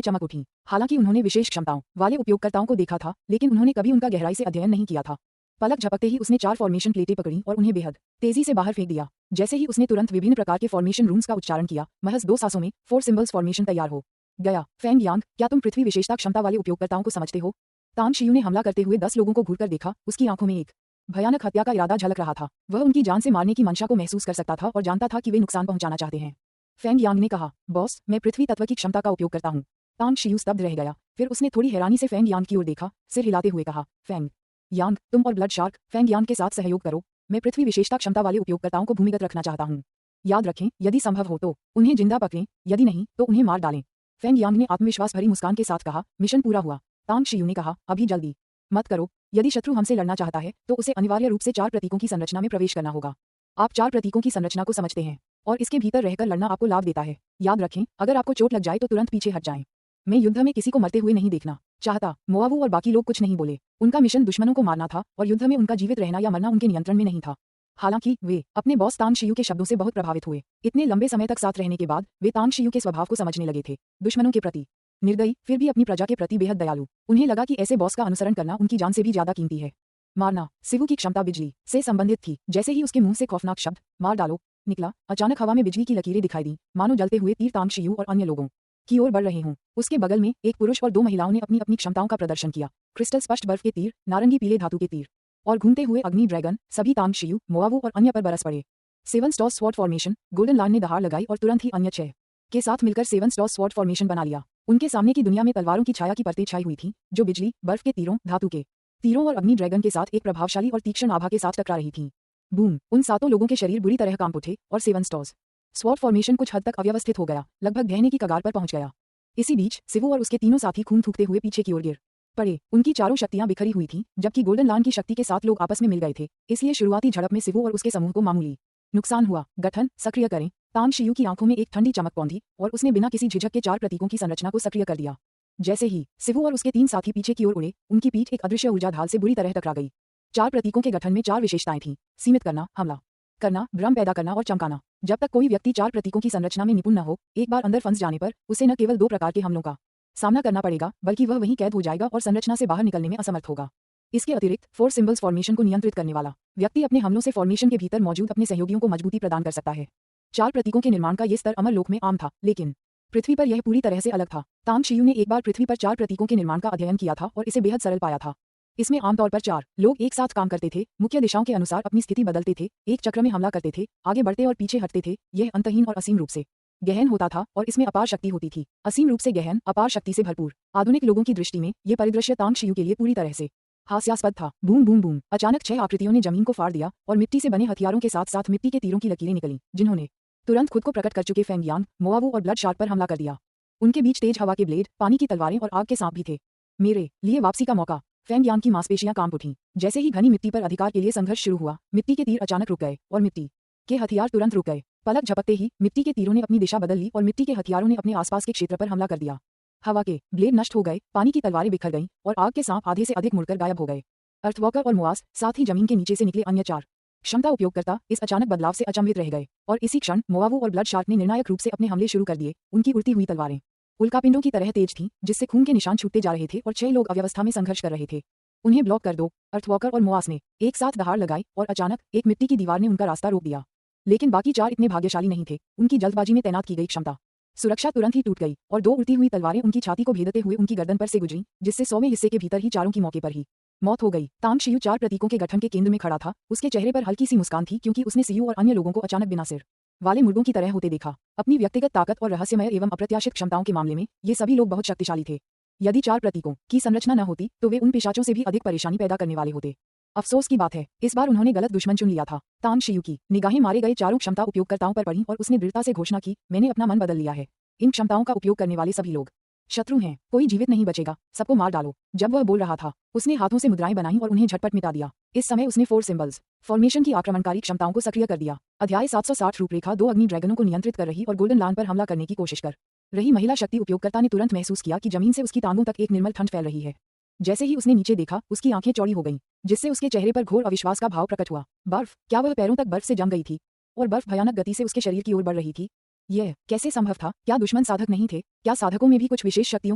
चमक उठीं। हालांकि उन्होंने विशेष क्षमताओं वाले उपयोगकर्ताओं को देखा था, लेकिन उन्होंने कभी उनका गहराई से अध्ययन नहीं किया था। पलक झपकते ही उसने 4 फॉर्मेशन प्लेटें पकड़ी और उन्हें बेहद तेजी से बाहर फेंक दिया। जैसे ही उसने तुरंत विभिन्न प्रकार के फॉर्मेशन रूम्स का उच्चारण किया, महज 2 सांसों में 4 सिंबल्स फॉर्मेशन तैयार हो गया। फेंग यांग, क्या तुम पृथ्वी विशेषता क्षमता वाले उपयोगकर्ताओं को समझते हो? तांग शियू ने हमला करते हुए 10 लोगों को घूरकर देखा। उसकी आंखों में एक भयानक हत्या का इरादा झलक रहा था। वह उनकी जान से मारने की मंशा को महसूस कर सकता था और जानता था कि वे नुकसान पहुंचाना चाहते हैं। फेंग यांग ने कहा, बॉस, मैं पृथ्वी तत्व की क्षमता का उपयोग करता हूं। तांग शियू स्तब्ध रह गया। फिर उसने थोड़ी हैरानी से फेंग यांग की ओर देखा, सिर हिलाते हुए कहा, फेंग यांग, तुम और ब्लड शार्क फेंग यांग के साथ सहयोग करो। मैं पृथ्वी विशेषता क्षमता वाले उपयोगकर्ताओं को भूमिगत रखना चाहता हूं। याद रखें, यदि संभव हो तो उन्हें जिंदा पकड़ें, यदि नहीं तो उन्हें मार डालें। फेंग यांग ने आत्मविश्वास भरी मुस्कान के साथ कहा, मिशन पूरा हुआ। तांग शियू ने कहा, अभी जल्दी मत करो। यदि शत्रु हमसे लड़ना चाहता है तो उसे अनिवार्य रूप से 4 प्रतीकों की संरचना में प्रवेश करना होगा। आप 4 प्रतीकों की संरचना को समझते हैं और इसके भीतर रहकर लड़ना आपको लाभ देता है। याद रखें, अगर आपको चोट लग जाए तो तुरंत पीछे हट जाएं। मैं युद्ध में किसी को मरते हुए नहीं देखना चाहता। मोआवू और बाकी लोग कुछ नहीं बोले। उनका मिशन दुश्मनों को मारना था और युद्ध में उनका जीवित रहना या मरना उनके नियंत्रण में नहीं था। हालांकि वे अपने बॉस तांग शियू के शब्दों से बहुत प्रभावित हुए। इतने लंबे समय तक साथ रहने के बाद वे तांग शियू के स्वभाव को समझने लगे थे। दुश्मनों के प्रति निर्दयी, फिर भी अपनी प्रजा के प्रति बेहद दयालु। उन्हें लगा कि ऐसे बॉस का अनुसरण करना उनकी जान से भी ज्यादा कीमती है। मारना, सिवू की क्षमता बिजली से संबंधित थी। जैसे ही उसके मुंह से खौफनाक शब्द मार डालो निकला, अचानक हवा में बिजली की लकीरें दिखाई दी, मानो जलते हुए तीर तांग शियू और अन्य लोगों की ओर बढ़ रहे हों। उसके बगल में एक पुरुष और 2 महिलाओं ने अपनी अपनी क्षमताओं का प्रदर्शन किया। क्रिस्टल स्पष्ट बर्फ के तीर, नारंगी पीले धातु के तीर और घूमते हुए अग्नि ड्रैगन सभी तांग शियू, मोआवू और अन्य पर बरस पड़े। 7 स्टॉस स्वॉर्ड फॉर्मेशन, गोल्डन लान ने दहाड़ लगाई और तुरंत ही अन्य 6 के साथ मिलकर 7 स्टॉस स्वॉर्ड फॉर्मेशन बना लिया। उनके सामने की दुनिया में तलवारों की छाया की परतें छाई हुई थीं, जो बिजली, बर्फ के तीरों, धातु के तीरों और अग्नि ड्रैगन के साथ एक प्रभावशाली और तीक्ष्ण आभा के साथ टकरा रही थीं। बूम! उन 7 लोगों के शरीर बुरी तरह कांप उठे और 7 स्टॉस स्वॉर्ड फॉर्मेशन कुछ हद तक अव्यवस्थित हो गया, लगभग ढहने की कगार पर पहुंच गया। इसी बीच सिवू और उसके तीनों साथी खून थूकते हुए पीछे की ओर गिर पड़े। उनकी चारों शक्तियां बिखरी हुई थीं, जबकि गोल्डन लान की शक्ति के साथ लोग आपस में मिल गए थे। इसलिए शुरुआती झड़प में सिवू और उसके समूह को मामूली नुकसान हुआ। गठन सक्रिय करें। तांग शियू की आंखों में एक ठंडी चमक पौंधी और उसने बिना किसी झिझक के 4 प्रतीकों की संरचना को सक्रिय कर दिया। जैसे ही सिवू और उसके 3 साथी पीछे की ओर उड़े, उनकी पीठ एक अदृश्य ऊर्जा ढाल से बुरी तरह टकरा गई। 4 प्रतीकों के गठन में 4 विशेषताएं थीं: सीमित करना, हमला करना, भ्रम पैदा करना और चमकाना। जब तक कोई व्यक्ति 4 प्रतीकों की संरचना में निपुण न हो, एक बार अंदर फंस जाने पर उसे न केवल 2 प्रकार के हमलों का सामना करना पड़ेगा, बल्कि वह वहीं कैद हो जाएगा और संरचना से बाहर निकलने में असमर्थ होगा। इसके अतिरिक्त 4 सिंबल्स फॉर्मेशन को नियंत्रित करने वाला व्यक्ति अपने हमलों से फॉर्मेशन के भीतर मौजूद अपने सहयोगियों को मजबूती प्रदान कर सकता है। 4 प्रतीकों के निर्माण का ये स्तर अमर लोक में आम था, लेकिन पृथ्वी पर यह पूरी तरह से अलग था। तांग शियू ने एक बार पृथ्वी पर 4 प्रतीकों के निर्माण का अध्ययन किया था और इसे बेहद सरल पाया था। इसमें आमतौर पर 4 लोग एक साथ काम करते थे, मुख्य दिशाओं के अनुसार अपनी स्थिति बदलते थे, एक चक्र में हमला करते थे, आगे बढ़ते और पीछे हटते थे। यह अंतहीन और असीम रूप से गहन होता था और इसमें अपार शक्ति होती थी। असीम रूप से गहन, अपार शक्ति से भरपूर। आधुनिक लोगों की दृष्टि में यह परिदृश्य तांग शियू के लिए पूरी तरह से हास्यास्पद था। Boom boom boom! अचानक 6 आकृतियों ने जमीन को फाड़ दिया और मिट्टी से बने हथियारों के साथ साथ मिट्टी के तीरों की लकीरें निकलीं, जिन्होंने तुरंत खुद को प्रकट कर चुके फेंग यांग, मोआवू और ब्लड शार्क पर हमला कर दिया। उनके बीच तेज हवा के ब्लेड, पानी की तलवारें और आग के सांप भी थे। मेरे लिए वापसी का मौका। फेंग यांग की मांसपेशियां कांप उठीं। जैसे ही घनी मिट्टी पर अधिकार के लिए संघर्ष शुरू हुआ, मिट्टी के तीर अचानक रुक गए और मिट्टी के हथियार तुरंत रुक गए। पलक झपकते ही मिट्टी के तीरों ने अपनी दिशा बदल ली और मिट्टी के हथियारों ने अपने आसपास के क्षेत्र पर हमला कर दिया। हवा के ब्लेड नष्ट हो गए, पानी की तलवारें बिखर गईं और आग के सांप आधे से अधिक मुड़कर गायब हो गए। अर्थवॉकर और मुआस, साथ ही जमीन के नीचे से निकले अन्य 4 क्षमता उपयोगकर्ता इस अचानक बदलाव से अचंभित रह गए और इसी क्षण मोआवू और ब्लड शार्क ने निर्णायक रूप से अपने हमले शुरू कर दिए। उनकी उड़ती हुई तलवारें उल्कापिंडों की तरह तेज थीं, जिससे खून के निशान छूटते जा रहे थे और 6 लोग अव्यवस्था में संघर्ष कर रहे थे। उन्हें ब्लॉक कर दो! अर्थवॉकर और मुआस ने एक साथ दहाड़ लगाई और अचानक एक मिट्टी की दीवार ने उनका रास्ता रोक दिया। लेकिन बाकी 4 इतने भाग्यशाली नहीं थे। उनकी जल्दबाजी में तैनात की गई क्षमता सुरक्षा तुरंत ही टूट गई और 2 उड़ती हुई तलवारें उनकी छाती को भेदते हुए उनकी गर्दन पर से गुजरी, जिससे 100वें हिस्से के भीतर ही चारों की मौके पर ही मौत हो गई। तांग शियू 4 प्रतीकों के गठन के केंद्र में खड़ा था। उसके चेहरे पर हल्की सी मुस्कान थी, क्योंकि उसने सियू और अन्य लोगों को अचानक बिना सिर वाले मुर्गों की तरह होते देखा। अपनी व्यक्तिगत ताकत और रहस्यमय एवं अप्रत्याशित क्षमताओं के मामले में ये सभी लोग बहुत शक्तिशाली थे। यदि 4 प्रतीकों की संरचना न होती तो वे उन पिशाचों से भी अधिक परेशानी पैदा करने वाले होते। अफसोस की बात है, इस बार उन्होंने गलत दुश्मन चुन लिया था। तांग शियू की निगाहें मारे गए 4 क्षमता उपयोगकर्ताओं पर पड़ी और उसने दृढ़ता से घोषणा की, मैंने अपना मन बदल लिया है। इन क्षमताओं का उपयोग करने वाले सभी लोग शत्रु हैं, कोई जीवित नहीं बचेगा, सबको मार डालो। जब वह बोल रहा था, उसने हाथों से मुद्राएं बनाई और उन्हें झटपट मिटा दिया। इस समय उसने 4 सिंबल्स फॉर्मेशन की आक्रमणकारी क्षमताओं को सक्रिय कर दिया। अध्याय 760 रूपरेखा 2 अग्नि ड्रैगनों को नियंत्रित कर रही और गोल्डन लान पर हमला करने की कोशिश कर रही महिला शक्ति उपयोगकर्ता ने तुरंत महसूस किया कि जमीन से उसकी टांगों तक एक निर्मल ठंड फैल रही है। जैसे ही उसने नीचे देखा, उसकी आंखें चौड़ी हो गईं, जिससे उसके चेहरे पर घोर अविश्वास का भाव प्रकट हुआ। बर्फ! क्या वह पैरों तक बर्फ से जम गई थी और बर्फ भयानक गति से उसके शरीर की ओर बढ़ रही थी। यह कैसे संभव था? क्या दुश्मन साधक नहीं थे? क्या साधकों में भी कुछ विशेष शक्तियों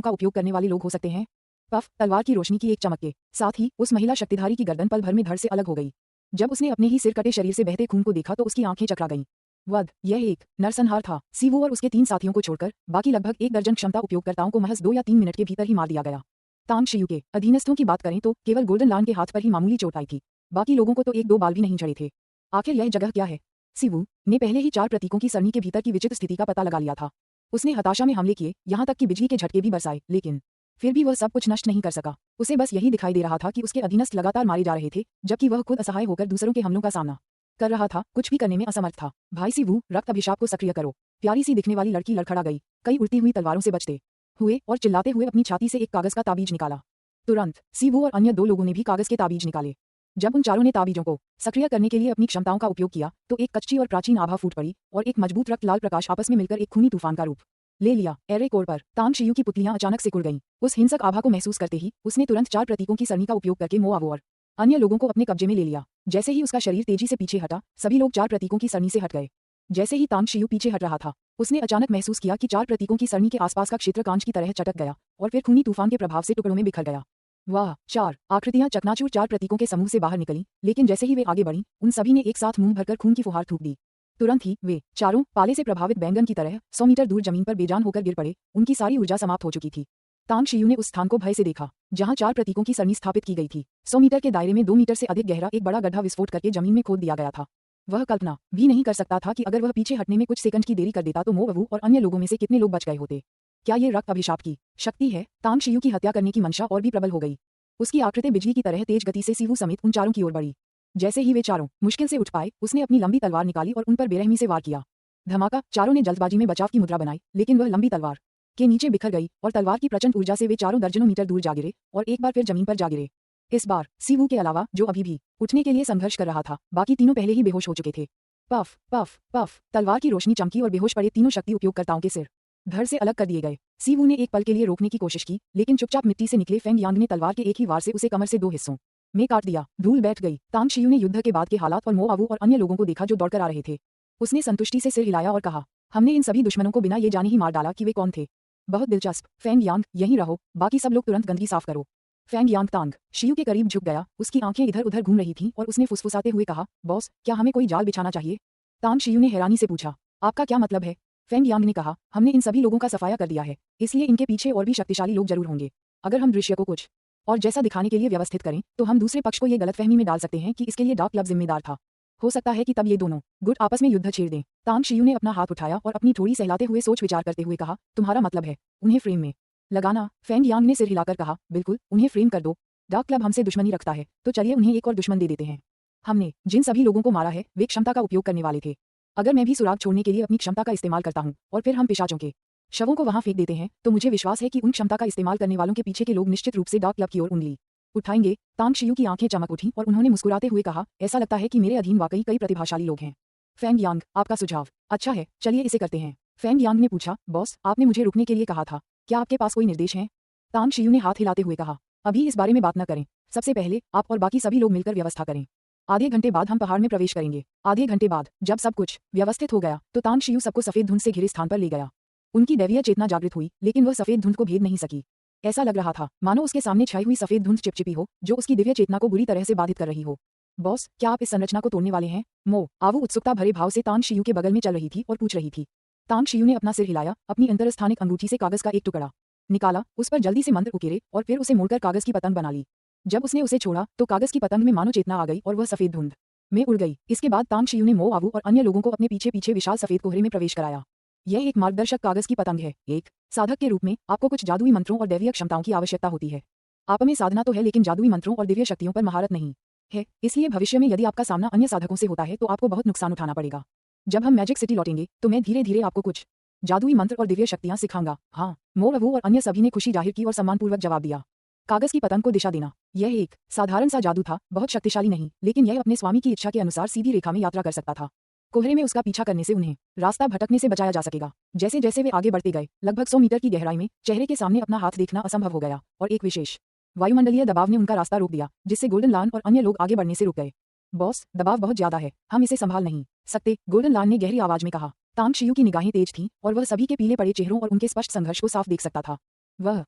का उपयोग करने वाले लोग हो सकते हैं? पफ, तलवार की रोशनी की एक चमक के साथ ही उस महिला शक्तिधारी की गर्दन पल भर में धड़ से अलग हो गई। जब उसने अपने ही सिर कटे शरीर से बहते खून को देखा तो उसकी आंखें चकरा गईं। वध, यह एक नरसंहार था। सीवू और उसके 3 साथियों को छोड़कर बाकी लगभग 1 दर्जन क्षमता उपयोगकर्ताओं को महज 2 या 3 मिनट के भीतर ही मार दिया गया। तांग शियू के अधीनस्थों की बात करें तो केवल गोल्डन लान के हाथ पर ही मामूली चोट आई थी। बाकी लोगों को तो 1-2 बाल भी नहीं चढ़े थे। आखिर यह जगह क्या है? सीवू ने पहले ही 4 प्रतीकों की सरणी के भीतर की विचित्र स्थिति का पता लगा लिया था। उसने हताशा में हमले किए, यहाँ तक कि बिजली के झटके भी बरसाए, लेकिन फिर भी वह सब कुछ नष्ट नहीं कर सका। उसे बस यही दिखाई दे रहा था कि उसके अधीनस्थ लगातार मारे जा रहे थे, जबकि वह खुद असहाय होकर दूसरों के हमलों का सामना कर रहा था, कुछ भी करने में असमर्थ था। भाई सीवू, रक्त अभिशाप को सक्रिय करो। प्यारी सी दिखने वाली लड़की लड़खड़ा गई, कई उड़ती हुई तलवारों से बचते हुए और चिल्लाते हुए अपनी छाती से एक कागज का ताबीज निकाला। तुरंत सीवू और अन्य 2 लोगों ने भी कागज के ताबीज निकाले। जब उन चारों ने ताबीजों को सक्रिय करने के लिए अपनी क्षमताओं का उपयोग किया तो एक कच्ची और प्राचीन आभा फूट पड़ी और एक मजबूत रक्त लाल प्रकाश आपस में मिलकर एक खूनी तूफान का रूप ले लिया। एरे कोर पर तांग शियू की पुतलियां अचानक से कुड़ गईं। उस हिंसक आभा को महसूस करते ही उसने तुरंत 4 प्रतीकों की सरणी का उपयोग करके मोआवो और अन्य लोगों को अपने कब्जे में ले लिया। जैसे ही उसका शरीर तेजी से पीछे हटा, सभी लोग 4 प्रतीकों की सरणी से हट गए। जैसे ही तांग शियू पीछे हट रहा था, उसने अचानक महसूस किया कि 4 प्रतीकों की सरणी के आसपास का क्षेत्र कांच की तरह चटक गया और फिर खूनी तूफान के प्रभाव से टुकड़ों में बिखर गया। वाह! 4 आकृतियां चकनाचूर 4 प्रतीकों के समूह से बाहर निकली, लेकिन जैसे ही वे आगे बढ़ीं, उन सभी ने एक साथ मुंह भरकर खून की फुहार थूक दी। तुरंत ही वे चारों पाले से प्रभावित बैंगन की तरह 100 मीटर दूर जमीन पर बेजान होकर गिर पड़े। उनकी सारी ऊर्जा समाप्त हो चुकी थी। तांग शियू ने उस स्थान को भय से देखा जहां 4 प्रतीकों की सरणी स्थापित की गई थी। 100 मीटर के दायरे में 2 मीटर से अधिक गहरा एक बड़ा गड्ढा विस्फोट करके जमीन में खोद दिया गया था। वह कल्पना भी नहीं कर सकता था कि अगर वह पीछे हटने में कुछ सेकंड की देरी कर देता तो मोअवू और अन्य लोगों में से कितने लोग बच गए होते। क्या ये रक्त अभिशाप की शक्ति है? तांग शियू की हत्या करने की मंशा और भी प्रबल हो गई। उसकी आकृति बिजली की तरह तेज गति से सीवू समेत उन चारों की ओर बढ़ी। जैसे ही वे चारों मुश्किल से उठ पाए, उसने अपनी लंबी तलवार निकाली और उन पर बेरहमी से वार किया। धमाका! चारों ने जल्दबाजी में बचाव की मुद्रा बनाई, लेकिन वह लंबी तलवार के नीचे बिखर गई और तलवार की प्रचंड ऊर्जा से वे चारों दर्जनों मीटर दूर जा गिरे और एक बार फिर जमीन पर जा गिरे। इस बार सीवू के अलावा, जो अभी भी उठने के लिए संघर्ष कर रहा था, बाकी तीनों पहले ही बेहोश हो चुके थे। पफ पफ पफ, तलवार की रोशनी चमकी और बेहोश पड़े तीनों शक्ति उपयोगकर्ताओं के सिर धड़ से अलग कर दिए गए। सीवू ने एक पल के लिए रोकने की कोशिश की, लेकिन चुपचाप मिट्टी से निकले फेंग यांग ने तलवार के एक ही वार से उसे कमर से 2 हिस्सों में काट दिया। धूल बैठ गई। तांग शियू ने युद्ध के बाद के हालात और मोआवू और अन्य लोगों को देखा जो दौड़कर आ रहे थे। उसने संतुष्टि से सिर हिलाया और कहा, हमने इन सभी दुश्मनों को बिना ये जाने ही मार डाला कि वे कौन थे। बहुत दिलचस्प। फेंग यांग, यहीं रहो, बाकी सब लोग तुरंत गंदगी साफ करो। फेंग यांग तांग शियू के करीब झुक गया। उसकी आंखें इधर उधर घूम रही थीं और उसने फुसफुसाते हुए कहा, बॉस, क्या हमें कोई जाल बिछाना चाहिए? तांग शियू ने हैरानी से पूछा, आपका क्या मतलब है? फेंग यांग ने कहा, हमने इन सभी लोगों का सफाया कर दिया है, इसलिए इनके पीछे और भी शक्तिशाली लोग जरूर होंगे। अगर हम दृश्य को कुछ और जैसा दिखाने के लिए व्यवस्थित करें तो हम दूसरे पक्ष को ये गलतफहमी में डाल सकते हैं कि इसके लिए डार्क क्लब जिम्मेदार था। हो सकता है कि तब ये दोनों गुट आपस में युद्ध छेड़ दें। तांग शियू ने अपना हाथ उठाया और अपनी थोड़ी सहलाते हुए सोच विचार करते हुए कहा, तुम्हारा मतलब है उन्हें फ्रेम में लगाना? फेंग यांग ने सिर हिलाकर कहा, बिल्कुल, उन्हें फ्रेम कर दो। डार्क क्लब हमसे दुश्मनी रखता है, तो चलिए उन्हें एक और दुश्मन दे देते हैं। हमने जिन सभी लोगों को मारा है वे क्षमता का उपयोग करने वाले थे। अगर मैं भी सुराग छोड़ने के लिए अपनी क्षमता का इस्तेमाल करता हूं और फिर हम पिशाचों के शवों को वहां फेंक देते हैं, तो मुझे विश्वास है कि उन क्षमता का इस्तेमाल करने वालों के पीछे के लोग निश्चित रूप से डार्क क्लब की ओर उंगली उठाएंगे। तांग शियू की आंखें चमक उठीं और उन्होंने मुस्कुराते हुए कहा, ऐसा लगता है कि मेरे अधीन वाकई कई प्रतिभाशाली लोग हैं। फेंग यांग, आपका सुझाव अच्छा है, चलिए इसे करते हैं। फेंग यांग ने पूछा, बॉस, आपने मुझे रुकने के लिए कहा था, क्या आपके पास कोई निर्देश हैं? तांग शियू ने हाथ हिलाते हुए कहा, अभी इस बारे में बात न करें। सबसे पहले आप और बाकी सभी लोग मिलकर व्यवस्था करें। आधे घंटे बाद हम पहाड़ में प्रवेश करेंगे। आधे घंटे बाद जब सब कुछ व्यवस्थित हो गया तो तांग शियू सबको सफेद धुंध से घिरे स्थान पर ले गया। उनकी दैवीय चेतना जागृत हुई, लेकिन वह सफेद धुंध को भेद नहीं सकी। ऐसा लग रहा था मानो उसके सामने छाई हुई सफेद धुंध चिपचिपी हो, जो उसकी दिव्य चेतना को बुरी तरह से बाधित कर रही हो। बॉस, क्या आप इस संरचना को तोड़ने वाले हैं? मोआवू उत्सुकता भरे भाव से तांग शियू के बगल में चल रही थी और पूछ रही थी। तांग शियू ने अपना सिर हिलाया, अपनी अंतरस्थानिक अंगूठी से कागज का एक टुकड़ा निकाला, उस पर जल्दी से मंत्र उकेरे और फिर उसे मोड़कर कागज की पतंग बना ली। जब उसने उसे छोड़ा तो कागज की पतंग में मानो चेतना आ गई और वह सफेद धुंध में उड़ गई। इसके बाद तांग शियू ने मोआवू और अन्य लोगों को अपने पीछे पीछे विशाल सफेद कोहरे में प्रवेश कराया। यह एक मार्गदर्शक कागज की पतंग है। एक साधक के रूप में आपको कुछ जादुई मंत्रों और दैवीय क्षमताओं की आवश्यकता होती है। आप में साधना तो है, लेकिन जादुई मंत्रों और दिव्य शक्तियों पर महारत नहीं है। इसलिए भविष्य में यदि आपका सामना अन्य साधकों से होता है तो आपको बहुत नुकसान उठाना पड़ेगा। जब हम मैजिक सिटी लौटेंगे तो मैं धीरे धीरे आपको कुछ जादुई मंत्र और दिव्य शक्तियां सिखाऊंगा। हाँ, मोआवू और अन्य सभी ने खुशी जाहिर की और सम्मानपूर्वक जवाब दिया। कागज की पतंग को दिशा देना, यह एक साधारण सा जादू था, बहुत शक्तिशाली नहीं, लेकिन यह अपने स्वामी की इच्छा के अनुसार सीधी रेखा में यात्रा कर सकता था। कोहरे में उसका पीछा करने से उन्हें रास्ता भटकने से बचाया जा सकेगा। जैसे जैसे वे आगे बढ़ते गए, लगभग 100 मीटर की गहराई में चेहरे के सामने अपना हाथ देखना असंभव हो गया और एक विशेष वायुमंडलीय दबाव ने उनका रास्ता रोक दिया, जिससे गोल्डन लान और अन्य लोग आगे बढ़ने से रुक गए। बॉस, दबाव बहुत ज्यादा है, हम इसे संभाल नहीं सकते, गोल्डन लान ने गहरी आवाज में कहा। तांग शियू की निगाहें तेज थीं और वह सभी के पीले पड़े चेहरों और उनके स्पष्ट संघर्ष को साफ देख सकता था। वह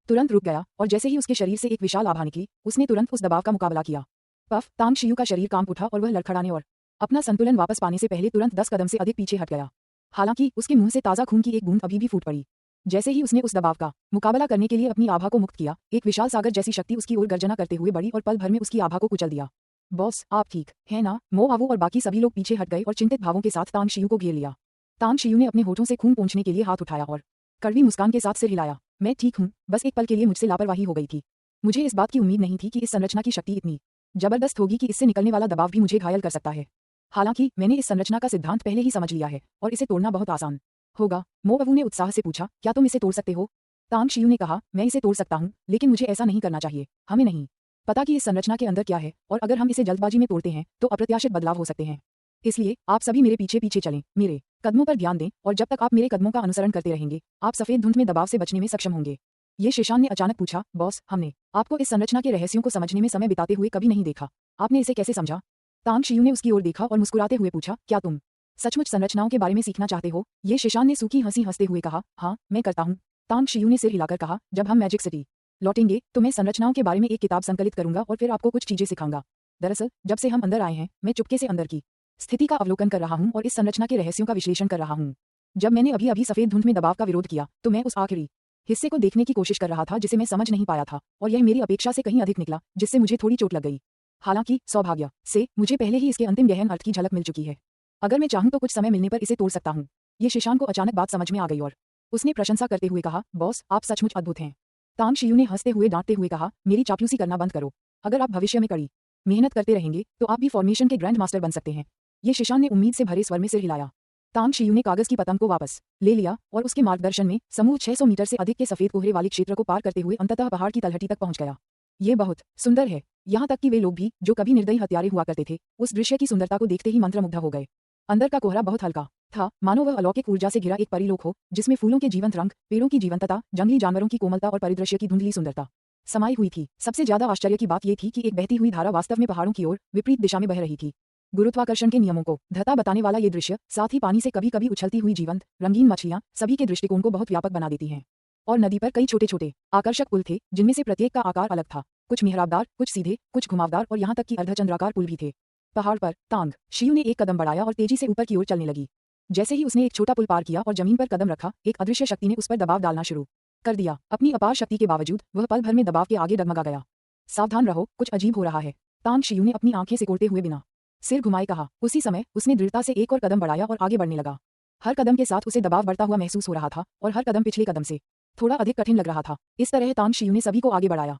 तुरंत रुक गया और जैसे ही उसके शरीर से एक विशाल आभा निकली, उसने तुरंत उस दबाव का मुकाबला किया। पफ, तांग शियू का शरीर कांप उठा और वह लड़खड़ाने और अपना संतुलन वापस पाने से पहले तुरंत 10 कदम से अधिक पीछे हट गया। हालांकि उसके मुंह से ताज़ा खून की एक बूंद अभी भी फूट पड़ी। जैसे ही उसने उस दबाव का मुकाबला करने के लिए अपनी आभा को मुक्त किया, एक विशाल सागर जैसी शक्ति उसकी ओर गर्जना करते हुए बढ़ी और पल भर में उसकी आभा को कुचल दिया। बॉस, आप ठीक है ना? मो आवू और बाकी सभी लोग पीछे हट गए और चिंतित भावों के साथ तांग शियू को घेर लिया। तांग शियू ने अपने होठों से खून पोंछने के लिए हाथ उठाया और कड़वी मुस्कान के साथ सिर हिलाया। मैं ठीक हूँ, बस एक पल के लिए मुझसे लापरवाही हो गई थी। मुझे इस बात की उम्मीद नहीं थी कि इस संरचना की शक्ति इतनी जबरदस्त होगी कि इससे निकलने वाला दबाव भी मुझे घायल कर सकता है। हालांकि मैंने इस संरचना का सिद्धांत पहले ही समझ लिया है और इसे तोड़ना बहुत आसान होगा। मो आवू ने उत्साह से पूछा, क्या तुम इसे तोड़ सकते हो? तांग शियू ने कहा, मैं इसे तोड़ सकता हूँ, लेकिन मुझे ऐसा नहीं करना चाहिए। हमें नहीं पता कि इस संरचना के अंदर क्या है और अगर हम इसे जल्दबाजी में तोड़ते हैं तो अप्रत्याशित बदलाव हो सकते हैं। इसलिए आप सभी मेरे पीछे पीछे चलें, मेरे कदमों पर ध्यान दें और जब तक आप मेरे कदमों का अनुसरण करते रहेंगे, आप सफेद धुंध में दबाव से बचने में सक्षम होंगे। ये शेशान ने अचानक पूछा, बॉस, हमने आपको इस संरचना के रहस्यों को समझने में समय बिताते हुए कभी नहीं देखा। आपने इसे कैसे समझा? तांग शियू ने उसकी ओर देखा और मुस्कुराते हुए पूछा, क्या तुम सचमुच संरचनाओं के बारे में सीखना चाहते हो? ये शेशान ने सूखी हंसी हंसते हुए कहा, हाँ, मैं करता हूँ। तांग शियू ने सिर हिलाकर कहा, जब हम मैजिक सिटी लौटेंगे तो मैं संरचनाओं के बारे में एक किताब संकलित करूंगा और फिर आपको कुछ चीजें सिखाऊंगा। दरअसल जब से हम अंदर आए हैं, मैं चुपके से अंदर की स्थिति का अवलोकन कर रहा हूं और इस संरचना के रहस्यों का विश्लेषण कर रहा हूं। जब मैंने अभी अभी सफेद धुंध में दबाव का विरोध किया तो मैं उस आखिरी हिस्से को देखने की कोशिश कर रहा था जिसे मैं समझ नहीं पाया था और यह मेरी अपेक्षा से कहीं अधिक निकला, जिससे मुझे थोड़ी चोट लग गई। हालांकि सौभाग्य से मुझे पहले ही इसके अंतिम गहन अर्थ की झलक मिल चुकी है। अगर मैं चाहूं तो कुछ समय मिलने पर इसे तोड़ सकता हूं। ये शेशान को अचानक बात समझ में आ गई और उसने प्रशंसा करते हुए कहा, बॉस, आप सचमुच अद्भुत हैं। तांग शियू ने हंसते हुए डांटते हुए कहा, मेरी चापलूसी करना बंद करो। अगर आप भविष्य में कड़ी मेहनत करते रहेंगे तो आप भी फॉर्मेशन के ग्रैंड मास्टर बन सकते हैं। ये शेशान ने उम्मीद से भरे स्वर में सिर हिलाया। तांग शियू ने कागज की पतंग को वापस ले लिया और उसके मार्गदर्शन में समूह 600 मीटर से अधिक के सफेद कोहरे वाले क्षेत्र को पार करते हुए अंततः पहाड़ की तलहटी तक पहुंच गया। ये बहुत सुंदर है। यहाँ तक कि वे लोग भी जो कभी निर्दयी हत्यारे हुआ करते थे, उस दृश्य की सुंदरता को देखते ही मंत्रमुग्ध हो गए। अंदर का कोहरा बहुत हल्का था, मानो वह अलौकिक ऊर्जा से घिरा एक परीलोक हो, जिसमें फूलों के जीवंत रंग, पेड़ों की जीवंतता, जंगली जानवरों की कोमलता और परिदृश्य की धुंधली सुंदरता समाई हुई थी। सबसे ज्यादा आश्चर्य की बात यह थी कि एक बहती हुई धारा वास्तव में पहाड़ों की ओर विपरीत दिशा में बह रही थी। गुरुत्वाकर्षण के नियमों को धता बताने वाला ये दृश्य, साथ ही पानी से कभी कभी उछलती हुई जीवंत रंगीन मछलियां, सभी के दृष्टिकोण को बहुत व्यापक बना देती हैं। और नदी पर कई छोटे छोटे आकर्षक पुल थे, जिनमें से प्रत्येक का आकार अलग था। कुछ मेहराबदार, कुछ सीधे, कुछ घुमावदार और यहाँ तक कि अर्धचंद्राकार पुल भी थे। पहाड़ पर तांग शियू ने एक कदम बढ़ाया और तेजी से ऊपर की ओर चलने लगी। जैसे ही उसने एक छोटा पुल पार किया और जमीन पर कदम रखा, एक अदृश्य शक्ति ने उस पर दबाव डालना शुरू कर दिया। अपनी अपार शक्ति के बावजूद वह पल भर में दबाव के आगे डगमगा गया। सावधान रहो, कुछ अजीब हो रहा है, तांग शियू ने अपनी आंखें सिकोड़ते हुए बिना सिर घुमाए कहा। उसी समय उसने दृढ़ता से एक और कदम बढ़ाया और आगे बढ़ने लगा। हर कदम के साथ उसे दबाव बढ़ता हुआ महसूस हो रहा था और हर कदम पिछले कदम से थोड़ा अधिक कठिन लग रहा था। इस तरह तांग शियू ने सभी को आगे बढ़ाया।